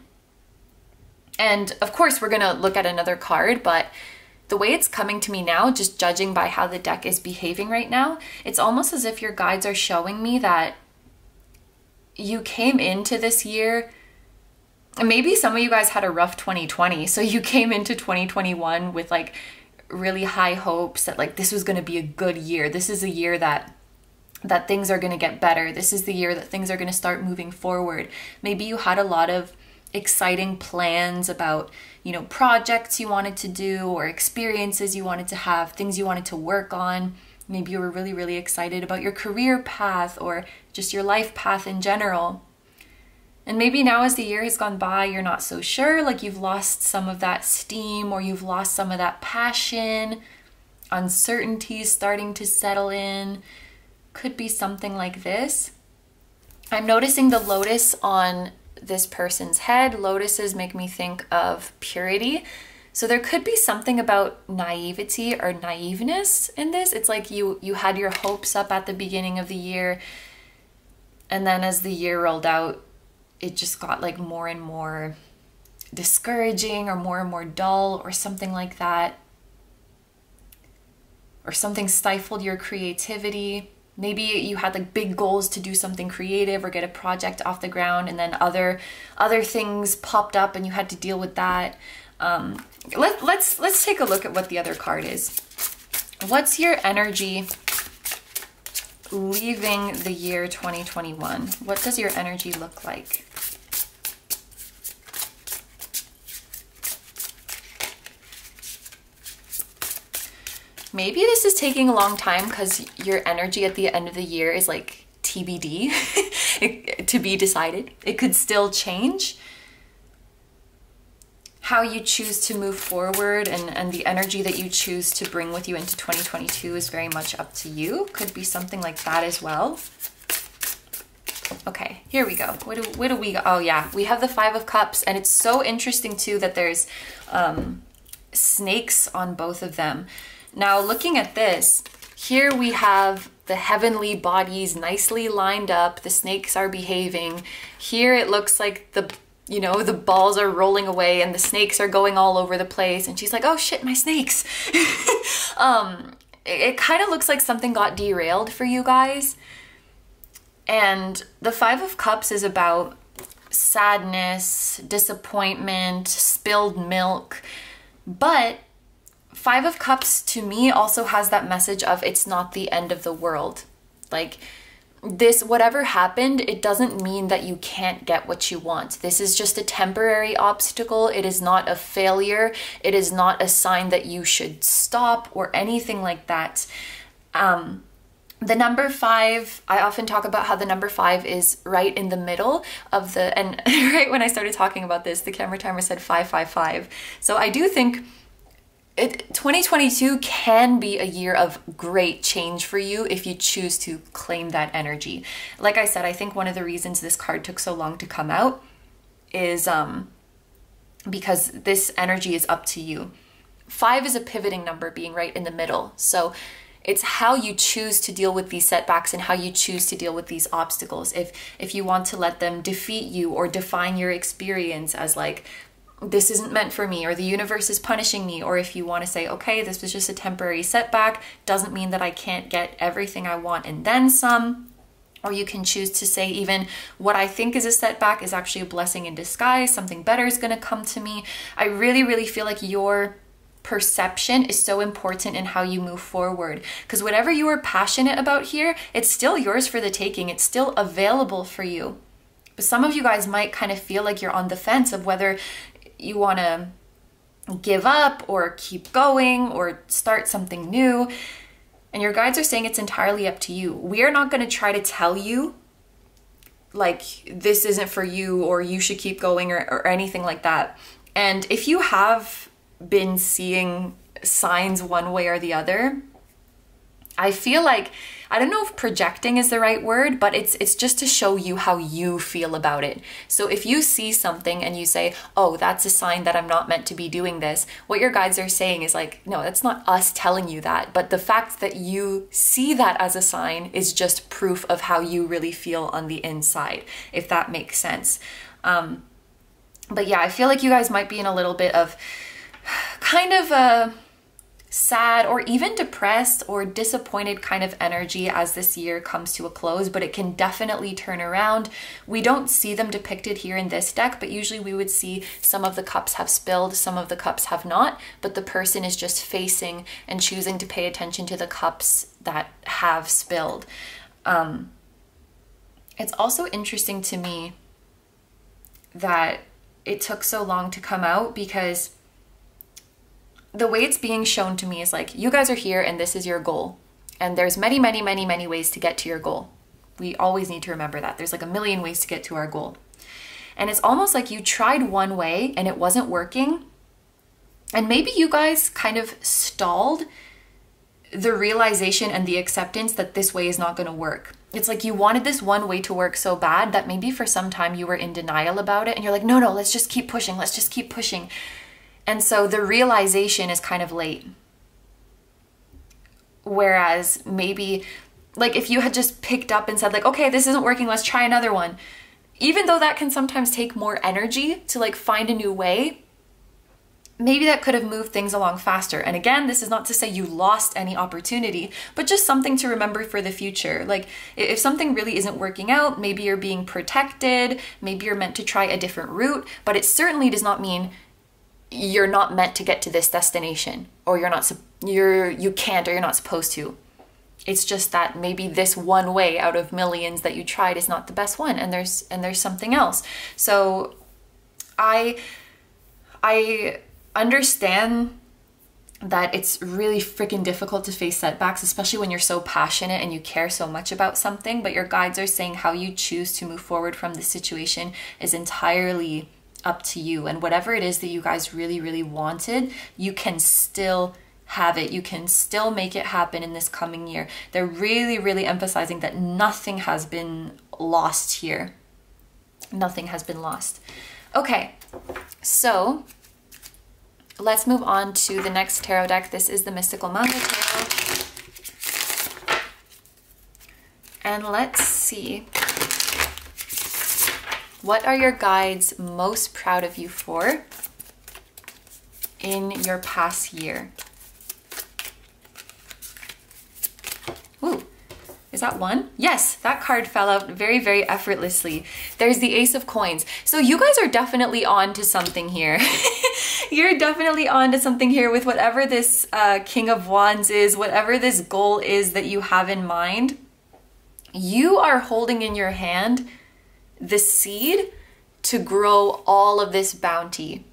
And of course we're gonna look at another card, but the way it's coming to me now, just judging by how the deck is behaving right now, it's almost as if your guides are showing me that you came into this year, and maybe some of you guys had a rough 2020, so you came into 2021 with like really high hopes that like this was going to be a good year. This is a year that things are going to get better. This is the year that things are going to start moving forward. Maybe you had a lot of exciting plans about, you know, projects you wanted to do or experiences you wanted to have, things you wanted to work on. Maybe you were really, really excited about your career path or just your life path in general. And maybe now as the year has gone by, you're not so sure, like you've lost some of that steam or you've lost some of that passion, uncertainty starting to settle in. Could be something like this. I'm noticing the lotus on this person's head. Lotuses make me think of purity. So there could be something about naivety or naiveness in this. It's like you had your hopes up at the beginning of the year, and then as the year rolled out, it just got like more and more discouraging or more dull or something like that. Or something stifled your creativity. Maybe you had like big goals to do something creative or get a project off the ground, and then other things popped up and you had to deal with that. Let's take a look at what the other card is. What's your energy leaving the year 2021? What does your energy look like? Maybe this is taking a long time because your energy at the end of the year is like TBD, to be decided. It could still change. How you choose to move forward and the energy that you choose to bring with you into 2022 is very much up to you. Could be something like that as well. Okay, here we go. What do we got? Oh yeah, we have the Five of Cups, and it's so interesting too that there's snakes on both of them. Now looking at this, here we have the heavenly bodies nicely lined up. The snakes are behaving. Here it looks like the, you know, the balls are rolling away and the snakes are going all over the place. And she's like, oh shit, my snakes. It kind of looks like something got derailed for you guys. And the Five of Cups is about sadness, disappointment, spilled milk. But Five of Cups to me also has that message of it's not the end of the world. Like this, whatever happened, it doesn't mean that you can't get what you want. This is just a temporary obstacle. It is not a failure. It is not a sign that you should stop or anything like that. The number 5, I often talk about how the number 5 is right in the middle of the, and right when I started talking about this, the camera timer said 555. So I do think 2022 can be a year of great change for you if you choose to claim that energy. Like I said, I think one of the reasons this card took so long to come out is because this energy is up to you. 5 is a pivoting number, being right in the middle. So it's how you choose to deal with these setbacks and how you choose to deal with these obstacles. If you want to let them defeat you or define your experience as like, this isn't meant for me, or the universe is punishing me, or if you want to say, okay, this was just a temporary setback, doesn't mean that I can't get everything I want and then some. Or you can choose to say even what I think is a setback is actually a blessing in disguise, something better is going to come to me. I really, really feel like your perception is so important in how you move forward, because whatever you are passionate about here, it's still yours for the taking. It's still available for you. But some of you guys might kind of feel like you're on the fence of whether you want to give up or keep going or start something new. And your guides are saying it's entirely up to you. We are not going to try to tell you like this isn't for you or you should keep going or anything like that. And if you have been seeing signs one way or the other, I feel like, I don't know if projecting is the right word, but it's just to show you how you feel about it. So if you see something and you say, oh, that's a sign that I'm not meant to be doing this, what your guides are saying is like, no, that's not us telling you that. But the fact that you see that as a sign is just proof of how you really feel on the inside, if that makes sense. But yeah, I feel like you guys might be in a little bit of kind of a sad or even depressed or disappointed kind of energy as this year comes to a close, but it can definitely turn around. We don't see them depicted here in this deck, but usually we would see some of the cups have spilled, some of the cups have not, but the person is just facing and choosing to pay attention to the cups that have spilled. It's also interesting to me that it took so long to come out, because the way it's being shown to me is like, you guys are here and this is your goal. And there's many, many, many, many ways to get to your goal. We always need to remember that. There's like a million ways to get to our goal. And it's almost like you tried one way and it wasn't working. And maybe you guys kind of stalled the realization and the acceptance that this way is not going to work. It's like you wanted this one way to work so bad that maybe for some time you were in denial about it. And you're like, no, let's just keep pushing. Let's just keep pushing. And so the realization is kind of late. Whereas maybe like if you had just picked up and said like, okay, this isn't working, let's try another one. Even though that can sometimes take more energy to like find a new way, maybe that could have moved things along faster. And again, this is not to say you lost any opportunity, but just something to remember for the future. Like if something really isn't working out, maybe you're being protected, maybe you're meant to try a different route, but it certainly does not mean you're not meant to get to this destination, or you can't, or you're not supposed to. It's just that maybe this one way out of millions that you tried is not the best one, and there's something else. So I understand that it's really freaking difficult to face setbacks, especially when you're so passionate and you care so much about something, but your guides are saying how you choose to move forward from this situation is entirely up to you. And whatever it is that you guys really, really wanted, you can still have it. You can still make it happen in this coming year. They're really, really emphasizing that nothing has been lost here. Nothing has been lost. Okay, so let's move on to the next tarot deck. This is the Mystical Manga Tarot. And let's see. What are your guides most proud of you for in your past year? Ooh. Is that one? Yes, that card fell out very, very effortlessly. There's the Ace of Coins. So you guys are definitely on to something here. You're definitely on to something here with whatever this King of Wands is, whatever this goal is that you have in mind. You are holding in your hand the seed to grow all of this bounty.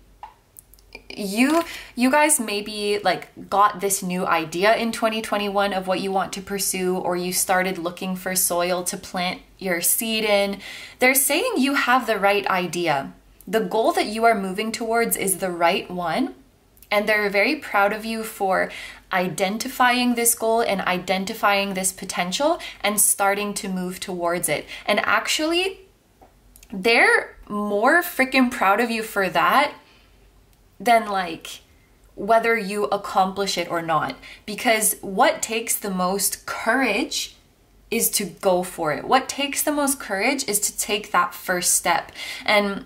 You guys maybe like got this new idea in 2021 of what you want to pursue, or you started looking for soil to plant your seed in. They're saying you have the right idea. The goal that you are moving towards is the right one, and they're very proud of you for identifying this goal and identifying this potential and starting to move towards it. And actually, they're more freaking proud of you for that than like whether you accomplish it or not. Because what takes the most courage is to go for it. What takes the most courage is to take that first step. And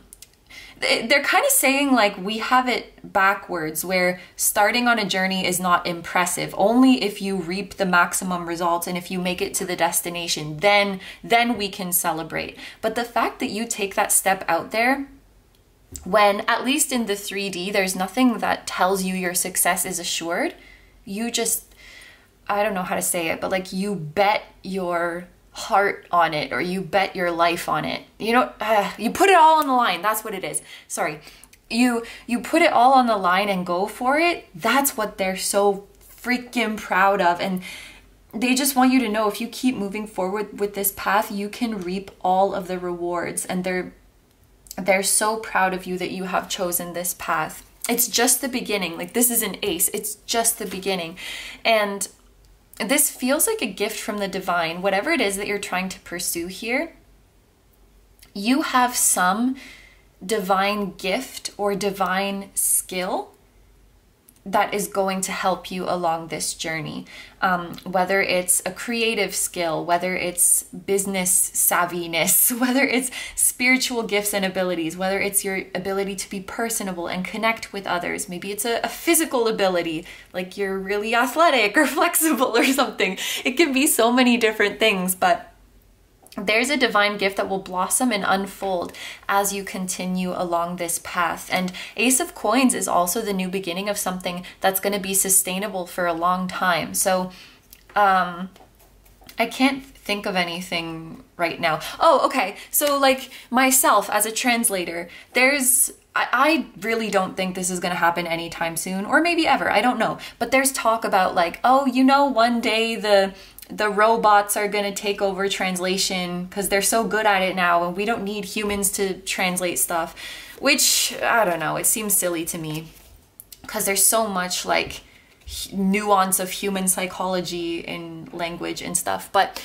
they're kind of saying like we have it backwards, where starting on a journey is not impressive. Only if you reap the maximum results and if you make it to the destination, then we can celebrate. But the fact that you take that step out there, when at least in the 3D, there's nothing that tells you your success is assured. You just, I don't know how to say it, but like you bet your heart on it, or you bet your life on it. You know, you put it all on the line. That's what it is. Sorry. You put it all on the line and go for it. That's what they're so freaking proud of. And they just want you to know, if you keep moving forward with this path, you can reap all of the rewards. And they're so proud of you that you have chosen this path. It's just the beginning. Like, this is an ace. It's just the beginning. And this feels like a gift from the divine. Whatever it is that you're trying to pursue here, you have some divine gift or divine skill that is going to help you along this journey. Whether it's a creative skill, whether it's business savviness, whether it's spiritual gifts and abilities, whether it's your ability to be personable and connect with others. Maybe it's a physical ability, like you're really athletic or flexible or something. It can be so many different things, but there's a divine gift that will blossom and unfold as you continue along this path. And Ace of Coins is also the new beginning of something that's going to be sustainable for a long time. So I can't think of anything right now. Oh, okay. So like myself as a translator, I really don't think this is going to happen anytime soon, or maybe ever. I don't know. But there's talk about like, oh, you know, one day the robots are going to take over translation because they're so good at it now, and we don't need humans to translate stuff, which I don't know, it seems silly to me because there's so much like nuance of human psychology in language and stuff. But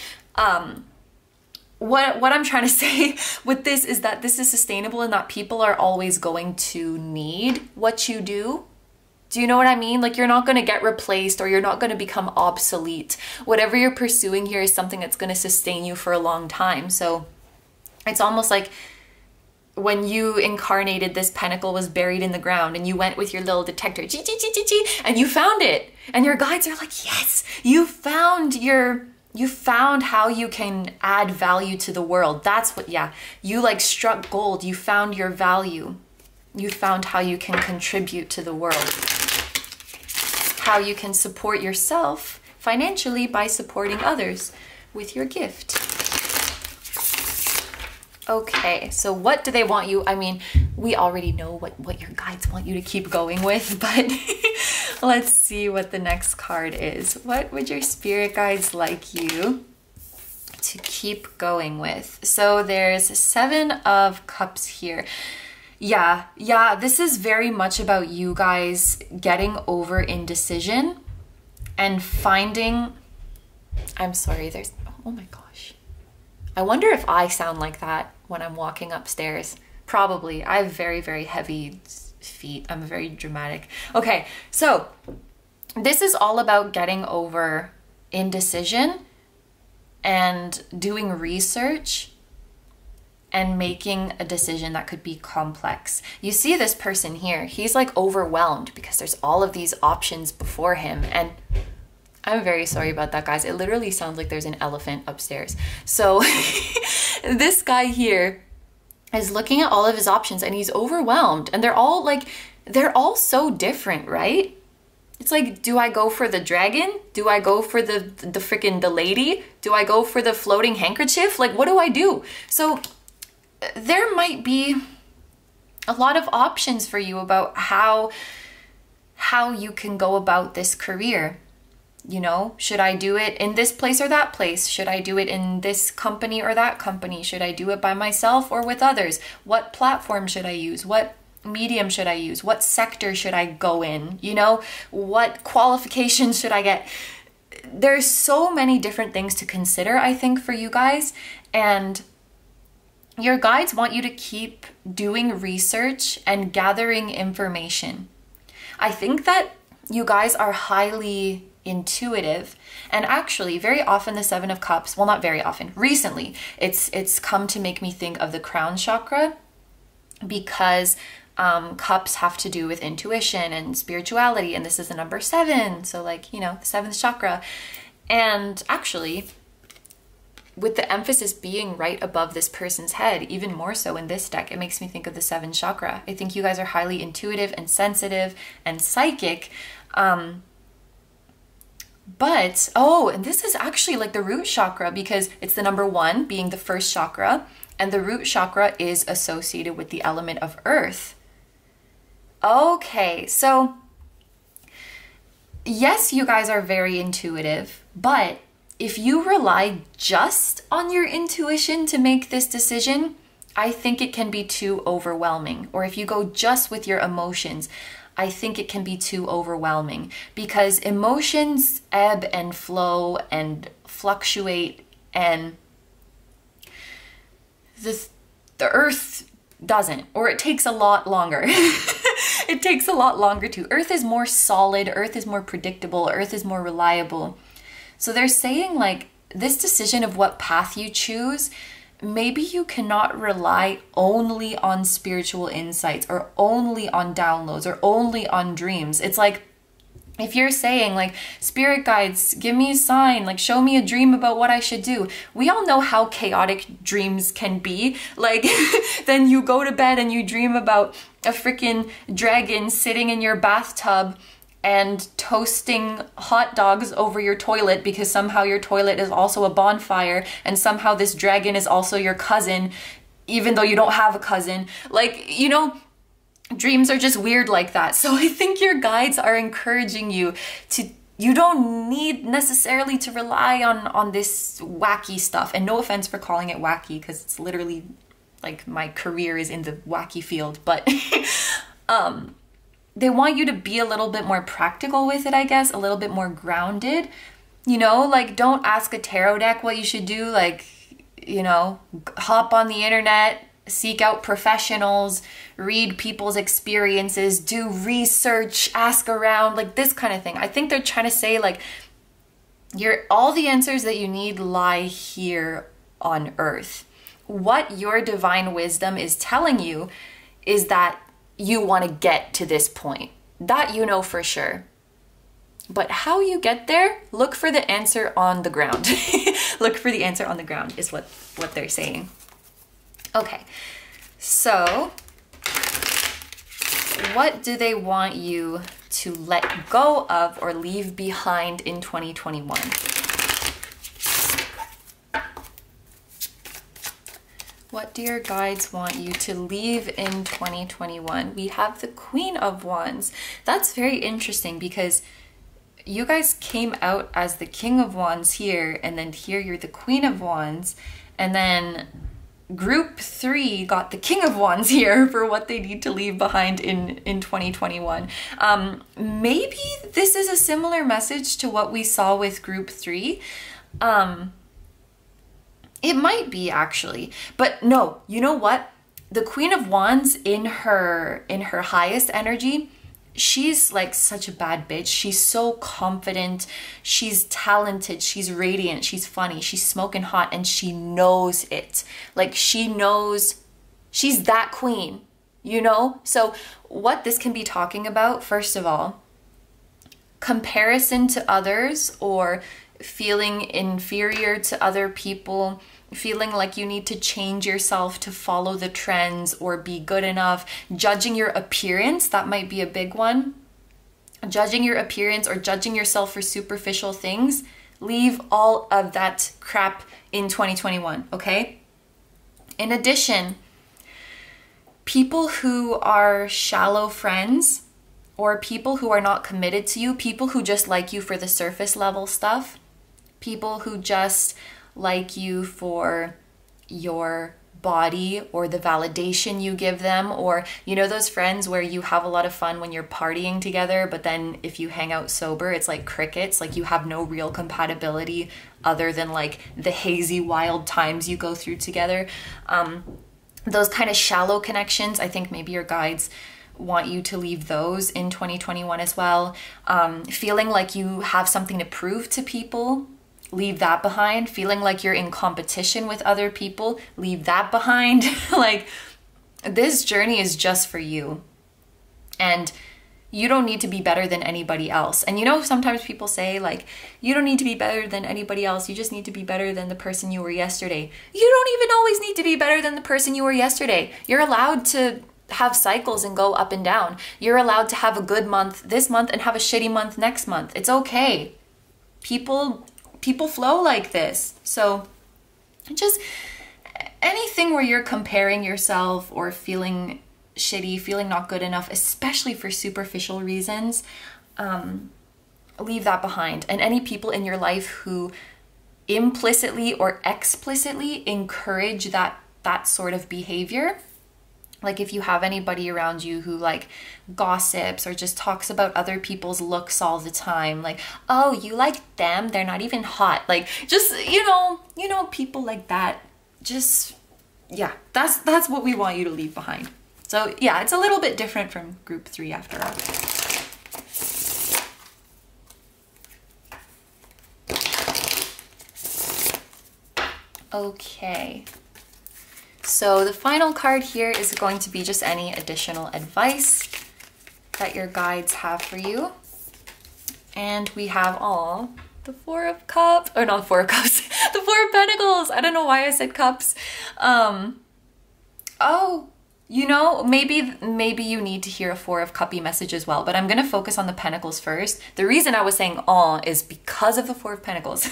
what I'm trying to say with this is that this is sustainable and that people are always going to need what you do. Do you know what I mean? Like, you're not going to get replaced, or you're not going to become obsolete. Whatever you're pursuing here is something that's going to sustain you for a long time. So it's almost like when you incarnated, this pentacle was buried in the ground and you went with your little detector, and you found it. And your guides are like, yes, you found how you can add value to the world. That's what, yeah, you like struck gold. You found your value. You found how you can contribute to the world. How you can support yourself financially by supporting others with your gift. Okay, so what do they want you? I mean, we already know what your guides want you to keep going with, but let's see what the next card is. What would your spirit guides like you to keep going with? So there's 7 of Cups here. Yeah, this is very much about you guys getting over indecision and finding, I'm sorry, oh my gosh. I wonder if I sound like that when I'm walking upstairs. Probably. I have very, very heavy feet. I'm very dramatic. Okay, so this is all about getting over indecision and doing research and making a decision that could be complex. You see this person here, he's like overwhelmed because there's all of these options before him. And I'm very sorry about that, guys. It literally sounds like there's an elephant upstairs. So this guy here is looking at all of his options and he's overwhelmed, and they're all so different, right? It's like, do I go for the dragon? Do I go for the freaking the lady? Do I go for the floating handkerchief? Like, what do I do? So there might be a lot of options for you about how you can go about this career. You know, should I do it in this place or that place? Should I do it in this company or that company? Should I do it by myself or with others? What platform should I use? What medium should I use? What sector should I go in? You know, what qualifications should I get? There's so many different things to consider, I think, for you guys. And your guides want you to keep doing research and gathering information. I think that you guys are highly intuitive, and actually very often the Seven of Cups, well, not very often, recently it's come to make me think of the crown chakra, because cups have to do with intuition and spirituality, and this is the number 7, so like, you know, the 7th chakra. And actually, with the emphasis being right above this person's head, even more so in this deck, it makes me think of the 7th chakra. I think you guys are highly intuitive and sensitive and psychic. But, oh, and this is actually like the root chakra, because it's the number 1 being the first chakra, and the root chakra is associated with the element of earth. Okay, so yes, you guys are very intuitive, but if you rely just on your intuition to make this decision, I think it can be too overwhelming. Or if you go just with your emotions, I think it can be too overwhelming, because emotions ebb and flow and fluctuate, and the earth doesn't, or it takes a lot longer. It takes a lot longer to. Earth is more solid, earth is more predictable, earth is more reliable. So they're saying, like, this decision of what path you choose, maybe you cannot rely only on spiritual insights or only on downloads or only on dreams. It's like, if you're saying, like, spirit guides, give me a sign, like, show me a dream about what I should do. We all know how chaotic dreams can be. Like, then you go to bed and you dream about a freaking dragon sitting in your bathtub and toasting hot dogs over your toilet, because somehow your toilet is also a bonfire, and somehow this dragon is also your cousin, even though you don't have a cousin. Like, you know, dreams are just weird like that. So I think your guides are encouraging you to, you don't need necessarily to rely on this wacky stuff. And no offense for calling it wacky, because it's literally like my career is in the wacky field, but they want you to be a little bit more practical with it, I guess, a little bit more grounded. You know, like, don't ask a tarot deck what you should do. Like, you know, hop on the internet, seek out professionals, read people's experiences, do research, ask around, like this kind of thing. I think they're trying to say, like, all the answers that you need lie here on earth. What your divine wisdom is telling you is that you want to get to this point. That you know for sure. But how you get there, look for the answer on the ground. Look for the answer on the ground is what they're saying. Okay, so what do they want you to let go of or leave behind in 2021? What do your guides want you to leave in 2021? We have the Queen of Wands. That's very interesting, because you guys came out as the King of Wands here, and then here you're the Queen of Wands, and then Group 3 got the King of Wands here for what they need to leave behind in 2021. Maybe this is a similar message to what we saw with Group 3. It might be actually, but no, you know what? The Queen of Wands in her highest energy, she's like such a bad bitch. She's so confident, she's talented, she's radiant, she's funny, she's smoking hot, and she knows it. Like she knows she's that queen, you know? So what this can be talking about, first of all, comparison to others, or feeling inferior to other people, feeling like you need to change yourself to follow the trends or be good enough, judging your appearance, that might be a big one. Judging your appearance or judging yourself for superficial things. Leave all of that crap in 2021, okay? In addition, people who are shallow friends, or people who are not committed to you, people who just like you for the surface level stuff, people who just like you for your body or the validation you give them, or you know those friends where you have a lot of fun when you're partying together, but then if you hang out sober, it's like crickets, like you have no real compatibility other than like the hazy wild times you go through together. Those kind of shallow connections, I think maybe your guides want you to leave those in 2021 as well. Feeling like you have something to prove to people, leave that behind. Feeling like you're in competition with other people, leave that behind. Like, this journey is just for you, and you don't need to be better than anybody else. And you know, sometimes people say like, you don't need to be better than anybody else, you just need to be better than the person you were yesterday. You don't even always need to be better than the person you were yesterday. You're allowed to have cycles and go up and down. You're allowed to have a good month this month and have a shitty month next month. It's okay. People flow like this. So just anything where you're comparing yourself or feeling shitty, feeling not good enough, especially for superficial reasons, leave that behind. And any people in your life who implicitly or explicitly encourage that sort of behavior, like if you have anybody around you who like gossips or just talks about other people's looks all the time, like, oh, you like them, they're not even hot, like just, you know, people like that, just, yeah, that's what we want you to leave behind. So yeah, it's a little bit different from group 3 after all. Okay. So the final card here is going to be just any additional advice that your guides have for you. And we have all the 4 of Cups, or not 4 of Cups, the 4 of Pentacles. I don't know why I said cups. Oh, you know, maybe you need to hear a 4 of Cuppy message as well, but I'm gonna focus on the Pentacles first. The reason I was saying "aw" is because of the 4 of Pentacles.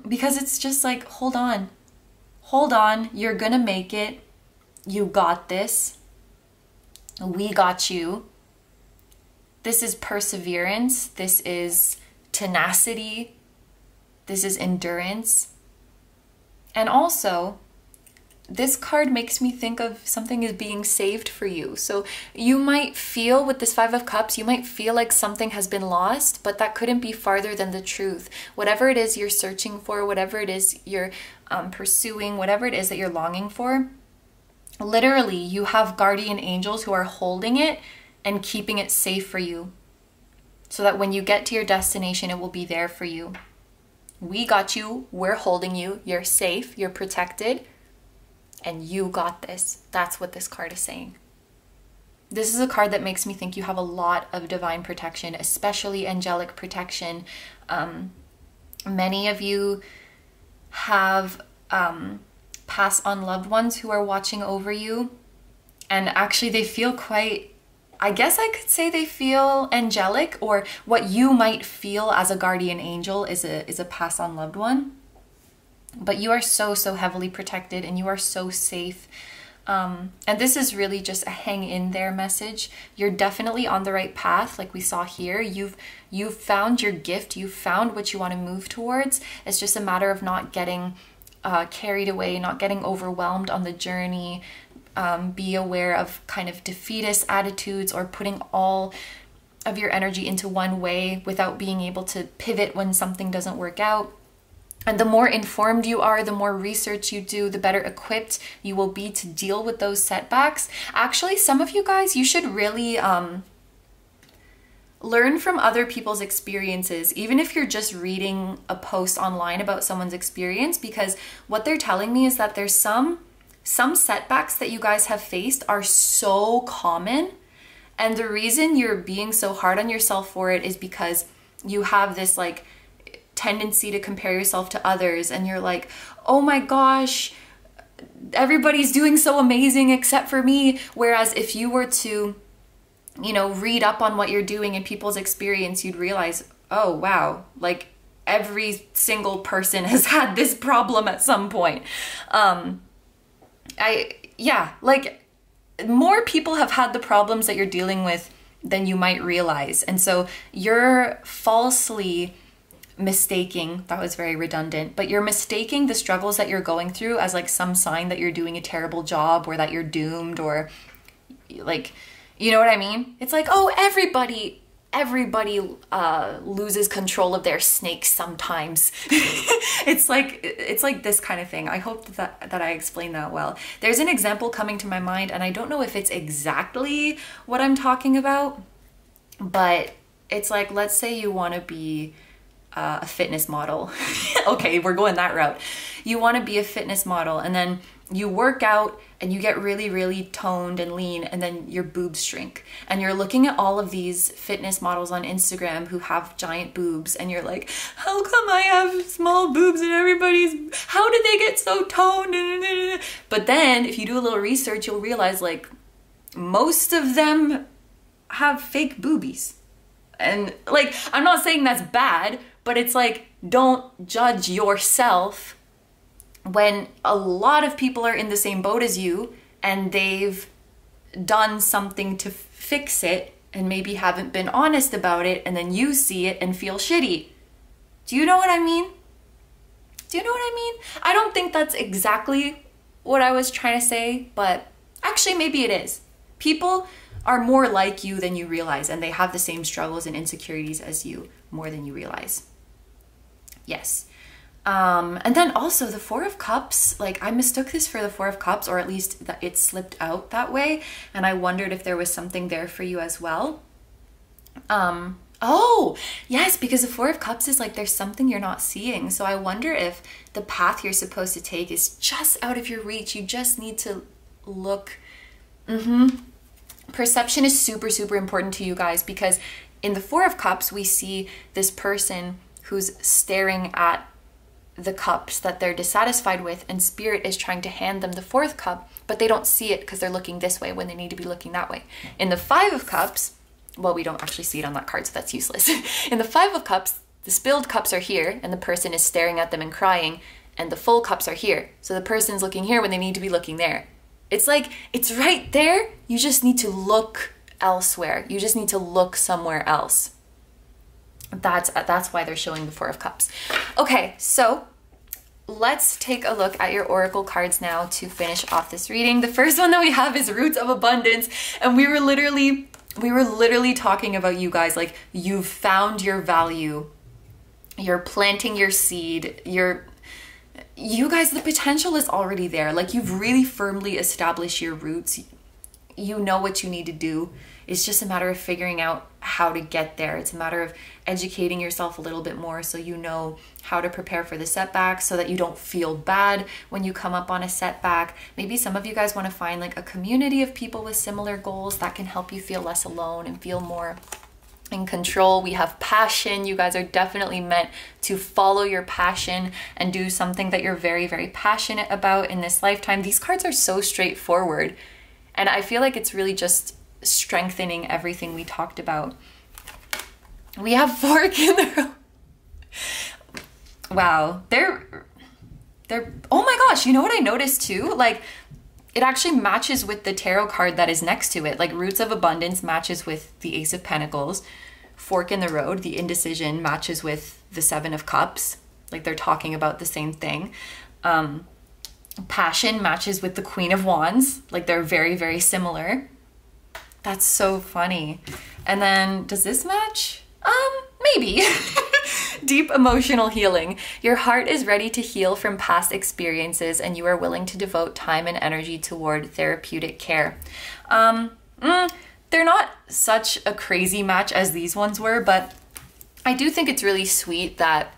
Because it's just like, hold on, you're gonna make it. You got this. We got you. This is perseverance. This is tenacity. This is endurance. And also, this card makes me think of something is being saved for you. So you might feel with this 5 of Cups, you might feel like something has been lost, but that couldn't be farther than the truth. Whatever it is you're searching for, whatever it is you're pursuing, whatever it is that you're longing for, literally you have guardian angels who are holding it and keeping it safe for you, so that when you get to your destination, it will be there for you. We got you, we're holding you, you're safe, you're protected, and you got this. That's what this card is saying. This is a card that makes me think you have a lot of divine protection, especially angelic protection. Many of you have passed on loved ones who are watching over you, and actually they feel quite, I guess I could say they feel angelic, or what you might feel as a guardian angel is a passed on loved one. But you are so heavily protected, and you are so safe. And this is really just a hang in there message. You're definitely on the right path, like we saw here. You've found your gift. You've found what you want to move towards. It's just a matter of not getting carried away, not getting overwhelmed on the journey. Be aware of kind of defeatist attitudes, or putting all of your energy into one way without being able to pivot when something doesn't work out. And the more informed you are, the more research you do, the better equipped you will be to deal with those setbacks. Actually, some of you guys, you should really learn from other people's experiences, even if you're just reading a post online about someone's experience, because what they're telling me is that there's some setbacks that you guys have faced are so common. And the reason you're being so hard on yourself for it is because you have this like tendency to compare yourself to others, and you're like, oh my gosh, everybody's doing so amazing except for me. Whereas if you were to, you know, read up on what you're doing and people's experience, you'd realize, oh wow, like every single person has had this problem at some point. Like more people have had the problems that you're dealing with than you might realize. And so you're falsely mistaking, that was very redundant, but you're mistaking the struggles that you're going through as like some sign that you're doing a terrible job, or that you're doomed, or like, you know what I mean? It's like, oh, everybody loses control of their snakes sometimes. it's like this kind of thing. I hope that I explained that well. There's an example coming to my mind, and I don't know if it's exactly what I'm talking about, but it's like, let's say you want to be a fitness model. Okay, we're going that route. You want to be a fitness model, and then you work out and you get really, really toned and lean, and then your boobs shrink. And you're looking at all of these fitness models on Instagram who have giant boobs, and you're like, how come I have small boobs and how did they get so toned? But then if you do a little research, you'll realize like most of them have fake boobies. And like, I'm not saying that's bad, but it's like, don't judge yourself when a lot of people are in the same boat as you and they've done something to fix it and maybe haven't been honest about it, and then you see it and feel shitty. Do you know what I mean? Do you know what I mean? I don't think that's exactly what I was trying to say, but actually maybe it is. People are more like you than you realize, and they have the same struggles and insecurities as you more than you realize. Yes. And then also the Four of Cups, like I mistook this for the Four of Cups, or at least that it slipped out that way. And I wondered if there was something there for you as well. Oh, yes, because the Four of Cups is like, there's something you're not seeing. So I wonder if the path you're supposed to take is just out of your reach. You just need to look. Perception is super, super important to you guys, because in the Four of Cups, we see this person who's staring at the cups that they're dissatisfied with, and Spirit is trying to hand them the fourth cup, but they don't see it because they're looking this way when they need to be looking that way. In the Five of Cups, well, we don't actually see it on that card, so that's useless. In the Five of Cups, the spilled cups are here, and the person is staring at them and crying, and the full cups are here. So the person's looking here when they need to be looking there. It's like, it's right there. You just need to look elsewhere. You just need to look somewhere else. That's why they're showing the Four of Cups. Okay, so let's take a look at your oracle cards now to finish off this reading. The first one that we have is Roots of Abundance, and we were literally talking about you guys, like you've found your value. You're planting your seed. You guys, the potential is already there. Like you've really firmly established your roots. You know what you need to do. It's just a matter of figuring out how to get there. It's a matter of educating yourself a little bit more so you know how to prepare for the setbacks, so that you don't feel bad when you come up on a setback. Maybe some of you guys want to find like a community of people with similar goals that can help you feel less alone and feel more in control. We have passion. You guys are definitely meant to follow your passion and do something that you're very, very passionate about in this lifetime. These cards are so straightforward, and I feel like it's really just strengthening everything we talked about. We have Fork in the Road. Wow, they're oh my gosh, you know what I noticed too? Like it actually matches with the tarot card that is next to it. Like Roots of Abundance matches with the Ace of Pentacles. Fork in the Road, the indecision, matches with the Seven of Cups. Like they're talking about the same thing. Passion matches with the Queen of Wands. Like they're very, very similar. That's so funny. And then does this match? Maybe. Deep emotional healing. Your heart is ready to heal from past experiences and you are willing to devote time and energy toward therapeutic care. They're not such a crazy match as these ones were, but I do think it's really sweet that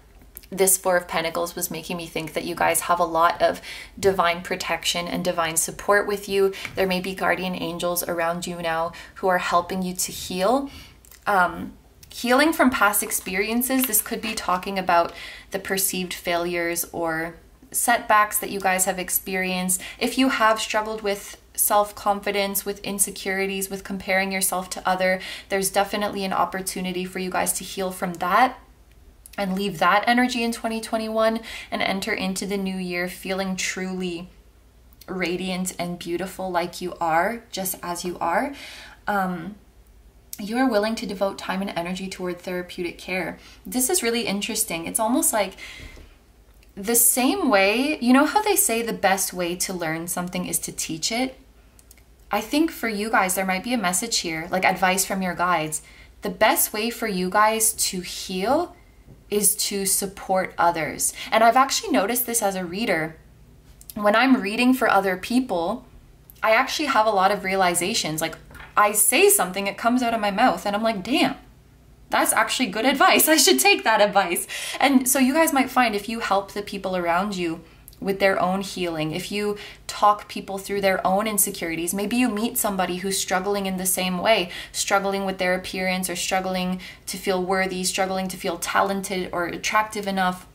this Four of Pentacles was making me think that you guys have a lot of divine protection and divine support with you. There may be guardian angels around you now who are helping you to heal. Healing from past experiences, this could be talking about the perceived failures or setbacks that you guys have experienced. If you have struggled with self-confidence, with insecurities, with comparing yourself to other, there's definitely an opportunity for you guys to heal from that and leave that energy in 2021 and enter into the new year feeling truly radiant and beautiful like you are, just as you are. You are willing to devote time and energy toward therapeutic care. This is really interesting. It's almost like the same way, you know how they say the best way to learn something is to teach it? I think for you guys, there might be a message here, like advice from your guides. The best way for you guys to heal is to support others. And I've actually noticed this as a reader. When I'm reading for other people, I actually have a lot of realizations. Like I say something, it comes out of my mouth and I'm like, damn, that's actually good advice. I should take that advice. And so you guys might find if you help the people around you with their own healing, if you talk people through their own insecurities, maybe you meet somebody who's struggling in the same way, struggling with their appearance or struggling to feel worthy, struggling to feel talented or attractive enough,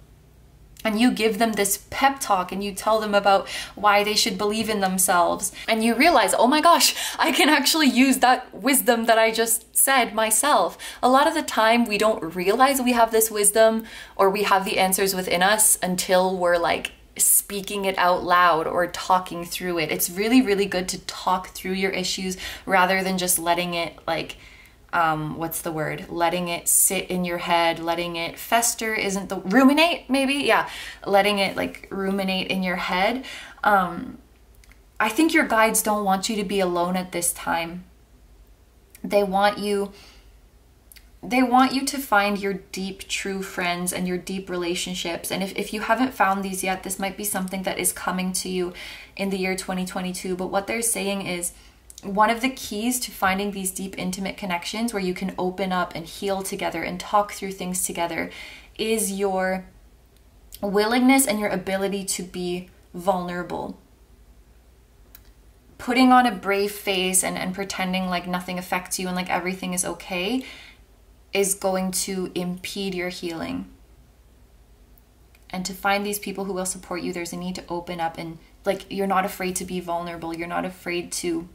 and you give them this pep talk and you tell them about why they should believe in themselves, and you realize, oh my gosh, I can actually use that wisdom that I just said myself. A lot of the time we don't realize we have this wisdom or we have the answers within us until we're like speaking it out loud or talking through it. It's really, really good to talk through your issues rather than just letting it like, what's the word? Letting it sit in your head, letting it fester isn't the, ruminate maybe? Yeah, letting it like ruminate in your head. I think your guides don't want you to be alone at this time. They want you to find your deep, true friends and your deep relationships. And if you haven't found these yet, this might be something that is coming to you in the year 2022. But what they're saying is one of the keys to finding these deep, intimate connections where you can open up and heal together and talk through things together is your willingness and your ability to be vulnerable. Putting on a brave face and pretending like nothing affects you and like everything is okay is going to impede your healing. And to find these people who will support you, there's a need to open up and like you're not afraid to be vulnerable. You're not afraid to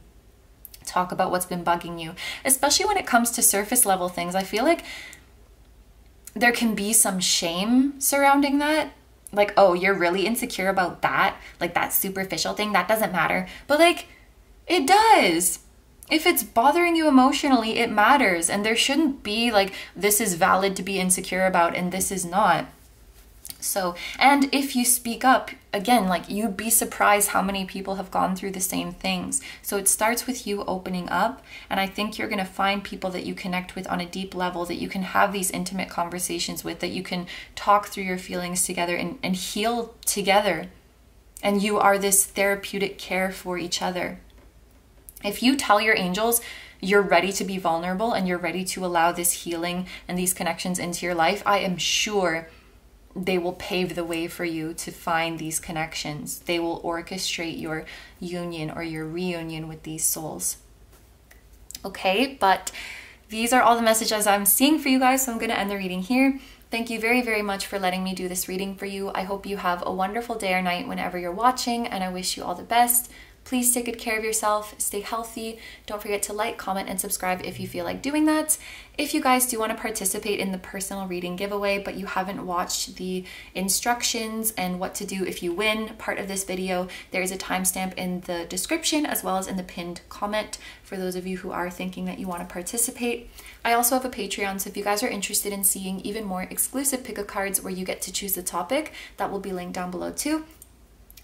talk about what's been bugging you, especially when it comes to surface level things. I feel like there can be some shame surrounding that. Like, oh, you're really insecure about that, like that superficial thing, that doesn't matter. But like, it does. If it's bothering you emotionally, it matters. And there shouldn't be like, this is valid to be insecure about and this is not. So, and if you speak up, again, like you'd be surprised how many people have gone through the same things. So it starts with you opening up. And I think you're going to find people that you connect with on a deep level, that you can have these intimate conversations with, that you can talk through your feelings together and heal together. And you are this therapeutic care for each other. If you tell your angels you're ready to be vulnerable and you're ready to allow this healing and these connections into your life, I am sure they will pave the way for you to find these connections. They will orchestrate your union or your reunion with these souls. Okay, but these are all the messages I'm seeing for you guys, so I'm going to end the reading here. Thank you very, very much for letting me do this reading for you. I hope you have a wonderful day or night whenever you're watching, and I wish you all the best. Please take good care of yourself, stay healthy. Don't forget to like, comment, and subscribe if you feel like doing that. If you guys do want to participate in the personal reading giveaway, but you haven't watched the instructions and what to do if you win part of this video, there is a timestamp in the description as well as in the pinned comment for those of you who are thinking that you want to participate. I also have a Patreon, so if you guys are interested in seeing even more exclusive pick-a cards where you get to choose the topic, that will be linked down below too.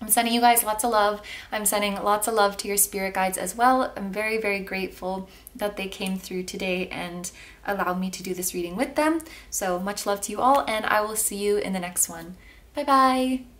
I'm sending you guys lots of love. I'm sending lots of love to your spirit guides as well. I'm very, very grateful that they came through today and allowed me to do this reading with them. So much love to you all, and I will see you in the next one. Bye bye.